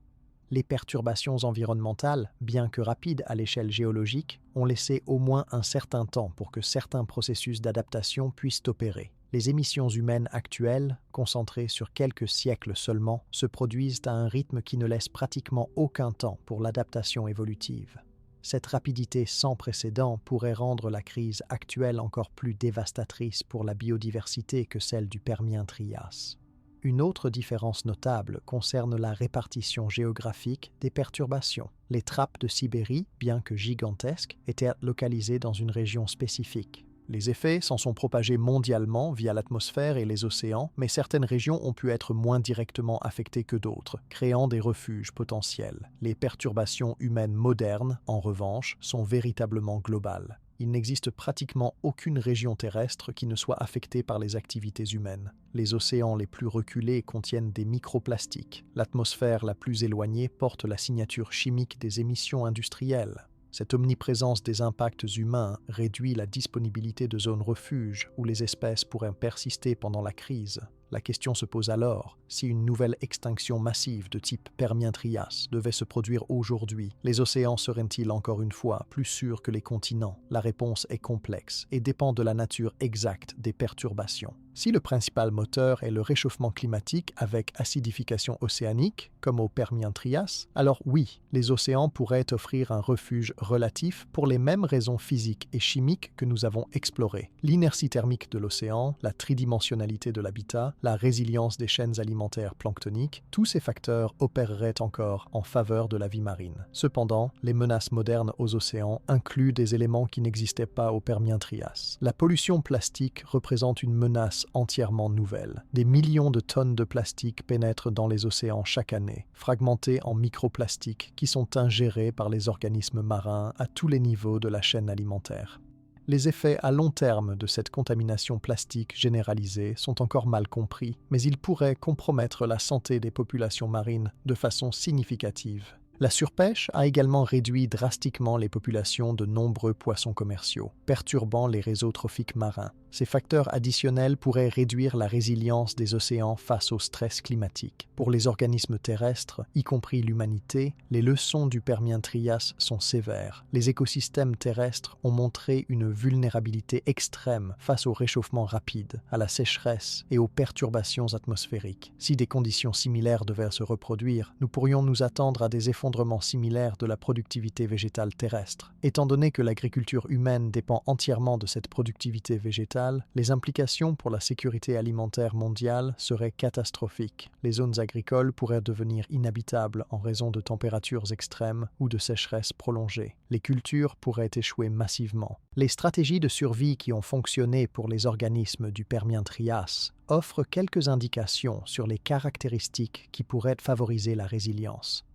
Les perturbations environnementales, bien que rapides à l'échelle géologique, ont laissé au moins un certain temps pour que certains processus d'adaptation puissent opérer. Les émissions humaines actuelles, concentrées sur quelques siècles seulement, se produisent à un rythme qui ne laisse pratiquement aucun temps pour l'adaptation évolutive. Cette rapidité sans précédent pourrait rendre la crise actuelle encore plus dévastatrice pour la biodiversité que celle du Permien-Trias. Une autre différence notable concerne la répartition géographique des perturbations. Les trappes de Sibérie, bien que gigantesques, étaient localisées dans une région spécifique. Les effets s'en sont propagés mondialement via l'atmosphère et les océans, mais certaines régions ont pu être moins directement affectées que d'autres, créant des refuges potentiels. Les perturbations humaines modernes, en revanche, sont véritablement globales. Il n'existe pratiquement aucune région terrestre qui ne soit affectée par les activités humaines. Les océans les plus reculés contiennent des microplastiques. L'atmosphère la plus éloignée porte la signature chimique des émissions industrielles. Cette omniprésence des impacts humains réduit la disponibilité de zones refuges où les espèces pourraient persister pendant la crise. La question se pose alors, si une nouvelle extinction massive de type Permien-Trias devait se produire aujourd'hui, les océans seraient-ils encore une fois plus sûrs que les continents? La réponse est complexe et dépend de la nature exacte des perturbations. Si le principal moteur est le réchauffement climatique avec acidification océanique, comme au Permien-Trias, alors oui, les océans pourraient offrir un refuge relatif pour les mêmes raisons physiques et chimiques que nous avons explorées. L'inertie thermique de l'océan, la tridimensionnalité de l'habitat, la résilience des chaînes alimentaires planctoniques, tous ces facteurs opéreraient encore en faveur de la vie marine. Cependant, les menaces modernes aux océans incluent des éléments qui n'existaient pas au Permien-Trias. La pollution plastique représente une menace entièrement nouvelle. Des millions de tonnes de plastique pénètrent dans les océans chaque année, fragmentés en microplastiques qui sont ingérés par les organismes marins à tous les niveaux de la chaîne alimentaire. Les effets à long terme de cette contamination plastique généralisée sont encore mal compris, mais ils pourraient compromettre la santé des populations marines de façon significative. La surpêche a également réduit drastiquement les populations de nombreux poissons commerciaux, perturbant les réseaux trophiques marins. Ces facteurs additionnels pourraient réduire la résilience des océans face au stress climatique. Pour les organismes terrestres, y compris l'humanité, les leçons du Permien-Trias sont sévères. Les écosystèmes terrestres ont montré une vulnérabilité extrême face au réchauffement rapide, à la sécheresse et aux perturbations atmosphériques. Si des conditions similaires devaient se reproduire, nous pourrions nous attendre à des effondrements similaires de la productivité végétale terrestre. Étant donné que l'agriculture humaine dépend entièrement de cette productivité végétale, les implications pour la sécurité alimentaire mondiale seraient catastrophiques. Les zones agricoles pourraient devenir inhabitables en raison de températures extrêmes ou de sécheresse prolongée. Les cultures pourraient échouer massivement. Les stratégies de survie qui ont fonctionné pour les organismes du Permien-Trias offrent quelques indications sur les caractéristiques qui pourraient favoriser la résilience.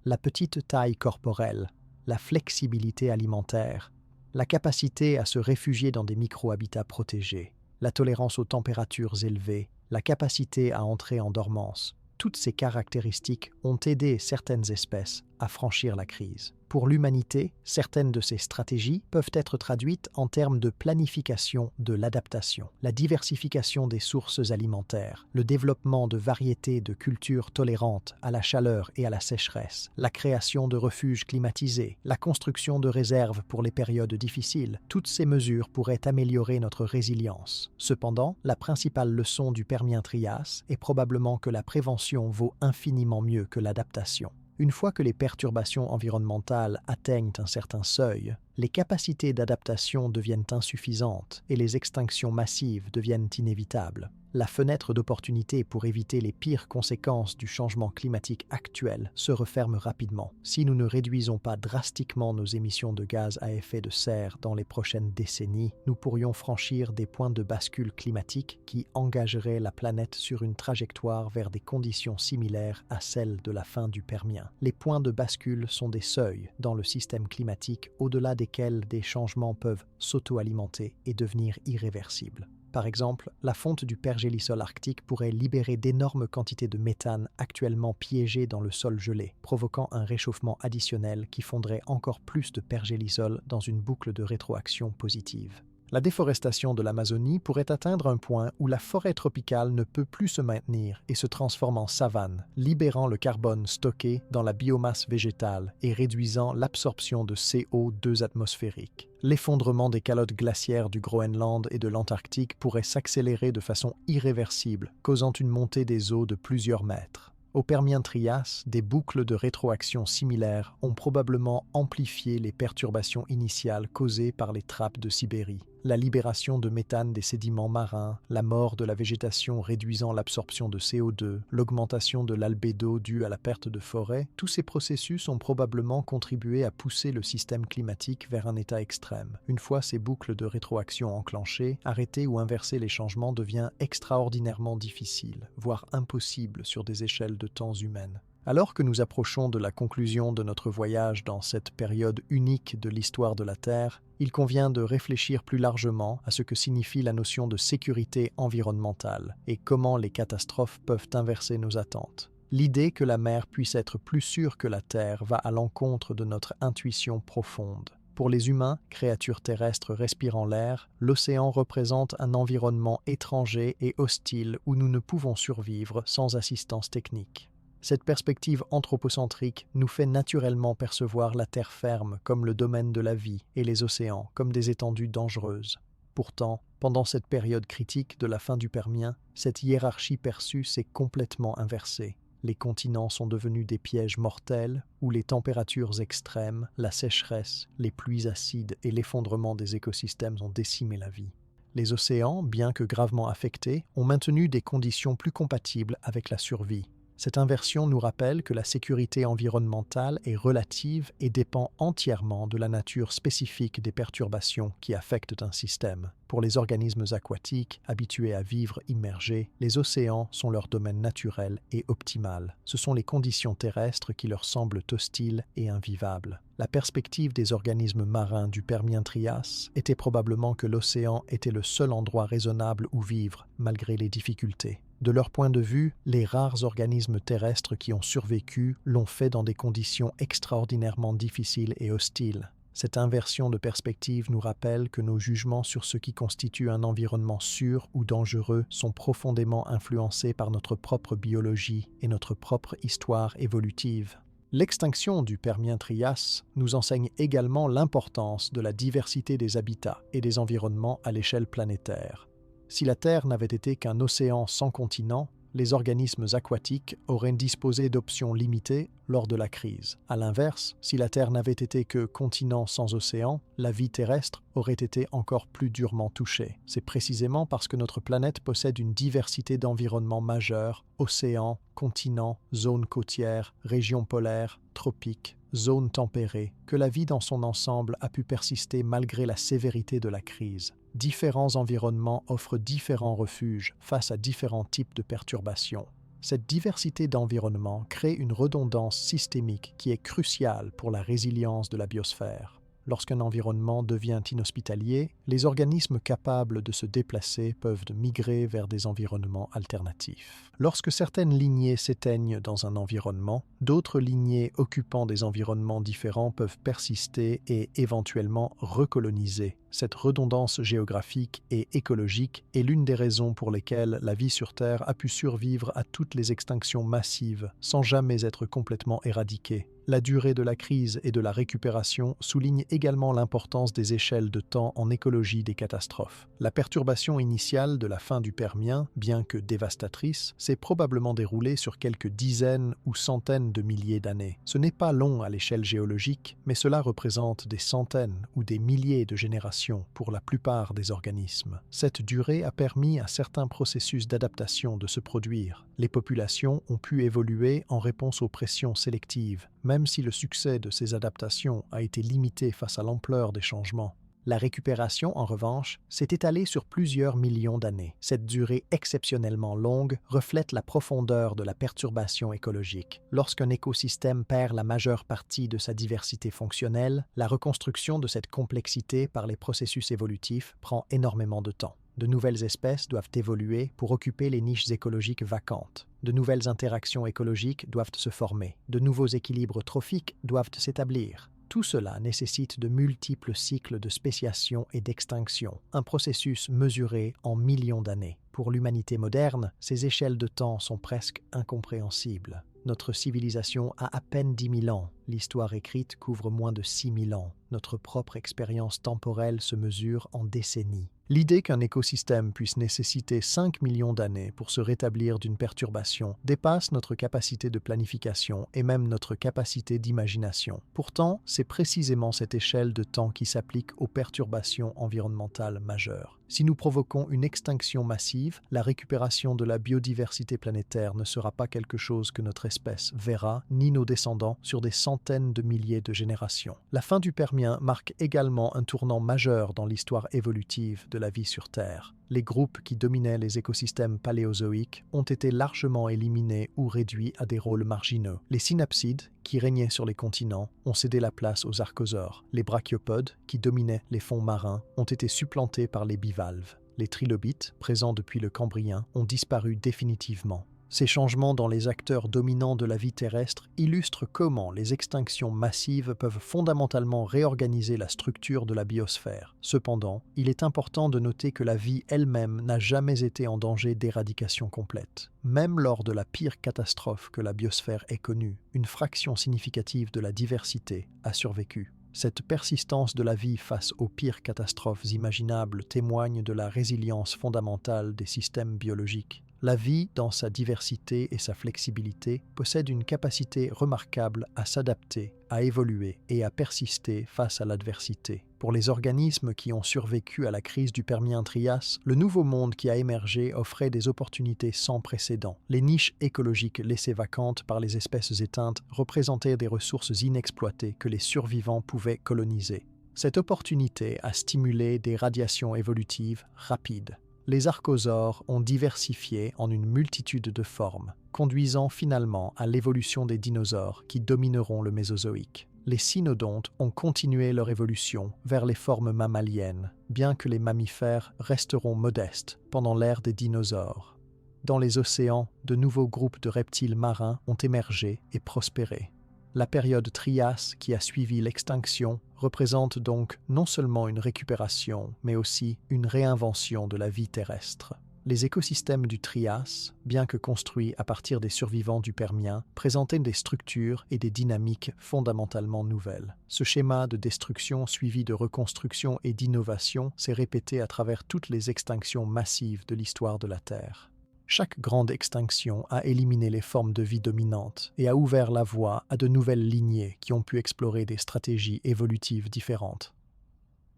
La petite taille corporelle, la flexibilité alimentaire, la capacité à se réfugier dans des micro-habitats protégés, la tolérance aux températures élevées, la capacité à entrer en dormance. Toutes ces caractéristiques ont aidé certaines espèces à franchir la crise. Pour l'humanité, certaines de ces stratégies peuvent être traduites en termes de planification de l'adaptation, la diversification des sources alimentaires, le développement de variétés de cultures tolérantes à la chaleur et à la sécheresse, la création de refuges climatisés, la construction de réserves pour les périodes difficiles. Toutes ces mesures pourraient améliorer notre résilience. Cependant, la principale leçon du Permien-Trias est probablement que la prévention vaut infiniment mieux que l'adaptation. Une fois que les perturbations environnementales atteignent un certain seuil, les capacités d'adaptation deviennent insuffisantes et les extinctions massives deviennent inévitables. La fenêtre d'opportunité pour éviter les pires conséquences du changement climatique actuel se referme rapidement. Si nous ne réduisons pas drastiquement nos émissions de gaz à effet de serre dans les prochaines décennies, nous pourrions franchir des points de bascule climatique qui engageraient la planète sur une trajectoire vers des conditions similaires à celles de la fin du Permien. Les points de bascule sont des seuils dans le système climatique au-delà desquels des changements peuvent s'auto-alimenter et devenir irréversibles. Par exemple, la fonte du pergélisol arctique pourrait libérer d'énormes quantités de méthane actuellement piégées dans le sol gelé, provoquant un réchauffement additionnel qui fondrait encore plus de pergélisol dans une boucle de rétroaction positive. La déforestation de l'Amazonie pourrait atteindre un point où la forêt tropicale ne peut plus se maintenir et se transforme en savane, libérant le carbone stocké dans la biomasse végétale et réduisant l'absorption de CO2 atmosphérique. L'effondrement des calottes glaciaires du Groenland et de l'Antarctique pourrait s'accélérer de façon irréversible, causant une montée des eaux de plusieurs mètres. Au Permien-Trias, des boucles de rétroaction similaires ont probablement amplifié les perturbations initiales causées par les trappes de Sibérie. La libération de méthane des sédiments marins, la mort de la végétation réduisant l'absorption de CO2, l'augmentation de l'albédo due à la perte de forêt, tous ces processus ont probablement contribué à pousser le système climatique vers un état extrême. Une fois ces boucles de rétroaction enclenchées, arrêter ou inverser les changements devient extraordinairement difficile, voire impossible sur des échelles de temps humaines. Alors que nous approchons de la conclusion de notre voyage dans cette période unique de l'histoire de la Terre, il convient de réfléchir plus largement à ce que signifie la notion de sécurité environnementale et comment les catastrophes peuvent inverser nos attentes. L'idée que la mer puisse être plus sûre que la Terre va à l'encontre de notre intuition profonde. Pour les humains, créatures terrestres respirant l'air, l'océan représente un environnement étranger et hostile où nous ne pouvons survivre sans assistance technique. Cette perspective anthropocentrique nous fait naturellement percevoir la terre ferme comme le domaine de la vie et les océans comme des étendues dangereuses. Pourtant, pendant cette période critique de la fin du Permien, cette hiérarchie perçue s'est complètement inversée. Les continents sont devenus des pièges mortels où les températures extrêmes, la sécheresse, les pluies acides et l'effondrement des écosystèmes ont décimé la vie. Les océans, bien que gravement affectés, ont maintenu des conditions plus compatibles avec la survie. Cette inversion nous rappelle que la sécurité environnementale est relative et dépend entièrement de la nature spécifique des perturbations qui affectent un système. Pour les organismes aquatiques, habitués à vivre immergés, les océans sont leur domaine naturel et optimal. Ce sont les conditions terrestres qui leur semblent hostiles et invivables. La perspective des organismes marins du Permien-Trias était probablement que l'océan était le seul endroit raisonnable où vivre, malgré les difficultés. De leur point de vue, les rares organismes terrestres qui ont survécu l'ont fait dans des conditions extraordinairement difficiles et hostiles. Cette inversion de perspective nous rappelle que nos jugements sur ce qui constitue un environnement sûr ou dangereux sont profondément influencés par notre propre biologie et notre propre histoire évolutive. L'extinction du Permien-Trias nous enseigne également l'importance de la diversité des habitats et des environnements à l'échelle planétaire. Si la Terre n'avait été qu'un océan sans continent, les organismes aquatiques auraient disposé d'options limitées lors de la crise. À l'inverse, si la Terre n'avait été que continent sans océan, la vie terrestre aurait été encore plus durement touchée. C'est précisément parce que notre planète possède une diversité d'environnements majeurs, océans, continents, zones côtières, régions polaires, tropiques, zones tempérées, que la vie dans son ensemble a pu persister malgré la sévérité de la crise. Différents environnements offrent différents refuges face à différents types de perturbations. Cette diversité d'environnements crée une redondance systémique qui est cruciale pour la résilience de la biosphère. Lorsqu'un environnement devient inhospitalier, les organismes capables de se déplacer peuvent migrer vers des environnements alternatifs. Lorsque certaines lignées s'éteignent dans un environnement, d'autres lignées occupant des environnements différents peuvent persister et éventuellement recoloniser. Cette redondance géographique et écologique est l'une des raisons pour lesquelles la vie sur Terre a pu survivre à toutes les extinctions massives sans jamais être complètement éradiquée. La durée de la crise et de la récupération souligne également l'importance des échelles de temps en écologie des catastrophes. La perturbation initiale de la fin du Permien, bien que dévastatrice, s'est probablement déroulée sur quelques dizaines ou centaines de milliers d'années. Ce n'est pas long à l'échelle géologique, mais cela représente des centaines ou des milliers de générations pour la plupart des organismes. Cette durée a permis à certains processus d'adaptation de se produire. Les populations ont pu évoluer en réponse aux pressions sélectives, même si le succès de ces adaptations a été limité face à l'ampleur des changements. La récupération, en revanche, s'est étalée sur plusieurs millions d'années. Cette durée exceptionnellement longue reflète la profondeur de la perturbation écologique. Lorsqu'un écosystème perd la majeure partie de sa diversité fonctionnelle, la reconstruction de cette complexité par les processus évolutifs prend énormément de temps. De nouvelles espèces doivent évoluer pour occuper les niches écologiques vacantes. De nouvelles interactions écologiques doivent se former. De nouveaux équilibres trophiques doivent s'établir. Tout cela nécessite de multiples cycles de spéciation et d'extinction, un processus mesuré en millions d'années. Pour l'humanité moderne, ces échelles de temps sont presque incompréhensibles. Notre civilisation a à peine 10 000 ans. L'histoire écrite couvre moins de 6 000 ans. Notre propre expérience temporelle se mesure en décennies. L'idée qu'un écosystème puisse nécessiter 5 millions d'années pour se rétablir d'une perturbation dépasse notre capacité de planification et même notre capacité d'imagination. Pourtant, c'est précisément cette échelle de temps qui s'applique aux perturbations environnementales majeures. Si nous provoquons une extinction massive, la récupération de la biodiversité planétaire ne sera pas quelque chose que notre espèce verra, ni nos descendants, sur des centaines de milliers de générations. La fin du Permien marque également un tournant majeur dans l'histoire évolutive de la vie sur Terre. Les groupes qui dominaient les écosystèmes paléozoïques ont été largement éliminés ou réduits à des rôles marginaux. Les synapsides, qui régnaient sur les continents, ont cédé la place aux archosaures. Les brachiopodes, qui dominaient les fonds marins, ont été supplantés par les bivalves. Les trilobites, présents depuis le Cambrien, ont disparu définitivement. Ces changements dans les acteurs dominants de la vie terrestre illustrent comment les extinctions massives peuvent fondamentalement réorganiser la structure de la biosphère. Cependant, il est important de noter que la vie elle-même n'a jamais été en danger d'éradication complète. Même lors de la pire catastrophe que la biosphère ait connue, une fraction significative de la diversité a survécu. Cette persistance de la vie face aux pires catastrophes imaginables témoigne de la résilience fondamentale des systèmes biologiques. La vie, dans sa diversité et sa flexibilité, possède une capacité remarquable à s'adapter, à évoluer et à persister face à l'adversité. Pour les organismes qui ont survécu à la crise du Permien-Trias, le nouveau monde qui a émergé offrait des opportunités sans précédent. Les niches écologiques laissées vacantes par les espèces éteintes représentaient des ressources inexploitées que les survivants pouvaient coloniser. Cette opportunité a stimulé des radiations évolutives rapides. Les archosaures ont diversifié en une multitude de formes, conduisant finalement à l'évolution des dinosaures qui domineront le Mésozoïque. Les cynodontes ont continué leur évolution vers les formes mammaliennes, bien que les mammifères resteront modestes pendant l'ère des dinosaures. Dans les océans, de nouveaux groupes de reptiles marins ont émergé et prospéré. La période Trias qui a suivi l'extinction représente donc non seulement une récupération, mais aussi une réinvention de la vie terrestre. Les écosystèmes du Trias, bien que construits à partir des survivants du Permien, présentaient des structures et des dynamiques fondamentalement nouvelles. Ce schéma de destruction suivi de reconstruction et d'innovation s'est répété à travers toutes les extinctions massives de l'histoire de la Terre. Chaque grande extinction a éliminé les formes de vie dominantes et a ouvert la voie à de nouvelles lignées qui ont pu explorer des stratégies évolutives différentes.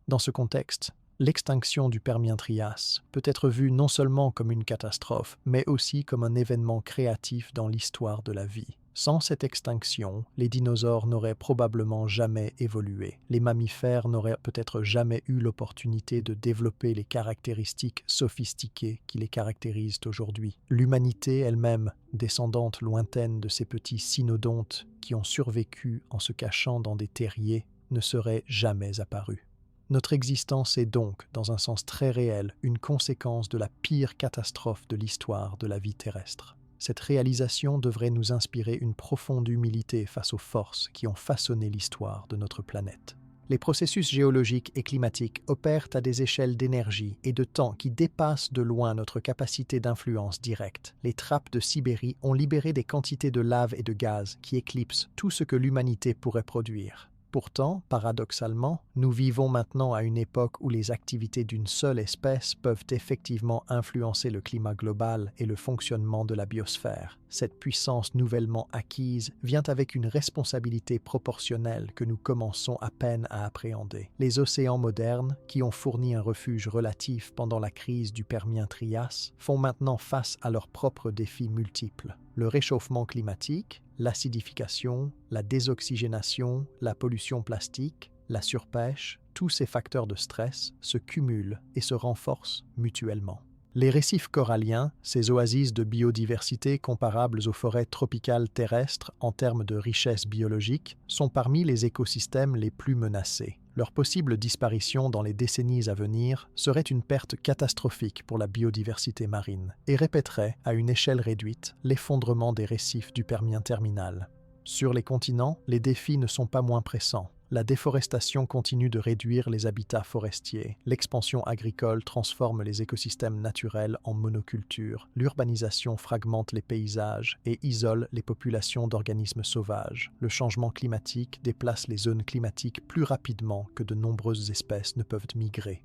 Dans ce contexte, l'extinction du Permien-Trias peut être vue non seulement comme une catastrophe, mais aussi comme un événement créatif dans l'histoire de la vie. Sans cette extinction, les dinosaures n'auraient probablement jamais évolué. Les mammifères n'auraient peut-être jamais eu l'opportunité de développer les caractéristiques sophistiquées qui les caractérisent aujourd'hui. L'humanité elle-même, descendante lointaine de ces petits cynodontes qui ont survécu en se cachant dans des terriers, ne serait jamais apparue. Notre existence est donc, dans un sens très réel, une conséquence de la pire catastrophe de l'histoire de la vie terrestre. Cette réalisation devrait nous inspirer une profonde humilité face aux forces qui ont façonné l'histoire de notre planète. Les processus géologiques et climatiques opèrent à des échelles d'énergie et de temps qui dépassent de loin notre capacité d'influence directe. Les trappes de Sibérie ont libéré des quantités de lave et de gaz qui éclipsent tout ce que l'humanité pourrait produire. Pourtant, paradoxalement, nous vivons maintenant à une époque où les activités d'une seule espèce peuvent effectivement influencer le climat global et le fonctionnement de la biosphère. Cette puissance nouvellement acquise vient avec une responsabilité proportionnelle que nous commençons à peine à appréhender. Les océans modernes, qui ont fourni un refuge relatif pendant la crise du Permien-Trias, font maintenant face à leurs propres défis multiples. Le réchauffement climatique, l'acidification, la désoxygénation, la pollution plastique, la surpêche, tous ces facteurs de stress se cumulent et se renforcent mutuellement. Les récifs coralliens, ces oasis de biodiversité comparables aux forêts tropicales terrestres en termes de richesse biologique, sont parmi les écosystèmes les plus menacés. Leur possible disparition dans les décennies à venir serait une perte catastrophique pour la biodiversité marine et répéterait, à une échelle réduite, l'effondrement des récifs du Permien terminal. Sur les continents, les défis ne sont pas moins pressants. La déforestation continue de réduire les habitats forestiers, l'expansion agricole transforme les écosystèmes naturels en monoculture, l'urbanisation fragmente les paysages et isole les populations d'organismes sauvages. Le changement climatique déplace les zones climatiques plus rapidement que de nombreuses espèces ne peuvent migrer.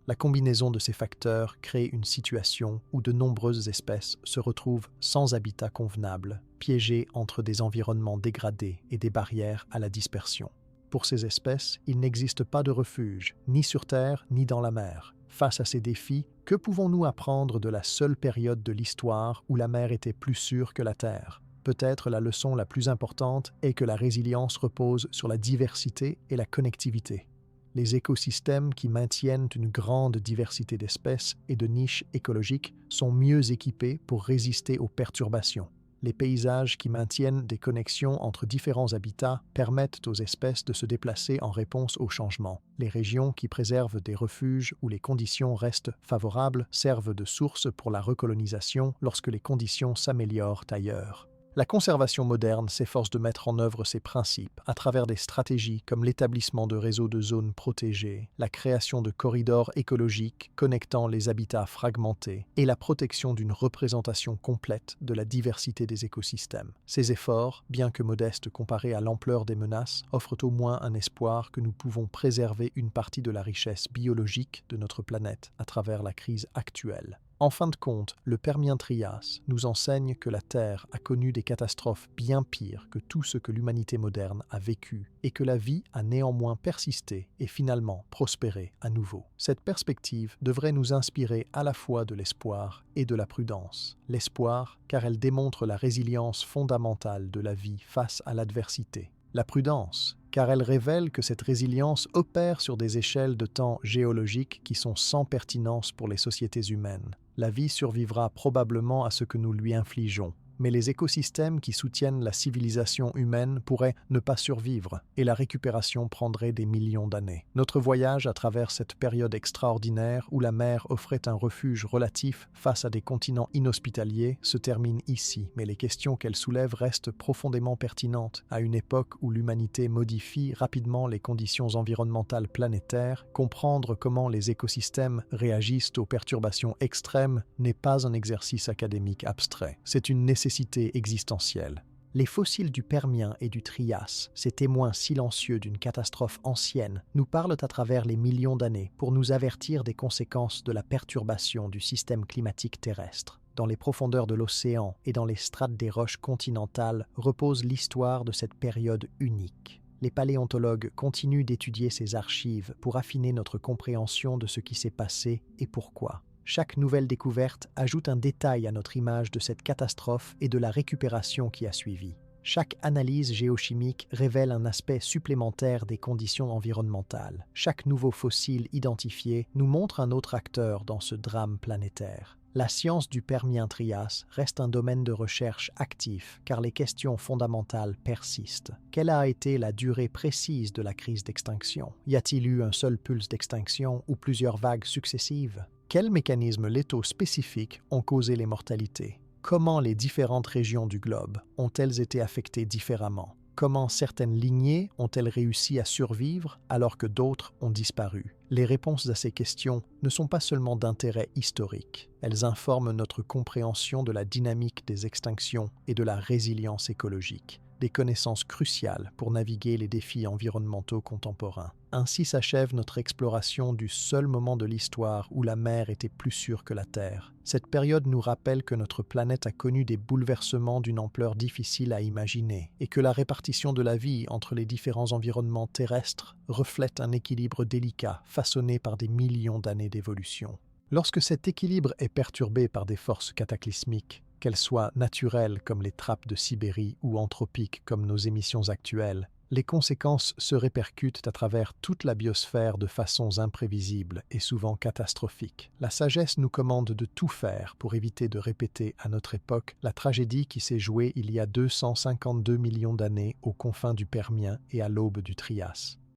La combinaison de ces facteurs crée une situation où de nombreuses espèces se retrouvent sans habitat convenable, piégées entre des environnements dégradés et des barrières à la dispersion. Pour ces espèces, il n'existe pas de refuge, ni sur Terre, ni dans la mer. Face à ces défis, que pouvons-nous apprendre de la seule période de l'histoire où la mer était plus sûre que la Terre? Peut-être la leçon la plus importante est que la résilience repose sur la diversité et la connectivité. Les écosystèmes qui maintiennent une grande diversité d'espèces et de niches écologiques sont mieux équipés pour résister aux perturbations. Les paysages qui maintiennent des connexions entre différents habitats permettent aux espèces de se déplacer en réponse aux changements. Les régions qui préservent des refuges où les conditions restent favorables servent de source pour la recolonisation lorsque les conditions s'améliorent ailleurs. La conservation moderne s'efforce de mettre en œuvre ces principes à travers des stratégies comme l'établissement de réseaux de zones protégées, la création de corridors écologiques connectant les habitats fragmentés et la protection d'une représentation complète de la diversité des écosystèmes. Ces efforts, bien que modestes comparés à l'ampleur des menaces, offrent au moins un espoir que nous pouvons préserver une partie de la richesse biologique de notre planète à travers la crise actuelle. En fin de compte, le Permien-Trias nous enseigne que la Terre a connu des catastrophes bien pires que tout ce que l'humanité moderne a vécu et que la vie a néanmoins persisté et finalement prospéré à nouveau. Cette perspective devrait nous inspirer à la fois de l'espoir et de la prudence. L'espoir, car elle démontre la résilience fondamentale de la vie face à l'adversité. La prudence, car elle révèle que cette résilience opère sur des échelles de temps géologiques qui sont sans pertinence pour les sociétés humaines. La vie survivra probablement à ce que nous lui infligeons, mais les écosystèmes qui soutiennent la civilisation humaine pourraient ne pas survivre et la récupération prendrait des millions d'années. Notre voyage à travers cette période extraordinaire où la mer offrait un refuge relatif face à des continents inhospitaliers se termine ici, mais les questions qu'elle soulève restent profondément pertinentes à une époque où l'humanité modifie rapidement les conditions environnementales planétaires. Comprendre comment les écosystèmes réagissent aux perturbations extrêmes n'est pas un exercice académique abstrait. C'est une nécessité existentielle. Les fossiles du Permien et du Trias, ces témoins silencieux d'une catastrophe ancienne, nous parlent à travers les millions d'années pour nous avertir des conséquences de la perturbation du système climatique terrestre. Dans les profondeurs de l'océan et dans les strates des roches continentales repose l'histoire de cette période unique. Les paléontologues continuent d'étudier ces archives pour affiner notre compréhension de ce qui s'est passé et pourquoi. Chaque nouvelle découverte ajoute un détail à notre image de cette catastrophe et de la récupération qui a suivi. Chaque analyse géochimique révèle un aspect supplémentaire des conditions environnementales. Chaque nouveau fossile identifié nous montre un autre acteur dans ce drame planétaire. La science du Permien-Trias reste un domaine de recherche actif car les questions fondamentales persistent. Quelle a été la durée précise de la crise d'extinction? Y a-t-il eu un seul pulse d'extinction ou plusieurs vagues successives? Quels mécanismes létaux spécifiques ont causé les mortalités? Comment les différentes régions du globe ont-elles été affectées différemment? Comment certaines lignées ont-elles réussi à survivre alors que d'autres ont disparu? Les réponses à ces questions ne sont pas seulement d'intérêt historique, elles informent notre compréhension de la dynamique des extinctions et de la résilience écologique, des connaissances cruciales pour naviguer les défis environnementaux contemporains. Ainsi s'achève notre exploration du seul moment de l'histoire où la mer était plus sûre que la Terre. Cette période nous rappelle que notre planète a connu des bouleversements d'une ampleur difficile à imaginer et que la répartition de la vie entre les différents environnements terrestres reflète un équilibre délicat façonné par des millions d'années d'évolution. Lorsque cet équilibre est perturbé par des forces cataclysmiques, qu'elles soient naturelles comme les trappes de Sibérie ou anthropiques comme nos émissions actuelles, les conséquences se répercutent à travers toute la biosphère de façons imprévisibles et souvent catastrophiques. La sagesse nous commande de tout faire pour éviter de répéter à notre époque la tragédie qui s'est jouée il y a 252 millions d'années aux confins du Permien et à l'aube du Trias.